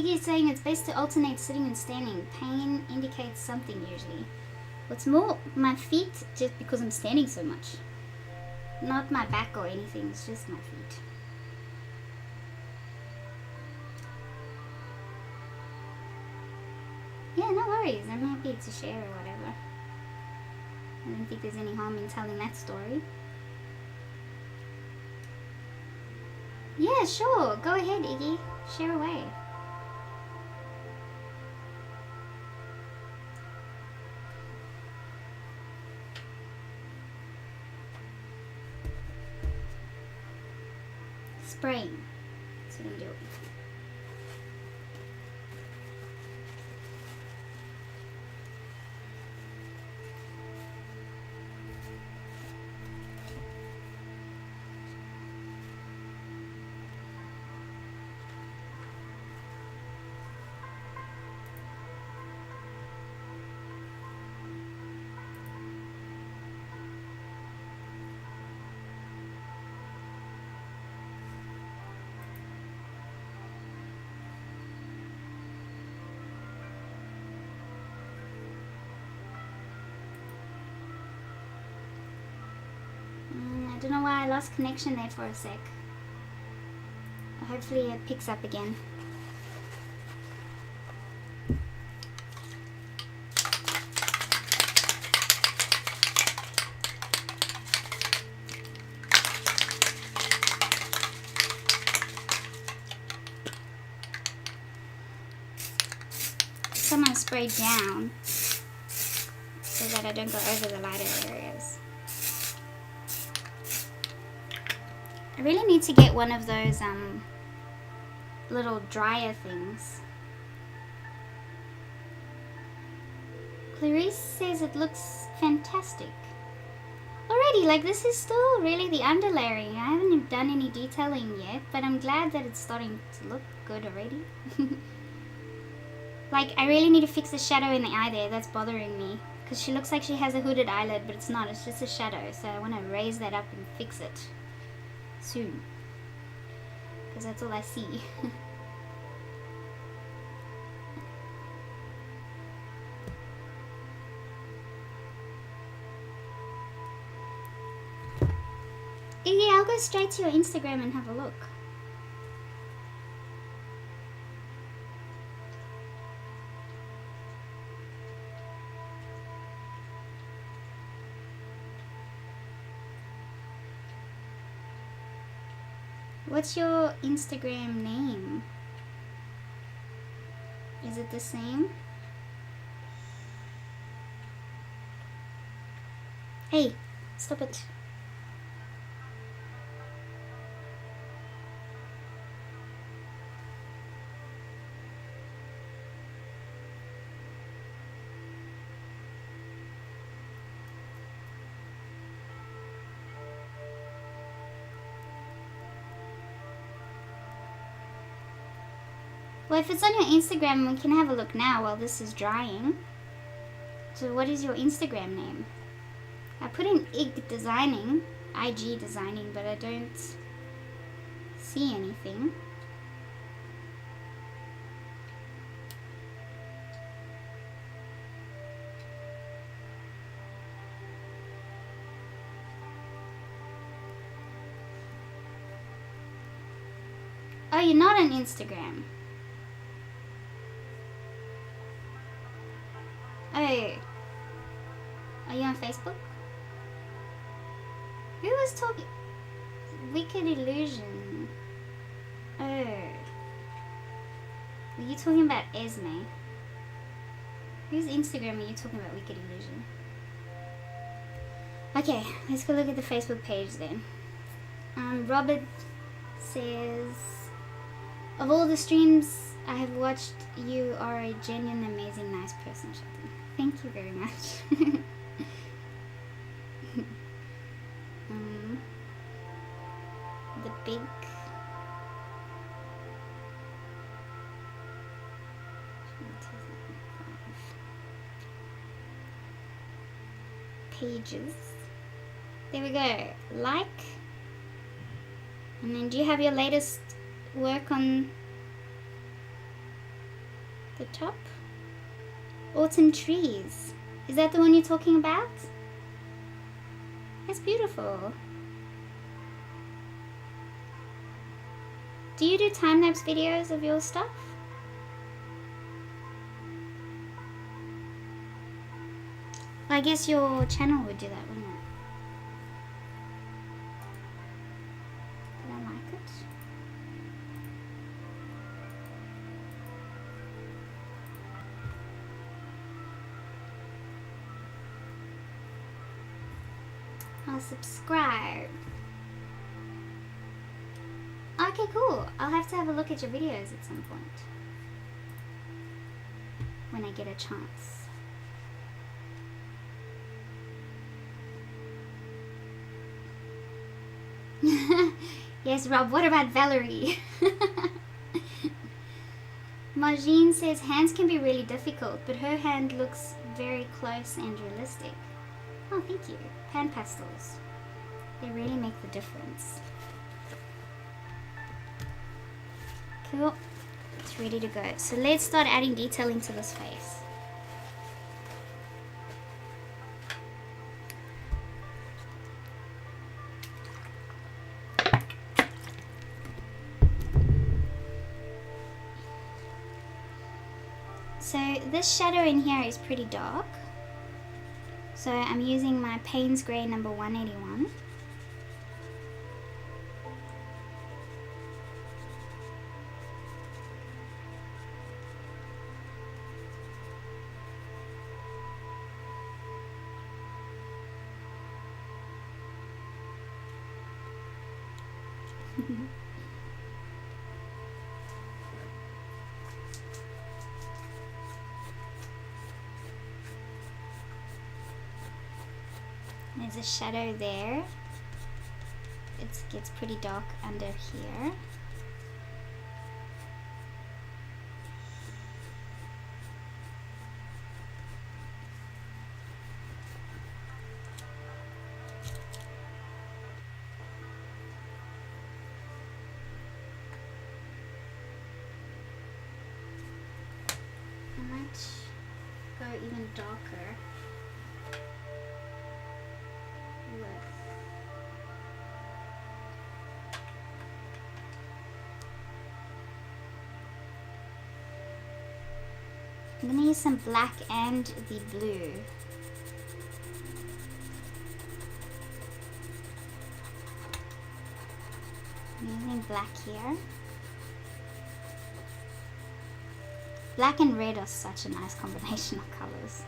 S1: Iggy is saying it's best to alternate sitting and standing. Pain indicates something usually. What's more, my feet, just because I'm standing so much. Not my back or anything, it's just my feet. Yeah, no worries. I'm happy to share or whatever. I don't think there's any harm in telling that story. Yeah, sure. Go ahead, Iggy. Share away. Spraying. That's what I'm doing. I don't know why I lost connection there for a sec. Hopefully it picks up again. Someone sprayed down so that I don't go over the lighter areas. I really need to get one of those little dryer things. Clarice says it looks fantastic. Already, like this is still really the underlayering. I haven't done any detailing yet, but I'm glad that it's starting to look good already. Like, I really need to fix the shadow in the eye there. That's bothering me. Because she looks like she has a hooded eyelid, but it's not. It's just a shadow. So I want to raise that up and fix it soon. Because that's all I see. Iggy, I'll go straight to your Instagram and have a look. What's your Instagram name? Is it the same? Hey, stop it. Well, if it's on your Instagram, we can have a look now while this is drying. So what is your Instagram name? I put in IG designing, but I don't see anything. Oh, you're not on Instagram. Oh, are you on Facebook? Who was talking? Wicked Illusion. Oh, were you talking about Esme? Whose Instagram are you talking about, Wicked Illusion? Okay, let's go look at the Facebook page then. Robert says, of all the streams I have watched, you are a genuine, amazing, nice person, Sheldene. Thank you very much. The big pages. There we go. Like. And then do you have your latest work on the top. Autumn trees. Is that the one you're talking about? That's beautiful. Do you do time-lapse videos of your stuff? I guess your channel would do that, wouldn't it? Did I like it? I'll subscribe. Okay, cool. I'll have to have a look at your videos at some point. When I get a chance. Yes, Rob, what about Valerie? Margine says hands can be really difficult, but her hand looks very close and realistic. Oh, thank you. PanPastels. They really make the difference. Cool. It's ready to go. So let's start adding detail into this face. So this shadow in here is pretty dark. So I'm using my Payne's Grey number 181. There's a shadow there. It gets pretty dark under here. I might go even darker. I'm going to use some black and the blue. I'm using black here. Black and red are such a nice combination of colors.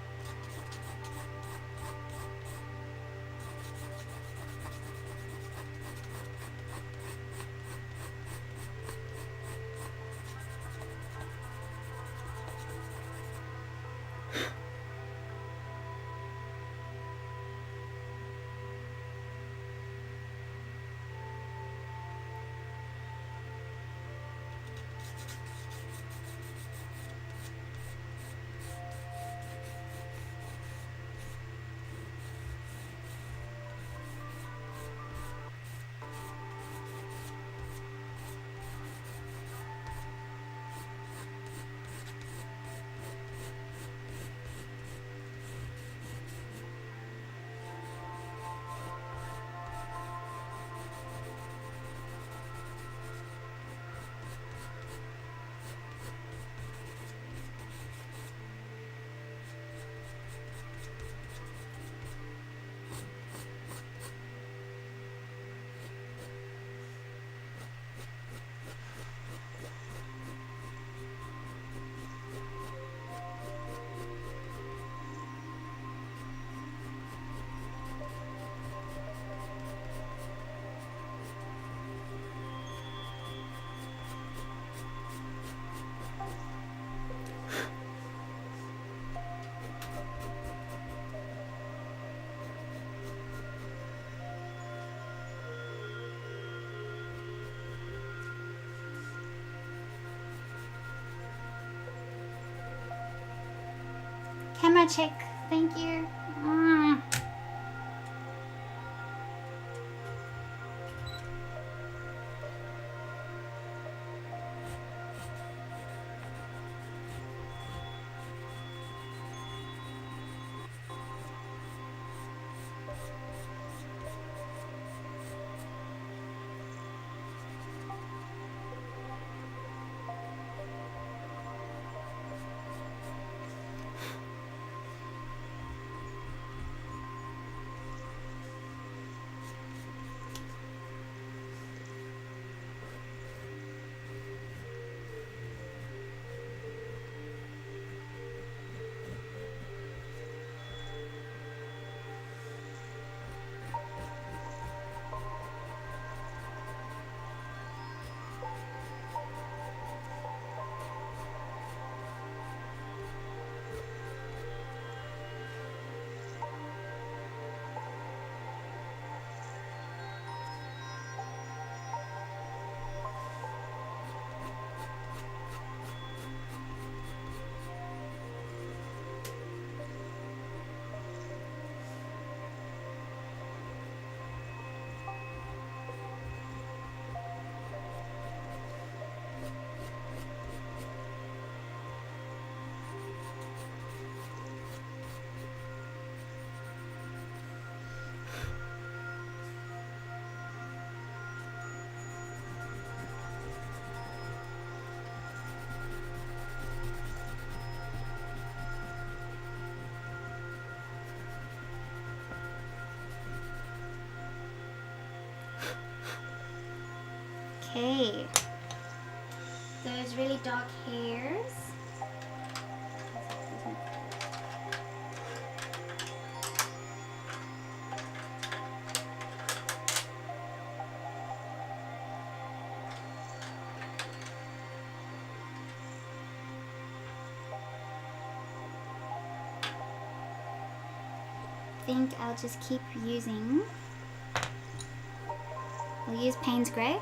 S1: Camera check, thank you. Okay. Those really dark hairs. I think I'll just keep using, I'll use Payne's Grey.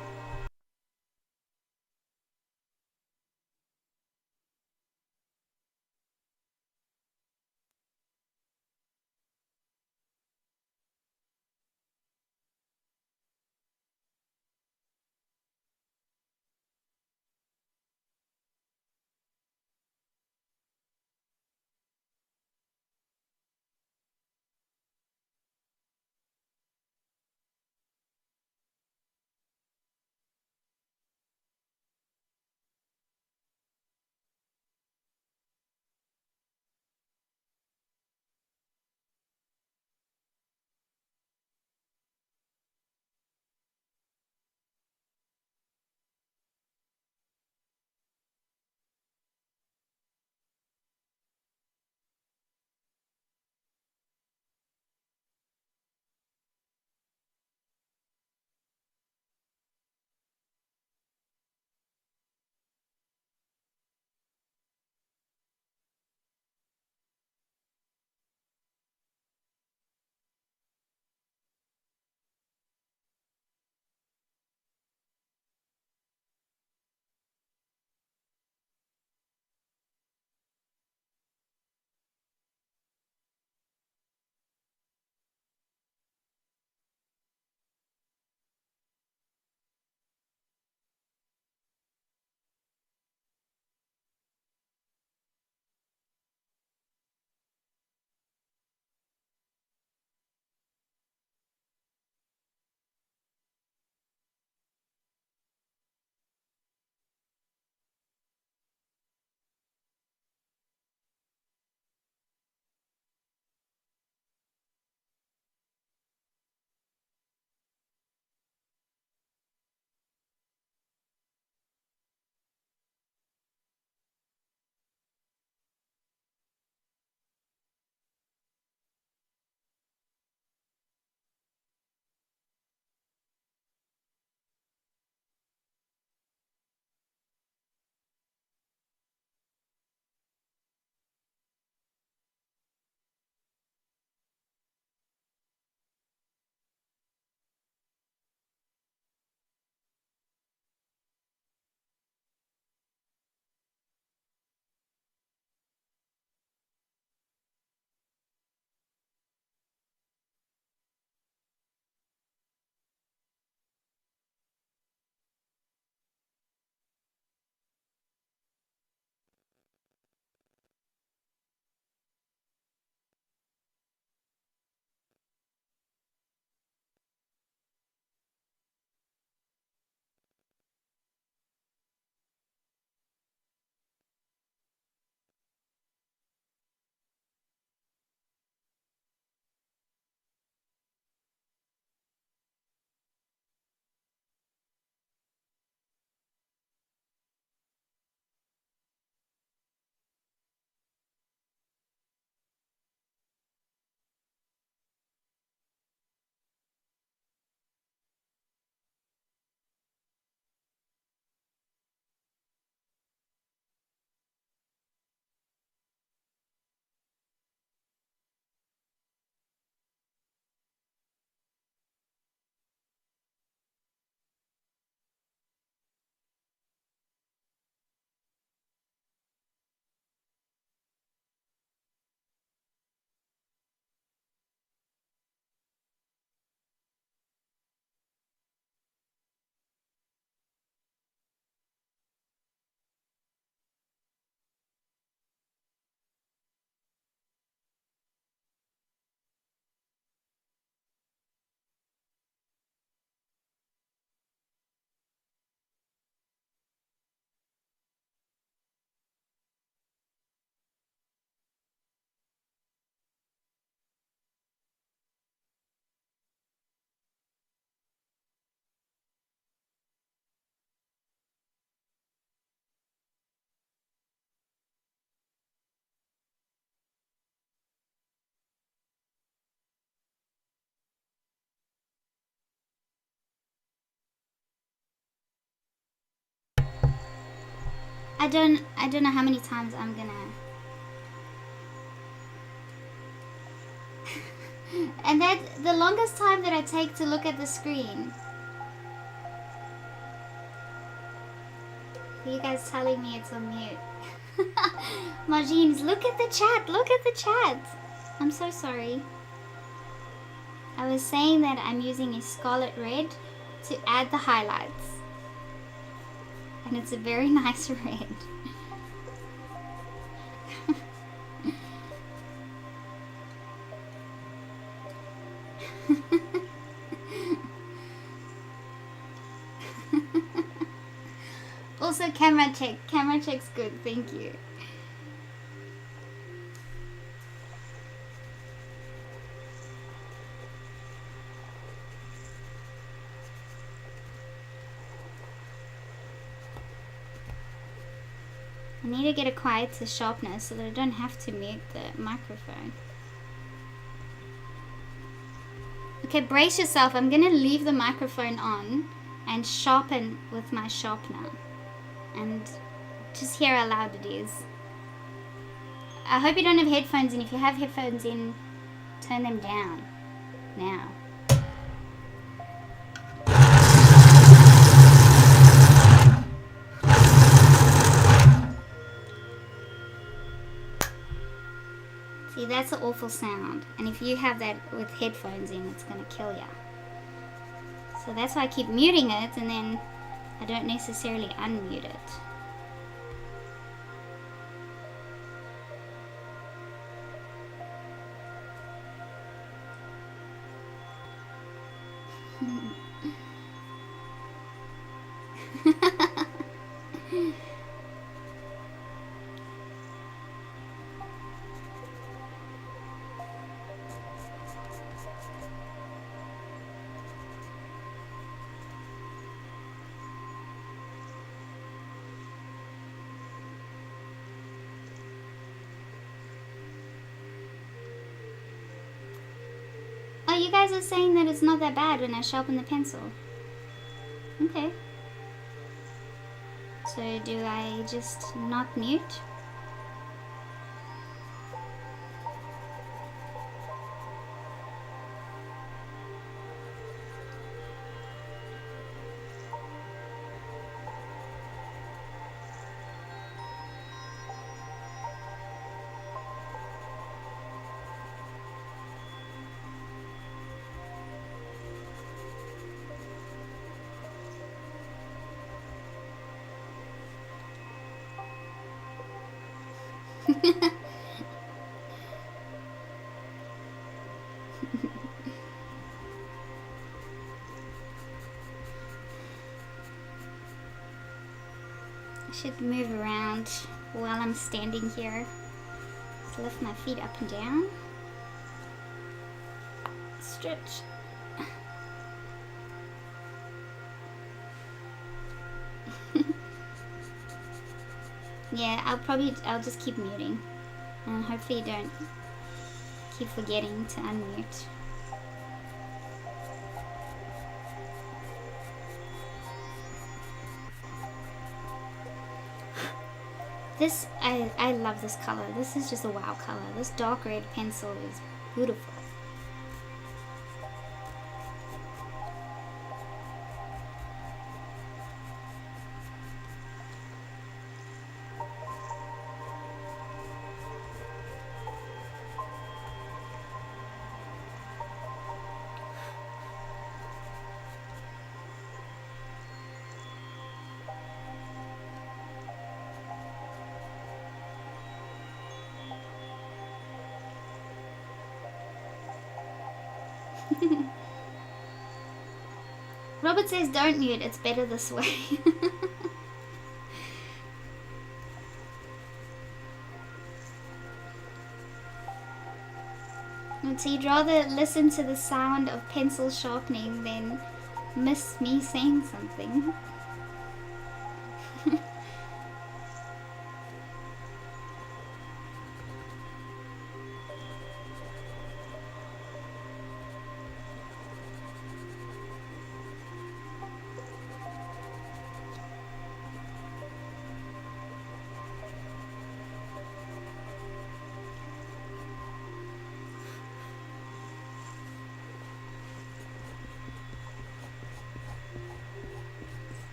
S1: I don't know how many times I'm gonna and that the longest time that I take to look at the screen. You guys telling me it's on mute. Margines, look at the chat, look at the chat. I'm so sorry. I was saying that I'm using a scarlet red to add the highlights. And it's a very nice red. Also camera check. Camera check's good, thank you. I need to get a quieter sharpness so that I don't have to mute the microphone. Okay, brace yourself. I'm gonna leave the microphone on and sharpen with my sharpener. And just hear how loud it is. I hope you don't have headphones, and if you have headphones in, turn them down now. See, that's an awful sound, and if you have that with headphones in, it's gonna kill ya. So that's why I keep muting it, and then I don't necessarily unmute it. Oh, you guys are saying that it's not that bad when I sharpen the pencil. Okay. So do I just not mute? I should move around while I'm standing here. Just lift my feet up and down. Stretch. Yeah, I'll just keep muting. And hopefully you don't keep forgetting to unmute. This, I love this color. This is just a wow color. This dark red pencil is beautiful. Robert says don't mute, it's better this way. So you'd rather listen to the sound of pencil sharpening than miss me saying something.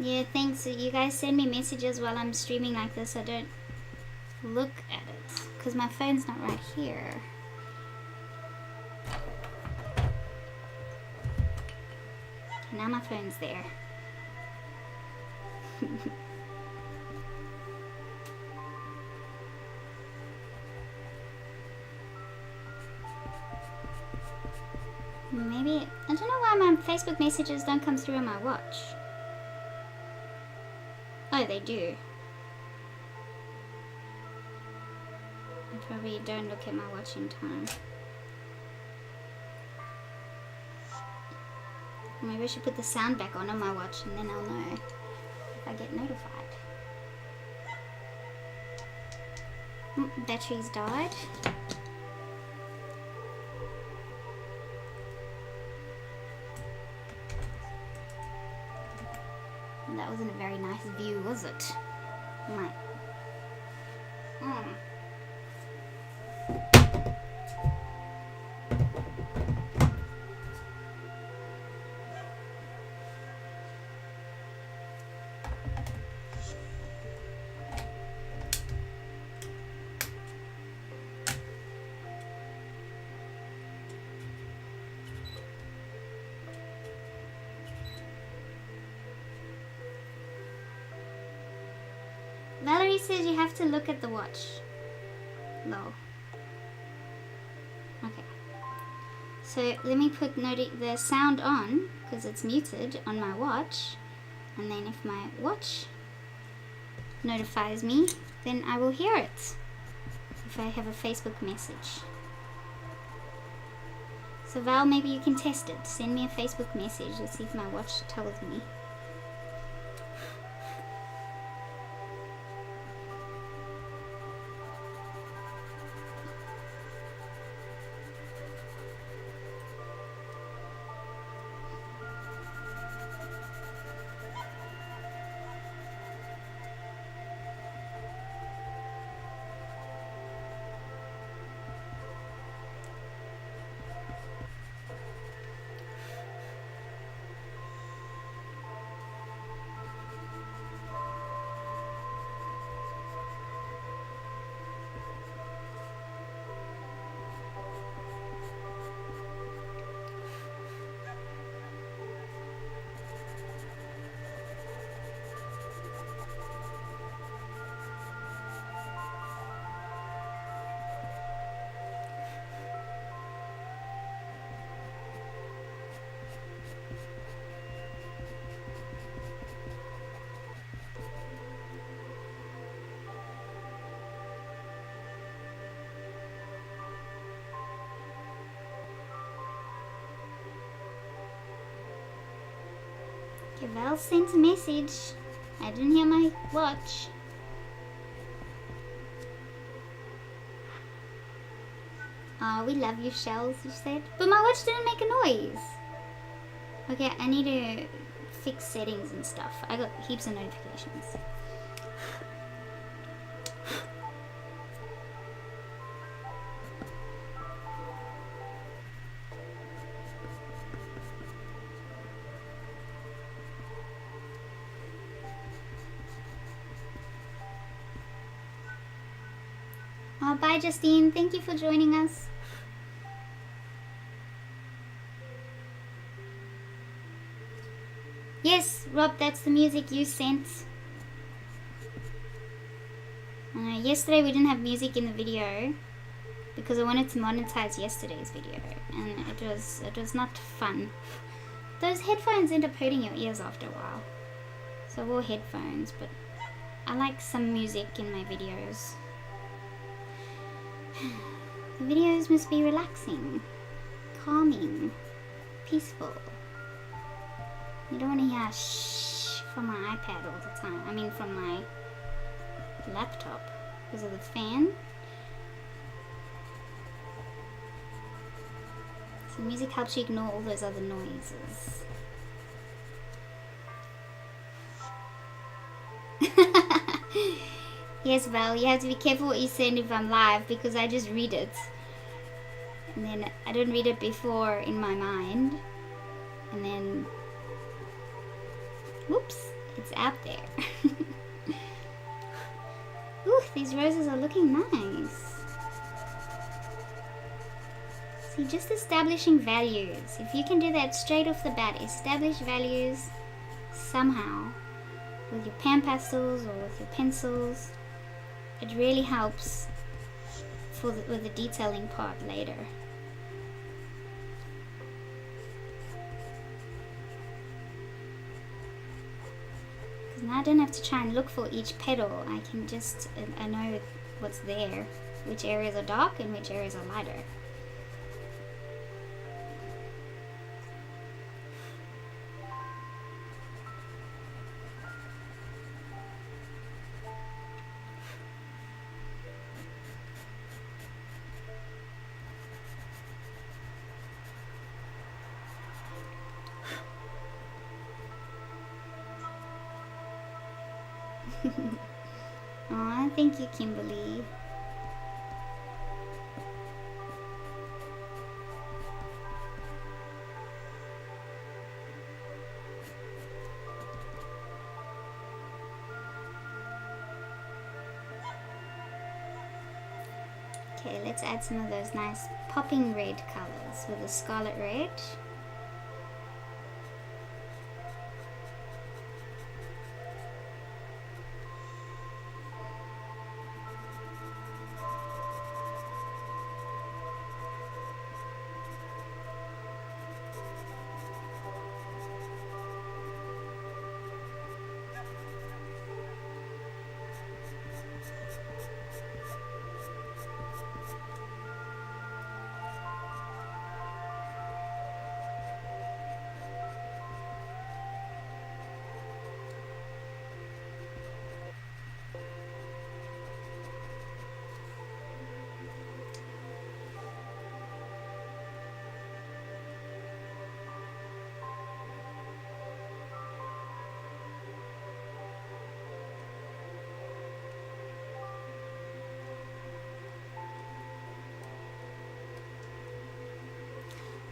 S1: Yeah, thanks. You guys send me messages while I'm streaming like this. I don't look at it because my phone's not right here. Now my phone's there. Maybe, I don't know why my Facebook messages don't come through on my watch. Oh, they do. I probably don't look at my watch in time. Maybe I should put the sound back on my watch and then I'll know if I get notified. Battery's died. That wasn't a very nice view, was it? My. Valerie says you have to look at the watch. Lol. Okay. So let me put the sound on, because it's muted on my watch. And then if my watch notifies me, then I will hear it. If I have a Facebook message. So Val, maybe you can test it. Send me a Facebook message. Let's see if my watch tells me. Val sent a message. I didn't hear my watch. Oh, we love you, Shells, you said. But my watch didn't make a noise. Okay, I need to fix settings and stuff. I got heaps of notifications. Oh, bye, Justine. Thank you for joining us. Yes, Rob, that's the music you sent. Yesterday we didn't have music in the video because I wanted to monetize yesterday's video, and it was not fun. Those headphones end up hurting your ears after a while. So I wore headphones, but I like some music in my videos. The videos must be relaxing, calming, peaceful. You don't want to hear shh from my iPad all the time. I mean from my laptop because of the fan. So music helps you ignore all those other noises. Yes, Val, you have to be careful what you send if I'm live because I just read it. And then I don't read it before in my mind. And then, whoops, It's out there. Ooh, these roses are looking nice. See, just establishing values. If you can do that straight off the bat, establish values somehow with your PanPastels or with your pencils, it really helps with the detailing part later. Because now I don't have to try and look for each petal. I can just, I know what's there, which areas are dark and which areas are lighter. Aw, thank you, Kimberly. Okay, let's add some of those nice popping red colors with the scarlet red.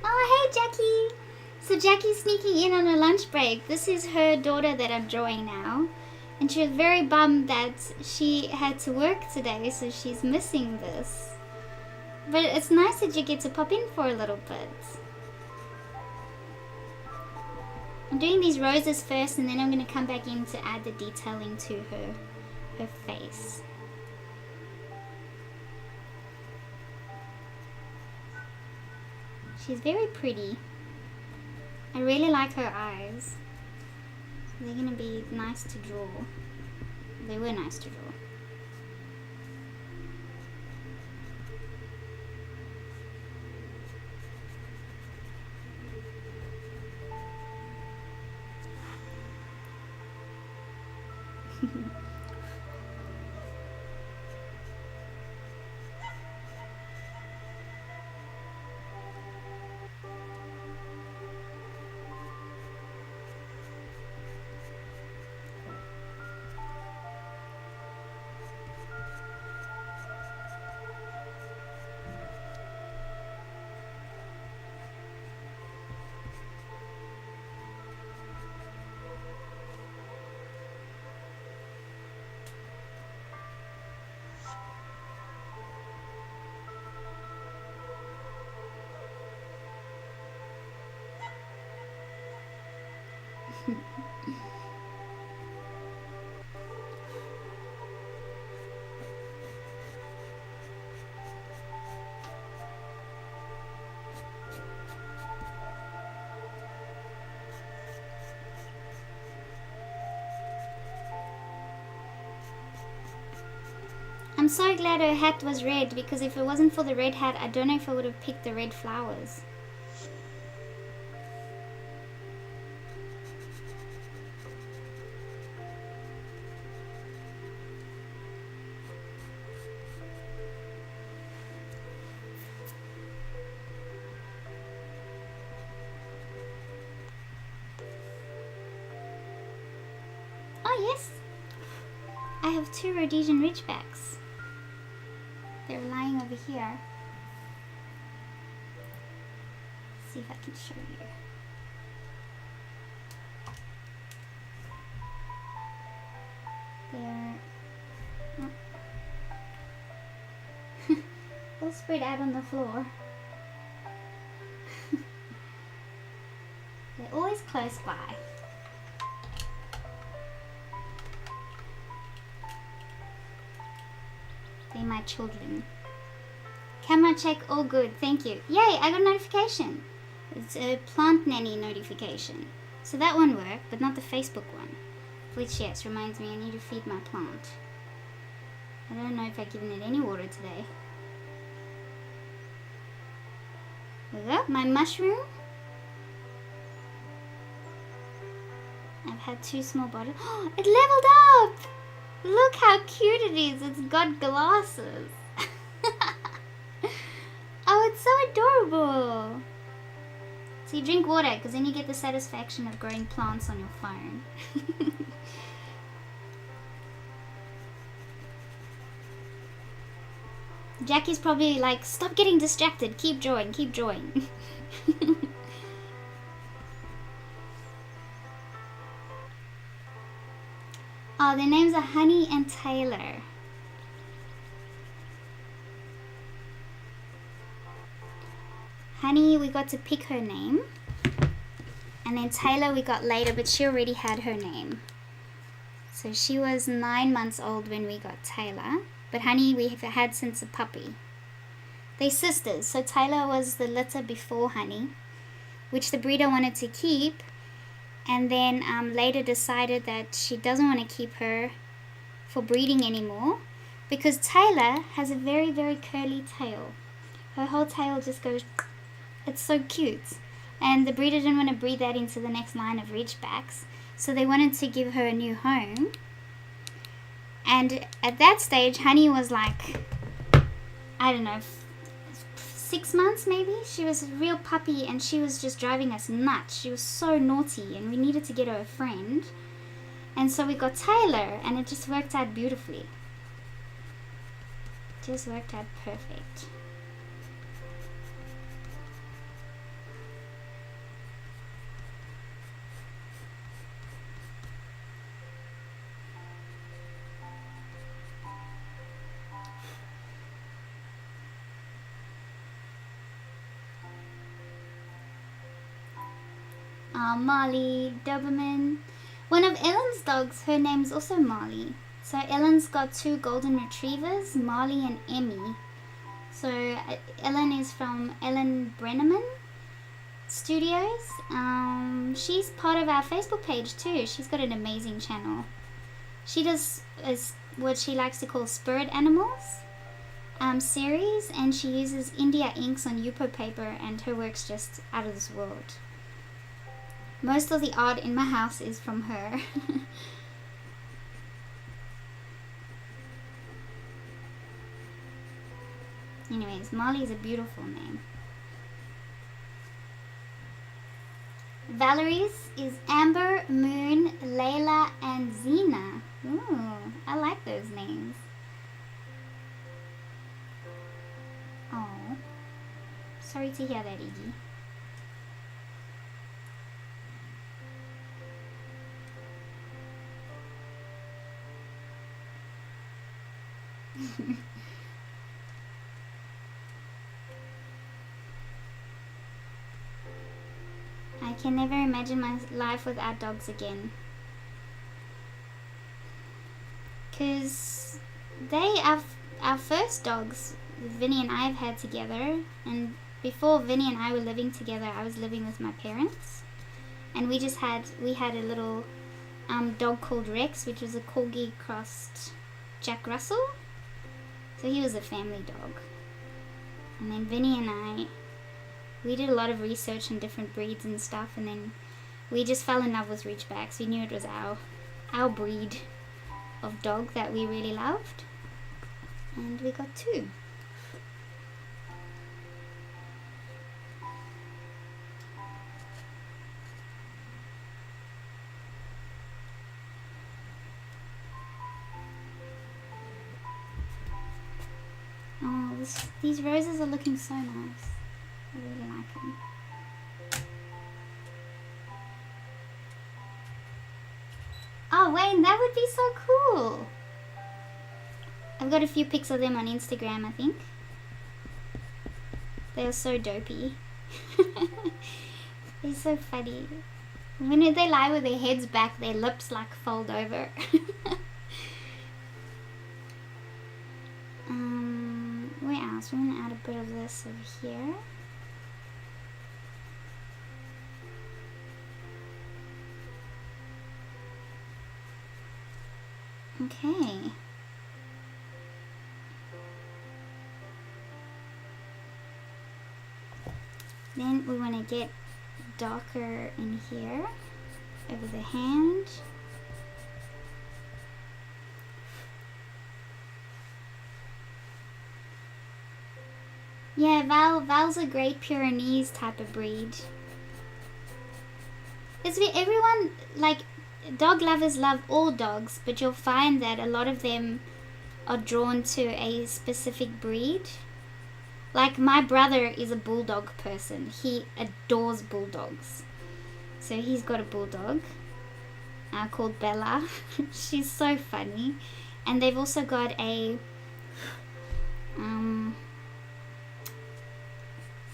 S1: Oh, hey, Jackie. So Jackie's sneaking in on her lunch break. This is her daughter that I'm drawing now. And she was very bummed that she had to work today, so she's missing this. But it's nice that you get to pop in for a little bit. I'm doing these roses first, and then I'm going to come back in to add the detailing to her face. She's very pretty. I really like her eyes. They're gonna be nice to draw. They were nice to draw. I'm so glad her hat was red, because if it wasn't for the red hat, I don't know if I would have picked the red flowers. Oh yes, I have 2 Rhodesian Ridgebacks. They're lying over here. Let's see if I can show you. They're all spread out on the floor. They're always close by. They're my children. Camera check, all good, thank you. Yay, I got a notification. It's a plant nanny notification. So that one worked, but not the Facebook one. Which, yes, reminds me I need to feed my plant. I don't know if I've given it any water today. There we go, my mushroom. I've had 2 small bottles. Oh, it leveled up! Look how cute it is. It's got glasses. Oh, it's so adorable. So you drink water because then you get the satisfaction of growing plants on your phone. Jackie's probably like, stop getting distracted. Keep drawing, keep drawing. Oh, their names are Honey and Taylor. Honey, we got to pick her name. And then Taylor we got later, but she already had her name. So she was 9 months old when we got Taylor. But Honey we have had since a puppy. They're sisters, so Taylor was the litter before Honey, which the breeder wanted to keep. And then later decided that she doesn't want to keep her for breeding anymore because Taylor has a very, very curly tail. Her whole tail just goes, it's so cute. And the breeder didn't want to breed that into the next line of Ridgebacks, so they wanted to give her a new home. And at that stage, Honey was like, I don't know, 6 months maybe. She was a real puppy and she was just driving us nuts. She was so naughty and we needed to get her a friend. And so we got Taylor and it just worked out beautifully. Just worked out perfect. Marley Doberman. One of Ellen's dogs, her name's also Marley. So Ellen's got 2 golden retrievers, Marley and Emmy. So Ellen is from Ellen Brenneman Studios. She's part of our Facebook page too. She's got an amazing channel. She does what she likes to call spirit animals series, and she uses India inks on Yupo paper, and her work's just out of this world. Most of the art in my house is from her. Anyways, Molly is a beautiful name. Valerie's is Amber, Moon, Layla, and Zena. Ooh, I like those names. Oh, sorry to hear that, Iggy. I can never imagine my life without dogs again. Because our first dogs, Vinny and I have had together, and before Vinny and I were living together, I was living with my parents, and we had a little dog called Rex, which was a corgi crossed Jacq Russell. So he was a family dog. And then Vinny and I, we did a lot of research on different breeds and stuff, and then we just fell in love with Ridgebacks. We knew it was our breed of dog that we really loved, and we got 2. Oh, these roses are looking so nice. I really like them. Oh, Wayne, that would be so cool. I've got a few pics of them on Instagram, I think. They're so dopey. They're so funny. When they lie with their heads back, their lips like fold over. Where else? We're gonna add a bit of this over here. Okay. Then we want to get darker in here over the hand. Yeah, Val's a Great Pyrenees type of breed. Everyone, like, dog lovers love all dogs, but you'll find that a lot of them are drawn to a specific breed. Like, my brother is a bulldog person. He adores bulldogs. So he's got a bulldog called Bella. She's so funny. And they've also got a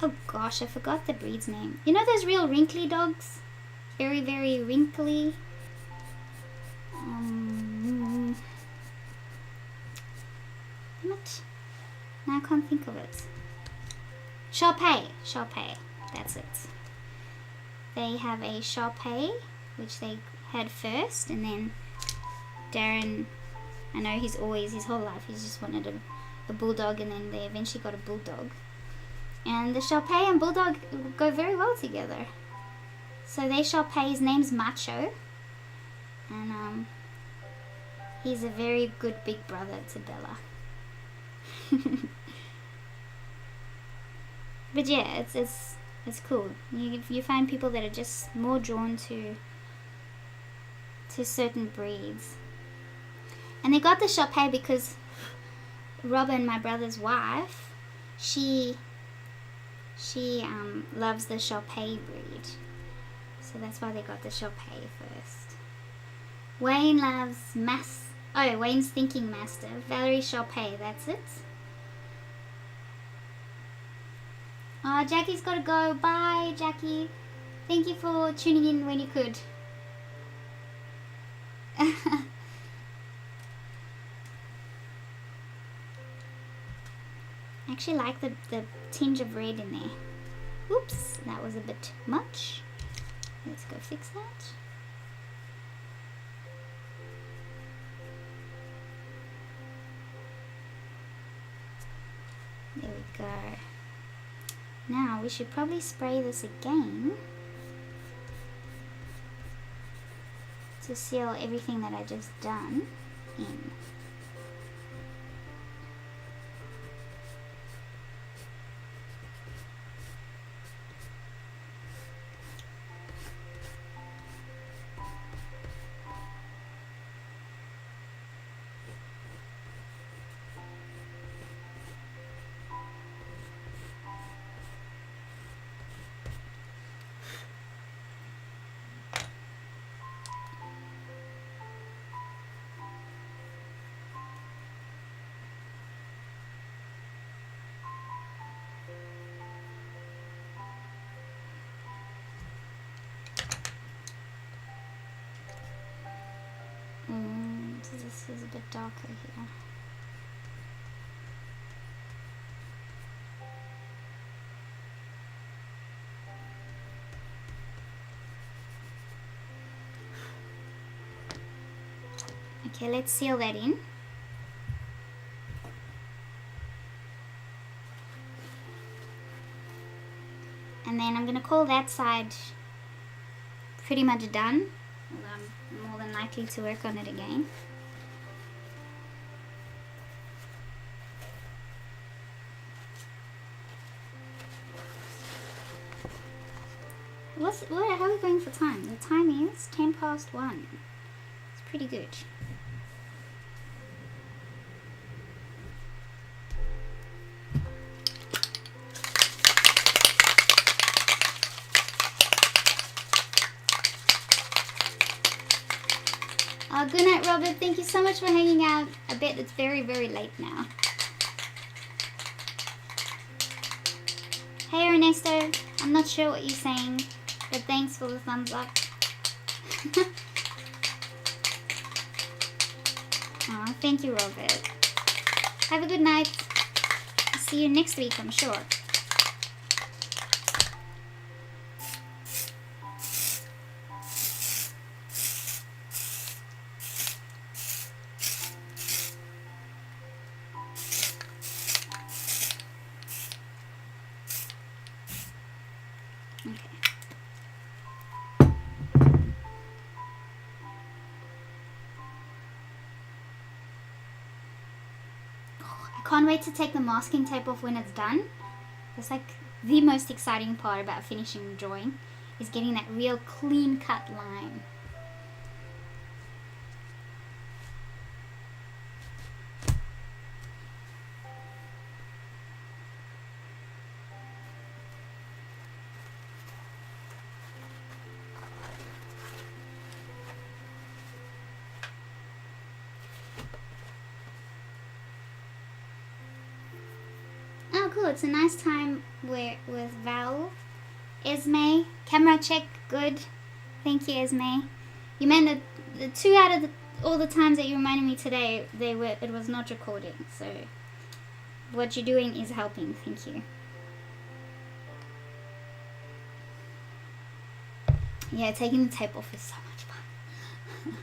S1: oh gosh, I forgot the breed's name. You know those real wrinkly dogs? Very, very wrinkly. What? Now I can't think of it. Sharpei, that's it. They have a Sharpei, which they had first, and then Darren, I know he's always, his whole life, he's just wanted a bulldog, and then they eventually got a bulldog. And the Sharpei and bulldog go very well together. So they Sharpei, his name's Macho, and he's a very good big brother to Bella. But yeah, it's cool. You find people that are just more drawn to certain breeds. And they got the Sharpei because Robin, my brother's wife, she loves the Sharpei breed. So that's why they got the Sharpei first. Wayne loves Wayne's Thinking Master. Valerie Sharpei, that's it. Oh, Jackie's got to go. Bye, Jackie. Thank you for tuning in when you could. I actually like the tinge of red in there. Oops, that was a bit much. Let's go fix that. There we go. Now we should probably spray this again to seal everything that I just done in. This is a bit darker here. Okay, let's seal that in. And then I'm going to call that side pretty much done. Although I'm more than likely to work on it again. How are we going for time? The time is 1:10. It's pretty good. Oh, Good night, Robert. Thank you so much for hanging out. I bet it's very, very late now. Hey, Ernesto. I'm not sure what you're saying, but thanks for the thumbs up. Oh, thank you, Robert. Have a good night. I'll see you next week, I'm sure. Can't wait to take the masking tape off when it's done. It's like the most exciting part about finishing the drawing is getting that real clean cut line. It's a nice time with Val. Esme, camera check, good. Thank you, Esme. You meant the 2 out of all the times that you reminded me today, it was not recording. So what you're doing is helping. Thank you. Yeah, taking the tape off is so much fun.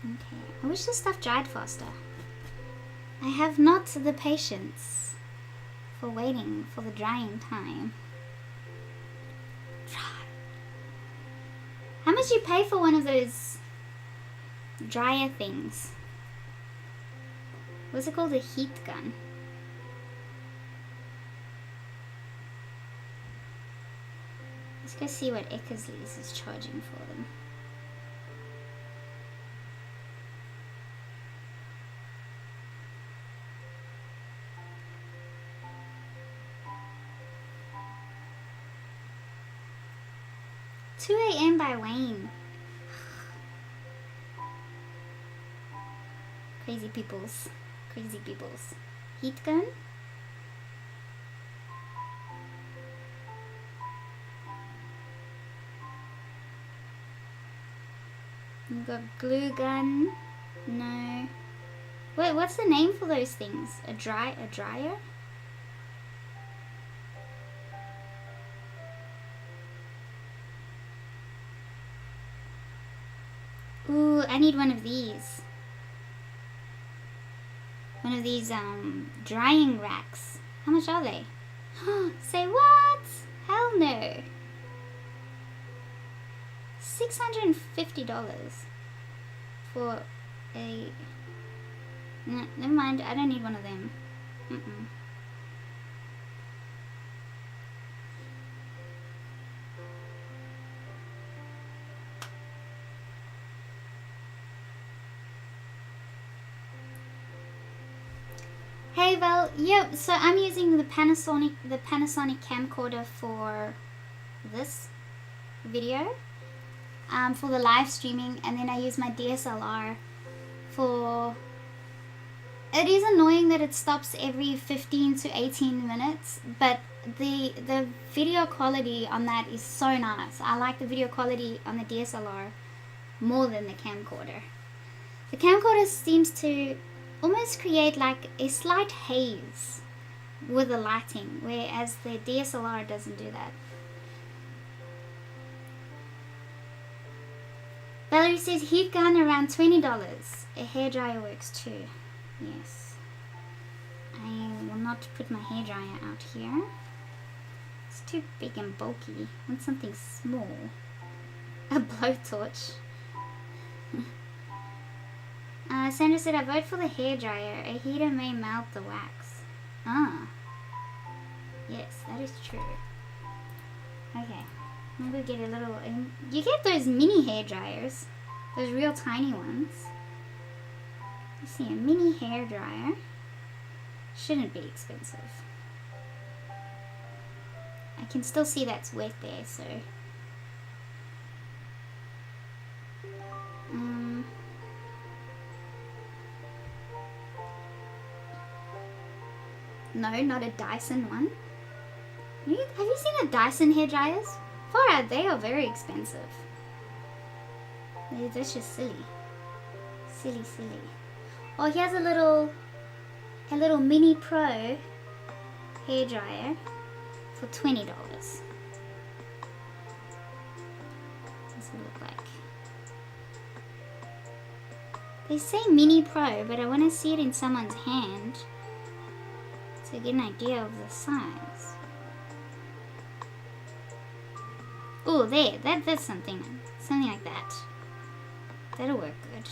S1: Okay, I wish this stuff dried faster. I have not the patience for waiting for the drying time. How much do you pay for one of those dryer things? What's it called? A heat gun. Let's go see what Eckersley's is charging for them. $2 a.m. by Wayne. Crazy peoples. Crazy peoples. Heat gun? We've got glue gun. No. Wait, what's the name for those things? A dryer? Ooh, I need one of these. One of these drying racks. How much are they? Say what? Hell no. $650 for a... No, never mind, I don't need one of them. Hey Val, yep, so I'm using the Panasonic camcorder for this video, for the live streaming, and then I use my DSLR for... It is annoying that it stops every 15 to 18 minutes, but the video quality on that is so nice. I like the video quality on the DSLR more than the camcorder. The camcorder seems to almost create like a slight haze with the lighting, whereas the DSLR doesn't do that. Valerie says heat gun around $20. A hairdryer works too. Yes. I will not put my hairdryer out here. It's too big and bulky. I want something small. A blowtorch. Sandra said, I vote for the hairdryer. A heater may melt the wax. Ah. Yes, that is true. Okay. Maybe we'll get a little... You get those mini hairdryers. Those real tiny ones. Let's see, a mini hairdryer. Shouldn't be expensive. I can still see that's wet there, so... No, not a Dyson one. Have you seen the Dyson hair dryers? Far out, they are very expensive. That's just silly. Silly. Oh, here's a little mini pro hair dryer for $20. What's it look like? They say mini pro, but I want to see it in someone's hand to get an idea of the size. Oh, there, that's something like that. That'll work good.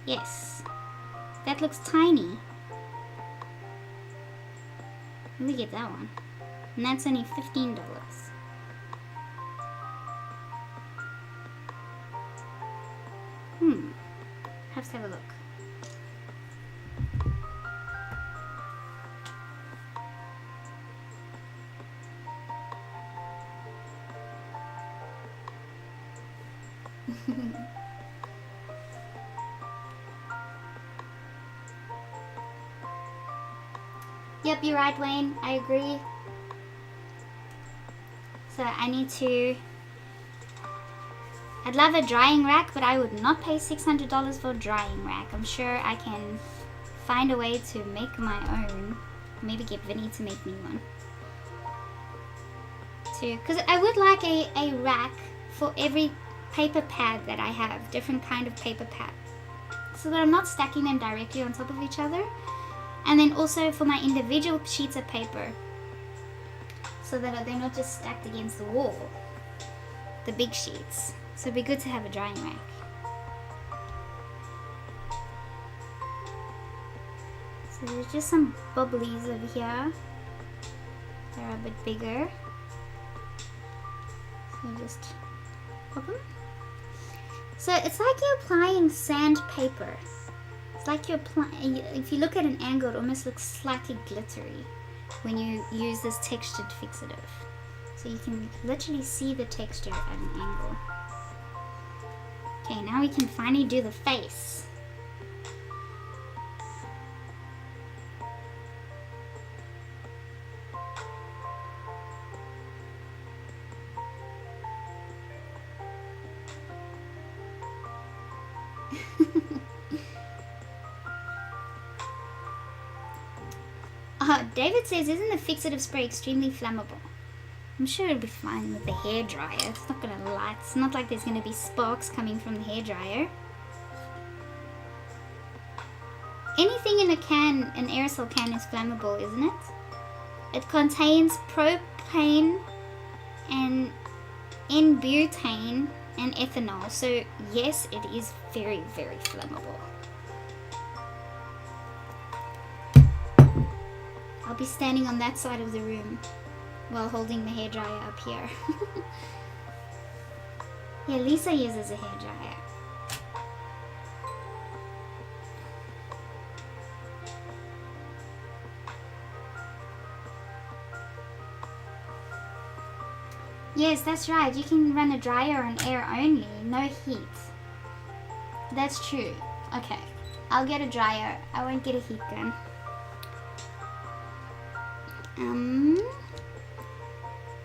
S1: Yes, that looks tiny. Let me get that one, and that's only $15. Have to have a look. Yep, you're right, Wayne. I agree. So I need to... I'd love a drying rack, but I would not pay $600 for a drying rack. I'm sure I can find a way to make my own. Maybe get Vinny to make me one. Because I would like a rack for every paper pad that I have. Different kind of paper pad. So that I'm not stacking them directly on top of each other. And then also for my individual sheets of paper, so that they're not just stacked against the wall, the big sheets. So it'd be good to have a drying rack. So there's just some bubblies over here. They're a bit bigger. So just pop them. So it's like you're applying sandpaper. It's like you're applying, if you look at an angle, it almost looks slightly glittery when you use this textured fixative. So you can literally see the texture at an angle. Okay, now we can finally do the face. David says, isn't the fixative spray extremely flammable? I'm sure it'll be fine with the hairdryer. It's not gonna light. It's not like there's gonna be sparks coming from the hairdryer. Anything in a can, an aerosol can, is flammable, isn't it? It contains propane and N-butane and ethanol. So yes, it is very, very flammable. I'll be standing on that side of the room while holding the hairdryer up here. Yeah, Lisa uses a hairdryer. Yes, that's right. You can run a dryer on air only, no heat. That's true. Okay, I'll get a dryer. I won't get a heat gun.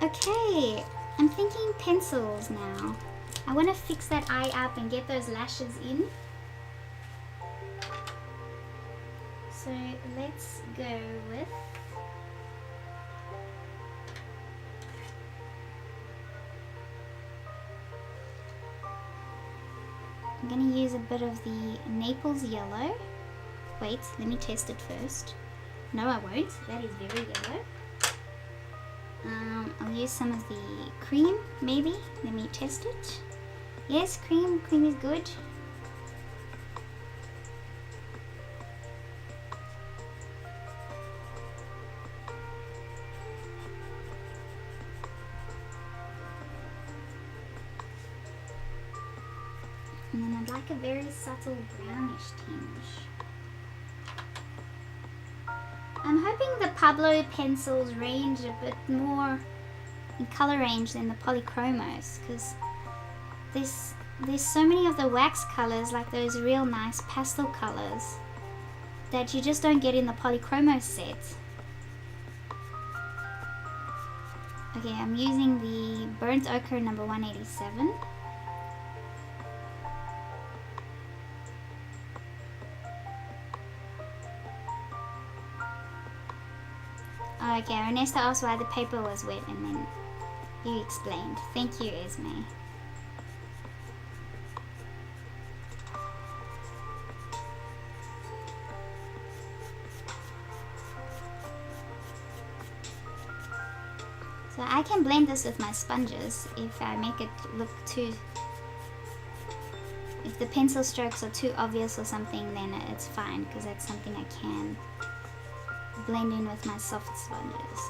S1: Okay, I'm thinking pencils now. I want to fix that eye up and get those lashes in. So let's go with... I'm going to use a bit of the Naples yellow. Wait, let me test it first. No, I won't. That is very yellow. I'll use some of the cream, maybe. Let me test it. Yes, cream. Cream is good. And then I'd like a very subtle brownish tinge. I'm hoping the Pablo pencils range a bit more in color range than the Polychromos, because there's so many of the wax colors, like those real nice pastel colors, that you just don't get in the Polychromos set. Okay, I'm using the burnt ochre number 187. Okay, Ernesto asked why the paper was wet and then you explained. Thank you, Esme. So I can blend this with my sponges if I make it look too... If the pencil strokes are too obvious or something, then it's fine, because that's something I can blend in with my soft sponges.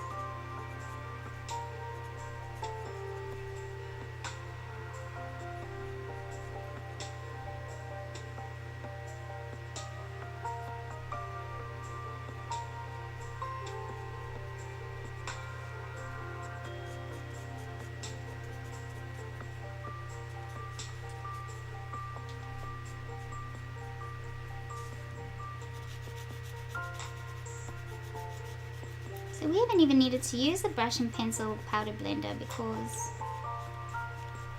S1: So we haven't even needed to use the brush and pencil powder blender because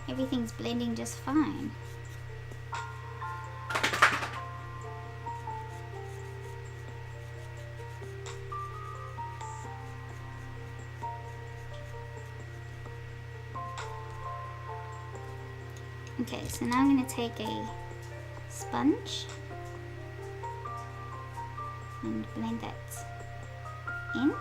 S1: everything's blending just fine. Okay, so now I'm going to take a sponge and blend that in.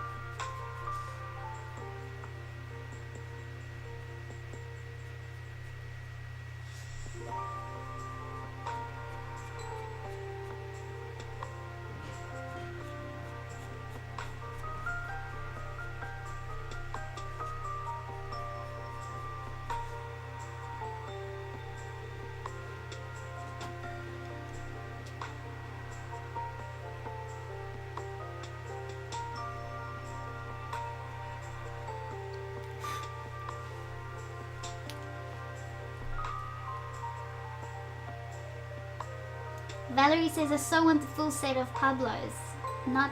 S1: Valerie says, I so want the full set of Pablo's. Not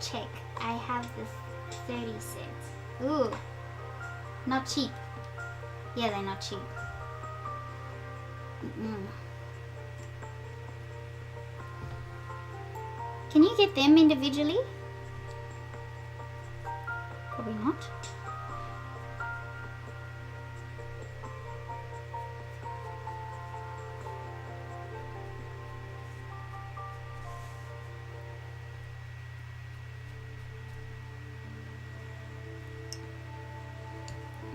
S1: check. I have the 30 set. Ooh. Not cheap. Yeah, they're not cheap. Can you get them individually? Probably not.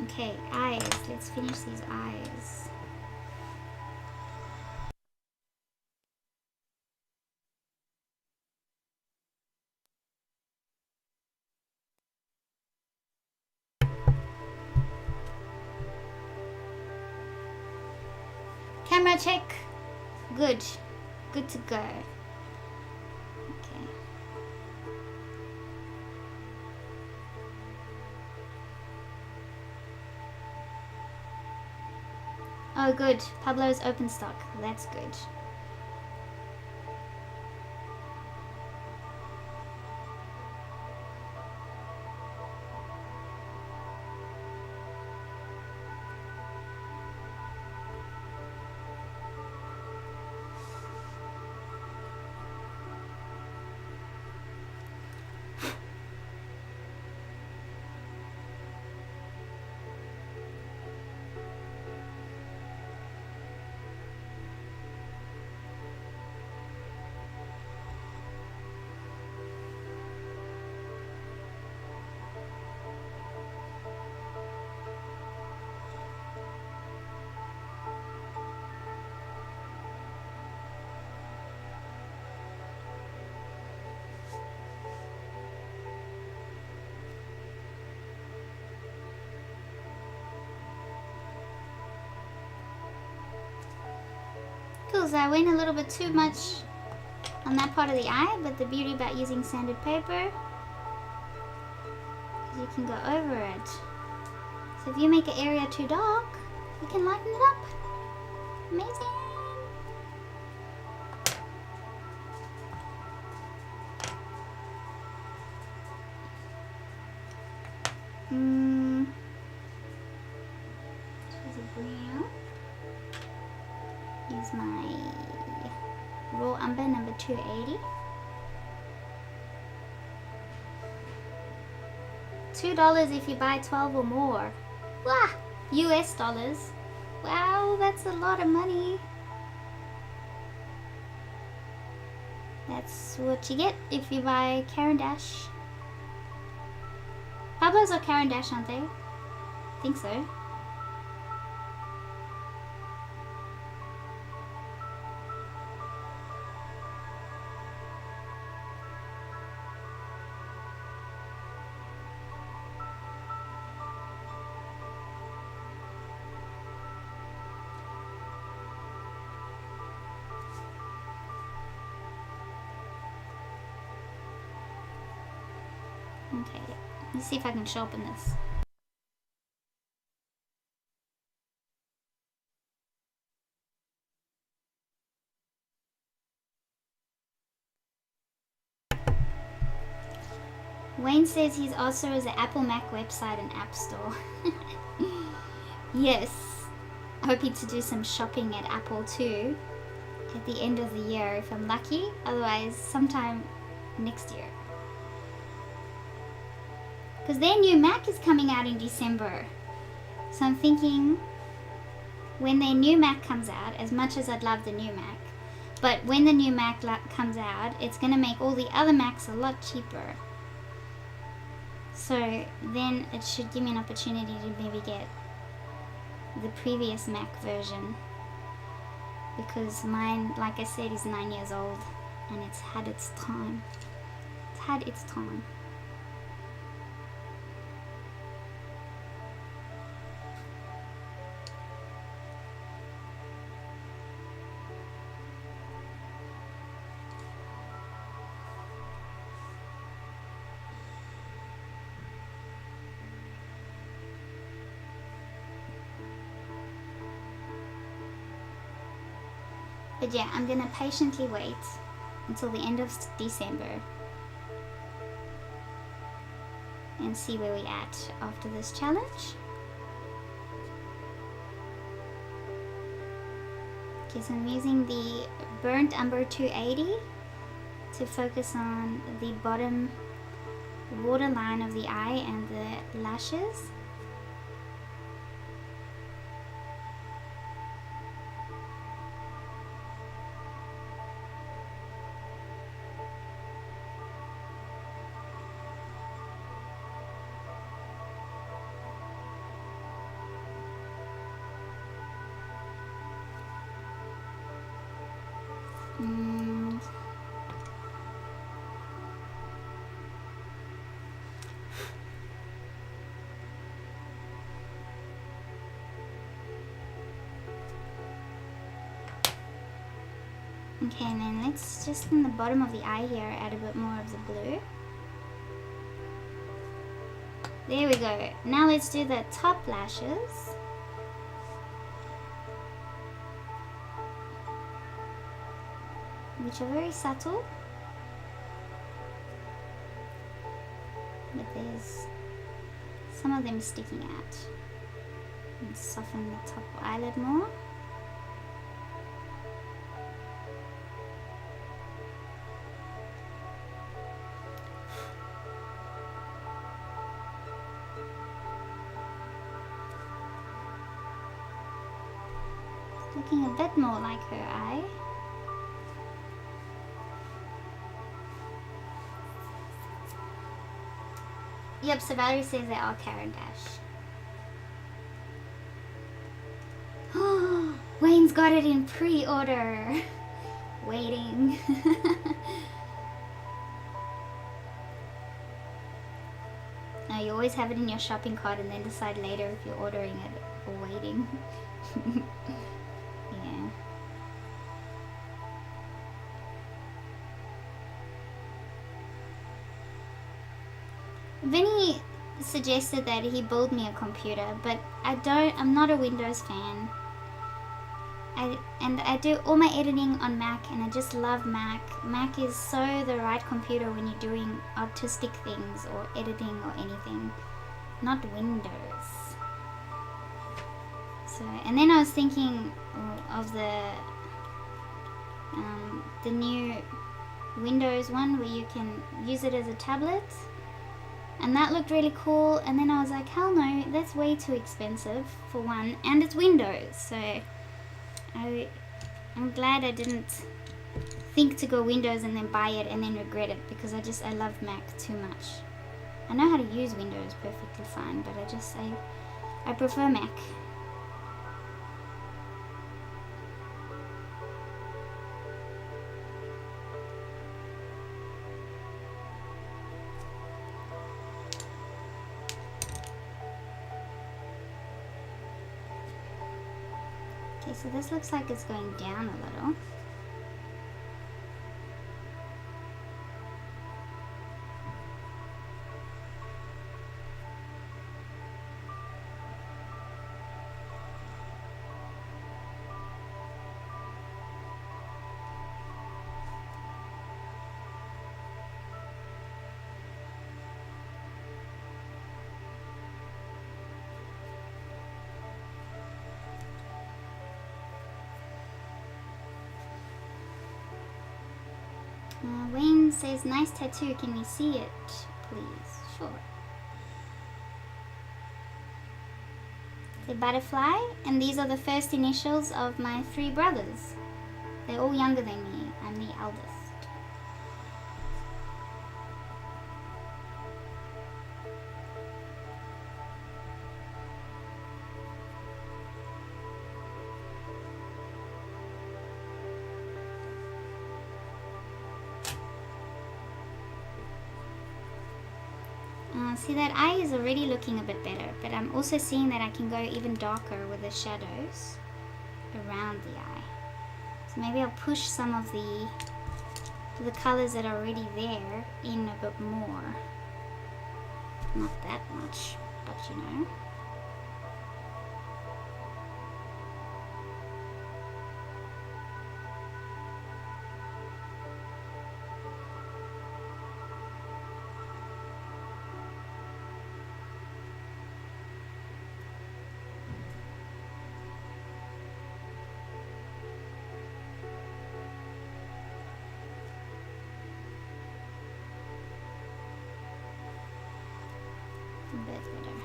S1: Okay, eyes. Let's finish these eyes. Camera check. Good. Good to go. Oh good, Pablo's open stock. That's good. So I went a little bit too much on that part of the eye, but the beauty about using sanded paper is you can go over it. So if you make an area too dark, you can lighten it up. Amazing! She's a brown. Here's my raw umber number 280. $2 if you buy 12 or more. Wah! US dollars. Wow, that's a lot of money. That's what you get if you buy Caran d'Ache. Pablo's are Caran d'Ache, aren't they? I think so. Okay, let's see if I can sharpen this. Wayne says he's also as the Apple Mac website and App Store. Yes, hoping to do some shopping at Apple too at the end of the year if I'm lucky, otherwise sometime next year. Because their new Mac is coming out in December. So I'm thinking when their new Mac comes out, as much as I'd love the new Mac, but when the new Mac comes out, it's going to make all the other Macs a lot cheaper. So then it should give me an opportunity to maybe get the previous Mac version. Because mine, like I said, is 9 years old and it's had its time. It's had its time. But yeah, I'm gonna patiently wait until the end of December and see where we're at after this challenge. Okay, so I'm using the burnt umber 280 to focus on the bottom waterline of the eye and the lashes. Okay, and then let's just in the bottom of the eye here add a bit more of the blue. There we go. Now let's do the top lashes. Which are very subtle. But there's some of them sticking out. And soften the top eyelid more. Looking a bit more like her eye. Yep, so Valerie says they are Caran d'Ache. Wayne's got it in pre-order. Waiting. No, you always have it in your shopping cart and then decide later if you're ordering it or waiting. Yeah. Vinny suggested that he build me a computer, but I'm not a Windows fan. I do all my editing on Mac and I just love Mac. Mac is so the right computer when you're doing artistic things or editing or anything. not Windows. So, and then I was thinking of the new Windows one where you can use it as a tablet, and that looked really cool. And then I was like, hell no, that's way too expensive for one, and it's Windows. So I'm glad I didn't think to go Windows and then buy it and then regret it, because I love Mac too much. I know how to use Windows perfectly fine, but I prefer Mac. Okay, so this looks like it's going down a little. Wayne says, nice tattoo, can we see it, please? Sure. The butterfly, and these are the first initials of my 3 brothers. They're all younger than me. I'm the eldest. See, that eye is already looking a bit better, but I'm also seeing that I can go even darker with the shadows around the eye. So maybe I'll push some of the colors that are already there in a bit more. Not that much, but you know. A bit better.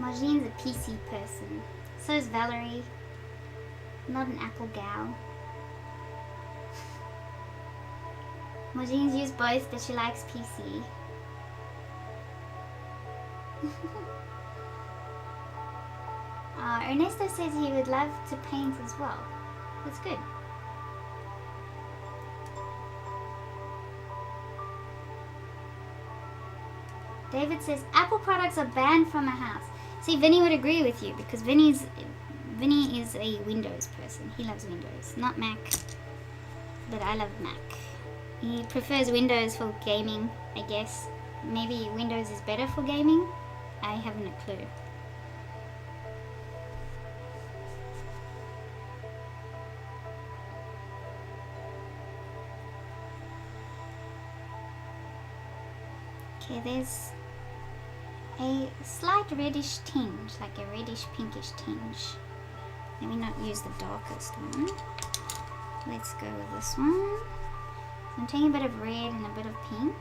S1: Marjean's a PC person. So is Valerie. Not an Apple gal. Marjean's used both, but she likes PC. Ernesto says he would love to paint as well. That's good. David says Apple products are banned from my house. See, Vinny would agree with you, because Vinny is a Windows person. He loves Windows, not Mac. But I love Mac. He prefers Windows for gaming, I guess. Maybe Windows is better for gaming. I haven't a clue. Okay, there's a slight reddish tinge, like a reddish pinkish tinge. Let me not use the darkest one. Let's go with this one. So I'm taking a bit of red and a bit of pink.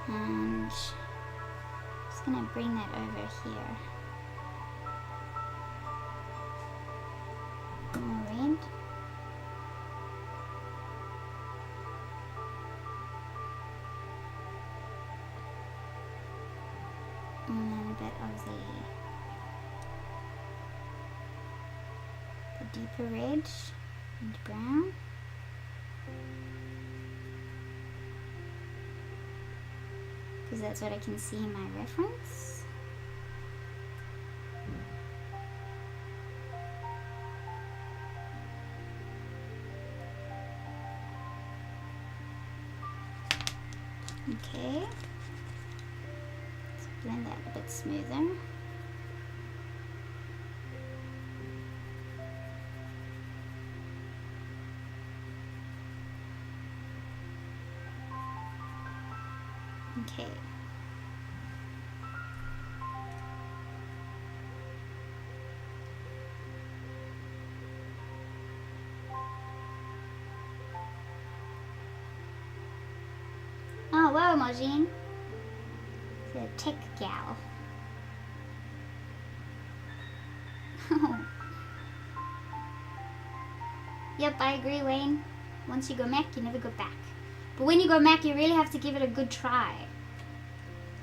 S1: And just gonna bring that over here. More red. And then a bit of the deeper red and brown. Because that's what I can see in my reference. Okay. blend that a bit smoother. Okay. Oh, whoa, Majin. It's a tech gal. Yep, I agree, Wayne. Once you go Mac, you never go back. But when you go Mac, you really have to give it a good try.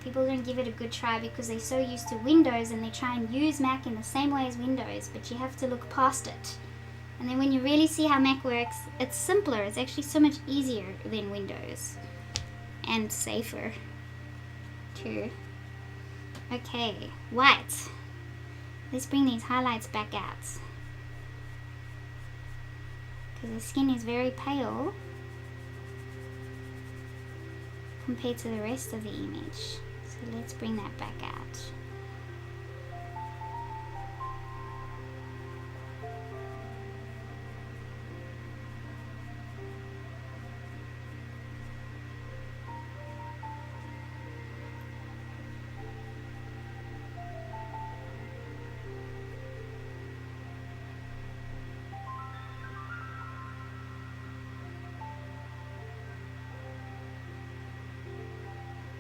S1: People don't give it a good try because they're so used to Windows and they try and use Mac in the same way as Windows, but you have to look past it. And then when you really see how Mac works, it's simpler. It's actually so much easier than Windows. And safer, too. Okay, white. Let's bring these highlights back out. Because the skin is very pale compared to the rest of the image. So let's bring that back out.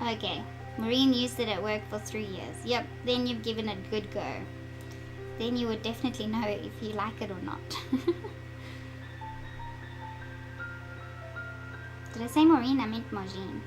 S1: Okay, Maureen used it at work for 3 years. Yep, then you've given it a good go. Then you would definitely know if you like it or not. Did I say Maureen? I meant Maureen.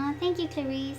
S1: Oh, thank you, Clarice.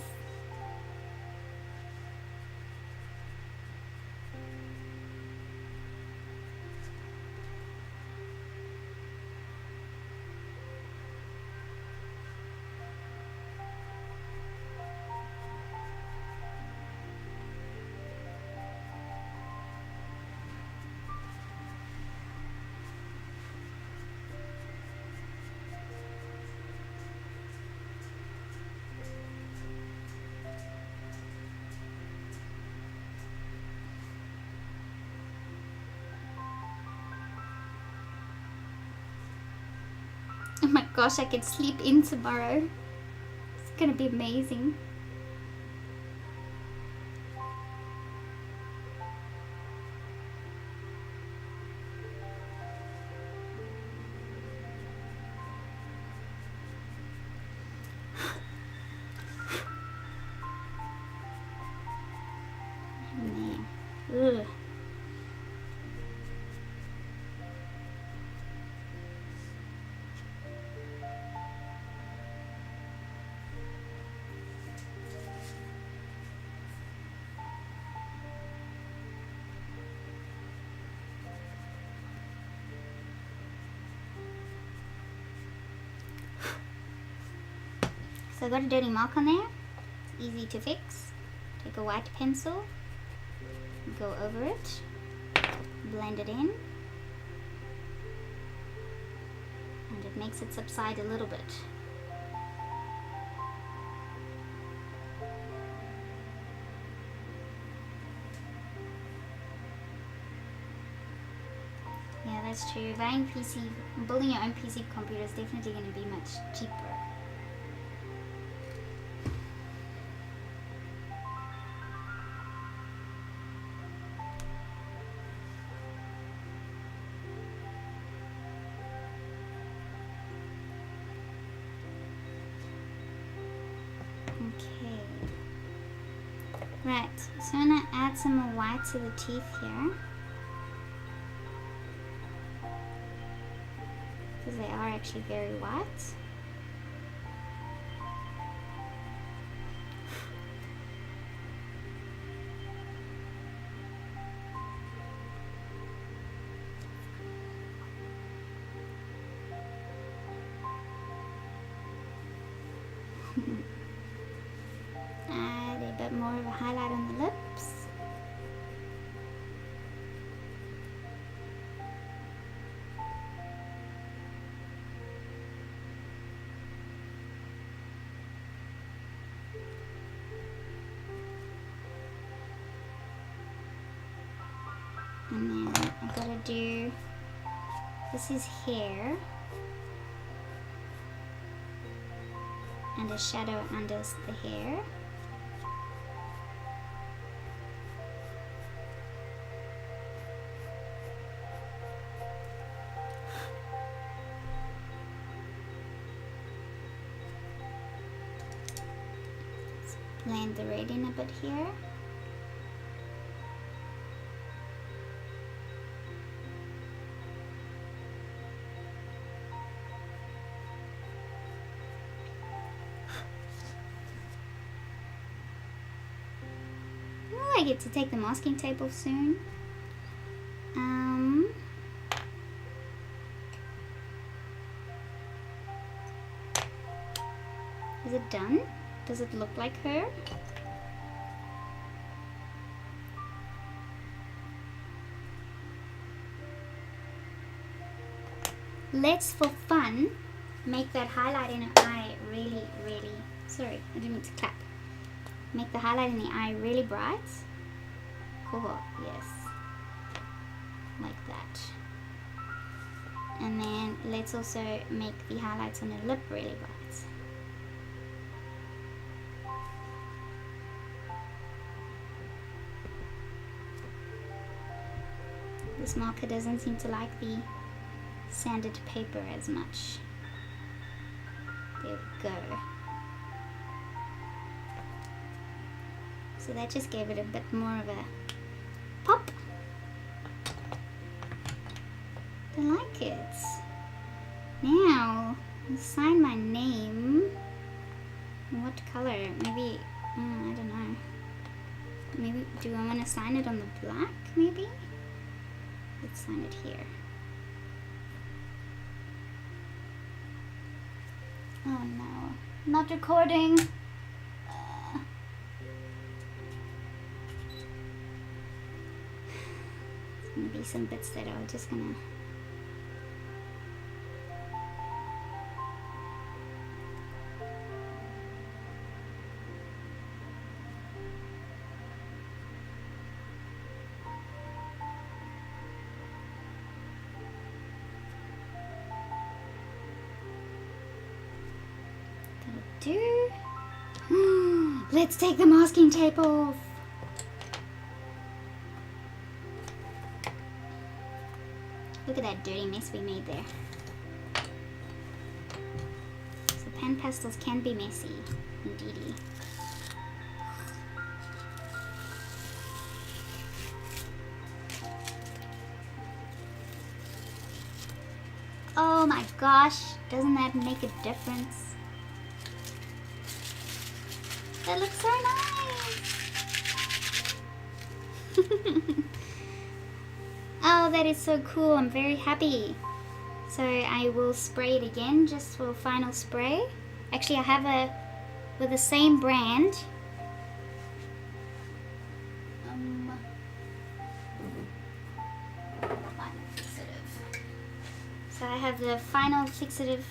S1: Oh my gosh, I could sleep in tomorrow. It's gonna be amazing. Man. Ugh. So I got a dirty mark on there. It's easy to fix. Take a white pencil, go over it, blend it in, and it makes it subside a little bit. that's true. Building your own PC computer is definitely going to be much cheaper. Okay. Right, so I'm going to add some more white to the teeth here. Because they are actually very white. Add a bit more of a highlight on the lips. And then I gotta do, this is hair, and a shadow under the hair. Let's blend the red in a bit here. I get to take the masking tape off soon. Is it done? Does it look like her? Let's, for fun, make that highlight in her eye really, really, sorry, I didn't mean to clap. Make the highlight in the eye really bright. Cool, yes. Like that. And then let's also make the highlights on her lip really bright. This marker doesn't seem to like the sanded paper as much. There we go. So that just gave it a bit more of a pop. I like it. Now, I'll sign my name. What color? Maybe, I don't know. Maybe, do I want to sign it on the black, maybe? Let's sign it here. Oh no, not recording. There's gonna be some bits that are just gonna... Let's take the masking tape off. Look at that dirty mess we made there. So PanPastels can be messy, indeedy. Oh my gosh, doesn't that make a difference? That looks so nice. Oh, that is so cool. I'm very happy. So I will spray it again just for final spray. Actually, I have a, with the same brand. Final fixative. So I have the final fixative,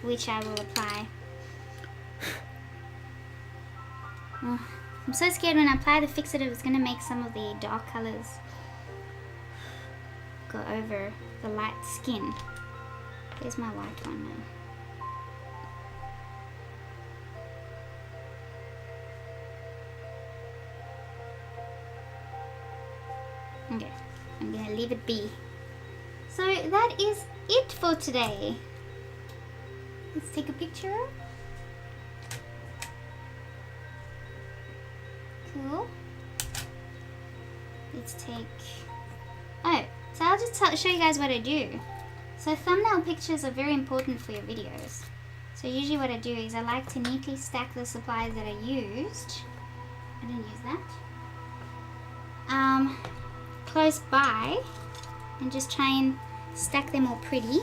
S1: which I will apply. I'm so scared when I apply the fixative it's going to make some of the dark colors go over the light skin. There's my white one now. Okay, I'm gonna leave it be. So that is it for today. Let's take a picture. Cool. Let's take... Oh, so I'll just show you guys what I do. So thumbnail pictures are very important for your videos. So usually what I do is I like to neatly stack the supplies that I used. I didn't use that. Close by and just try and stack them all pretty.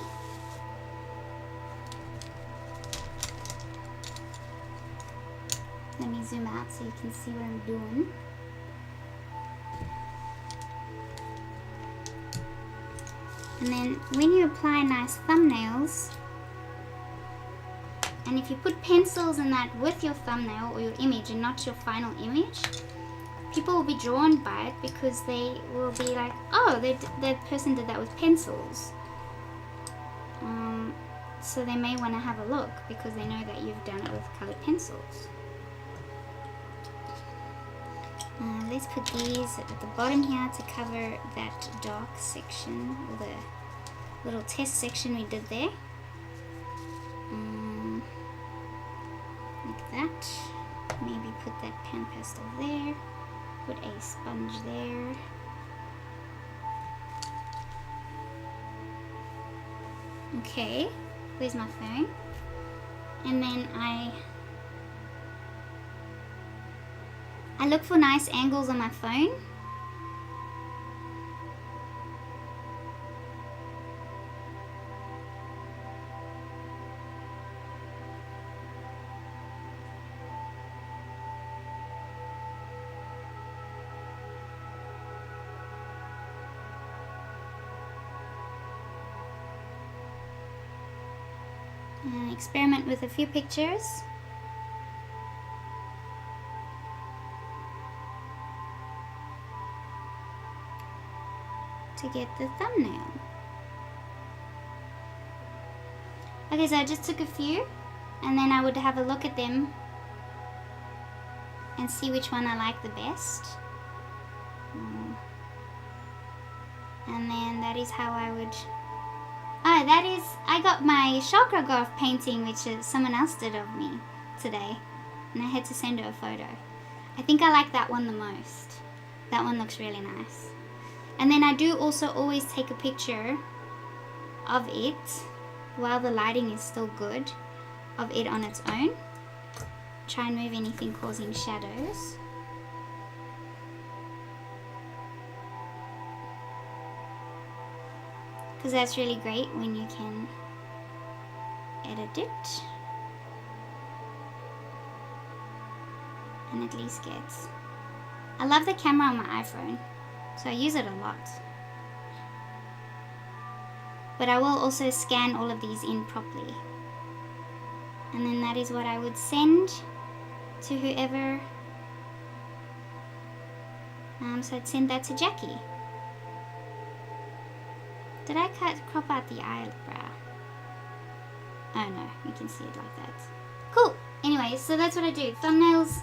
S1: Let me zoom out so you can see what I'm doing. And then when you apply nice thumbnails, and if you put pencils in that with your thumbnail or your image and not your final image, people will be drawn by it because they will be like, oh, that person did that with pencils. So they may want to have a look because they know that you've done it with colored pencils. Let's put these at the bottom here to cover that dark section, or the little test section we did there. Like that. Maybe put that pan pastel there. Put a sponge there. Okay, where's my phone? And then I look for nice angles on my phone. And experiment with a few pictures. To get the thumbnail. Okay, so I just took a few and then I would have a look at them and see which one I like the best. And then that is how I would... Oh, that is... I got my chakra graph painting, which someone else did of me today. And I had to send her a photo. I think I like that one the most. That one looks really nice. And then I do also always take a picture of it while the lighting is still good, of it on its own. Try and move anything causing shadows. Because that's really great when you can edit it. And at least get... I love the camera on my iPhone. So I use it a lot. But I will also scan all of these in properly. And then that is what I would send to whoever. So I'd send that to Jackie. Did I crop out the eyebrow? Oh no, you can see it like that. Cool. Anyway, so that's what I do. Thumbnails,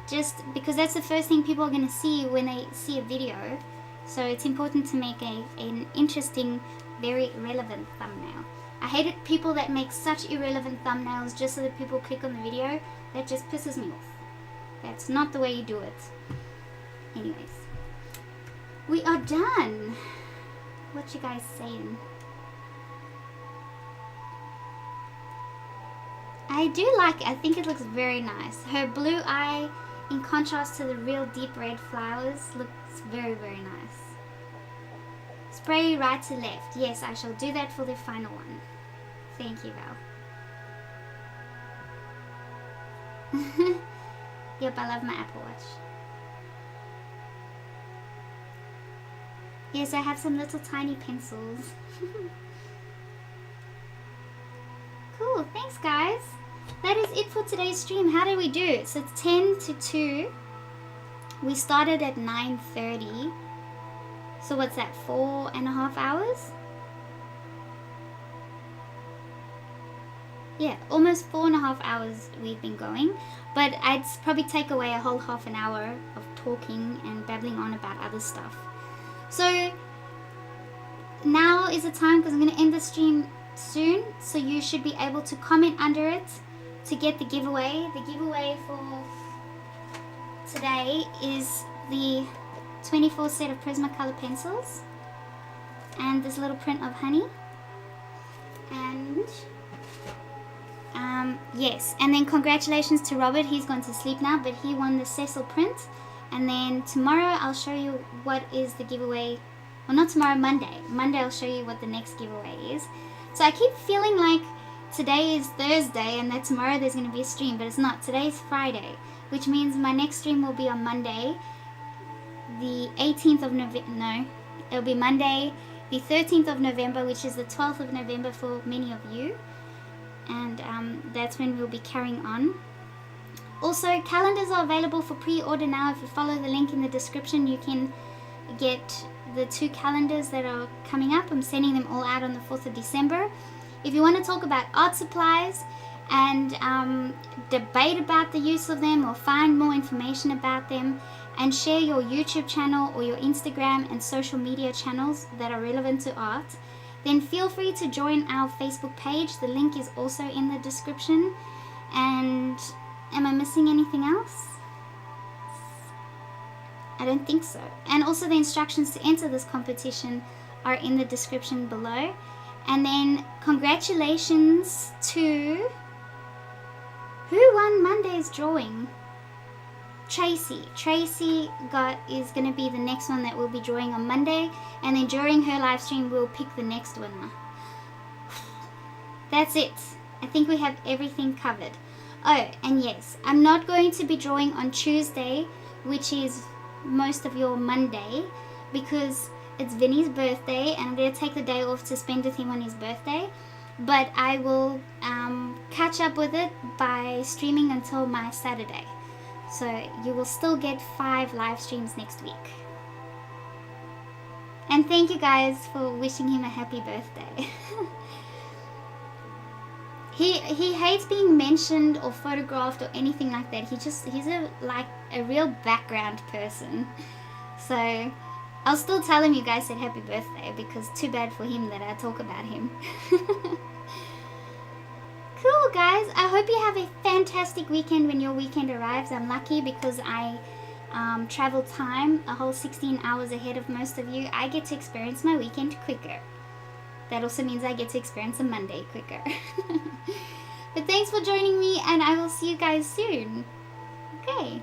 S1: just because that's the first thing people are going to see when they see a video. So it's important to make an interesting, very relevant thumbnail. I hate it, people that make such irrelevant thumbnails just so that people click on the video. That just pisses me off. That's not the way you do it. Anyways, we are done. What you guys saying? I do like it. I think it looks very nice. Her blue eye in contrast to the real deep red flowers looks very, very nice. Spray right to left. Yes, I shall do that for the final one. Thank you, Val. Yep, I love my Apple Watch. Yes, I have some little tiny pencils. Cool, thanks guys. That is it for today's stream. How did we do? So it's 10 to 2. We started at 9:30. So what's that, 4.5 hours? Yeah, almost 4.5 hours we've been going, but I'd probably take away a whole half an hour of talking and babbling on about other stuff. So now is the time, because I'm going to end the stream soon, so you should be able to comment under it to get the giveaway. The giveaway for today is the 24 set of Prismacolor pencils and this little print of honey, and yes, and then congratulations to Robert. He's gone to sleep now, but he won the Cecil print. And then tomorrow I'll show you what is the giveaway. Well, not tomorrow, Monday. Monday I'll show you what the next giveaway is. So I keep feeling like today is Thursday and that tomorrow there's going to be a stream, but it's not. Today is Friday, which means my next stream will be on Monday, the 18th of November. No, it'll be Monday, the 13th of November, which is the 12th of November for many of you. And that's when we'll be carrying on. Also, calendars are available for pre-order now. If you follow the link in the description, you can get the 2 calendars that are coming up. I'm sending them all out on the 4th of December. If you want to talk about art supplies and debate about the use of them, or find more information about them, and share your YouTube channel or your Instagram and social media channels that are relevant to art, then feel free to join our Facebook page. The link is also in the description. And am I missing anything else? I don't think so. And also the instructions to enter this competition are in the description below. And then congratulations to... who won Monday's drawing? Tracy. Tracy is going to be the next one that we'll be drawing on Monday, and then during her live stream we'll pick the next winner. That's it. I think we have everything covered. Oh, and yes, I'm not going to be drawing on Tuesday, which is most of your Monday, because it's Vinny's birthday and I'm going to take the day off to spend with him on his birthday. But I will catch up with it by streaming until my Saturday. So you will still get 5 live streams next week. And thank you guys for wishing him a happy birthday. He hates being mentioned or photographed or anything like that. He's a real background person. So I'll still tell him you guys said happy birthday, because too bad for him that I talk about him. Cool, guys. I hope you have a fantastic weekend when your weekend arrives. I'm lucky because I travel time a whole 16 hours ahead of most of you. I get to experience my weekend quicker. That also means I get to experience a Monday quicker. But thanks for joining me, and I will see you guys soon. Okay.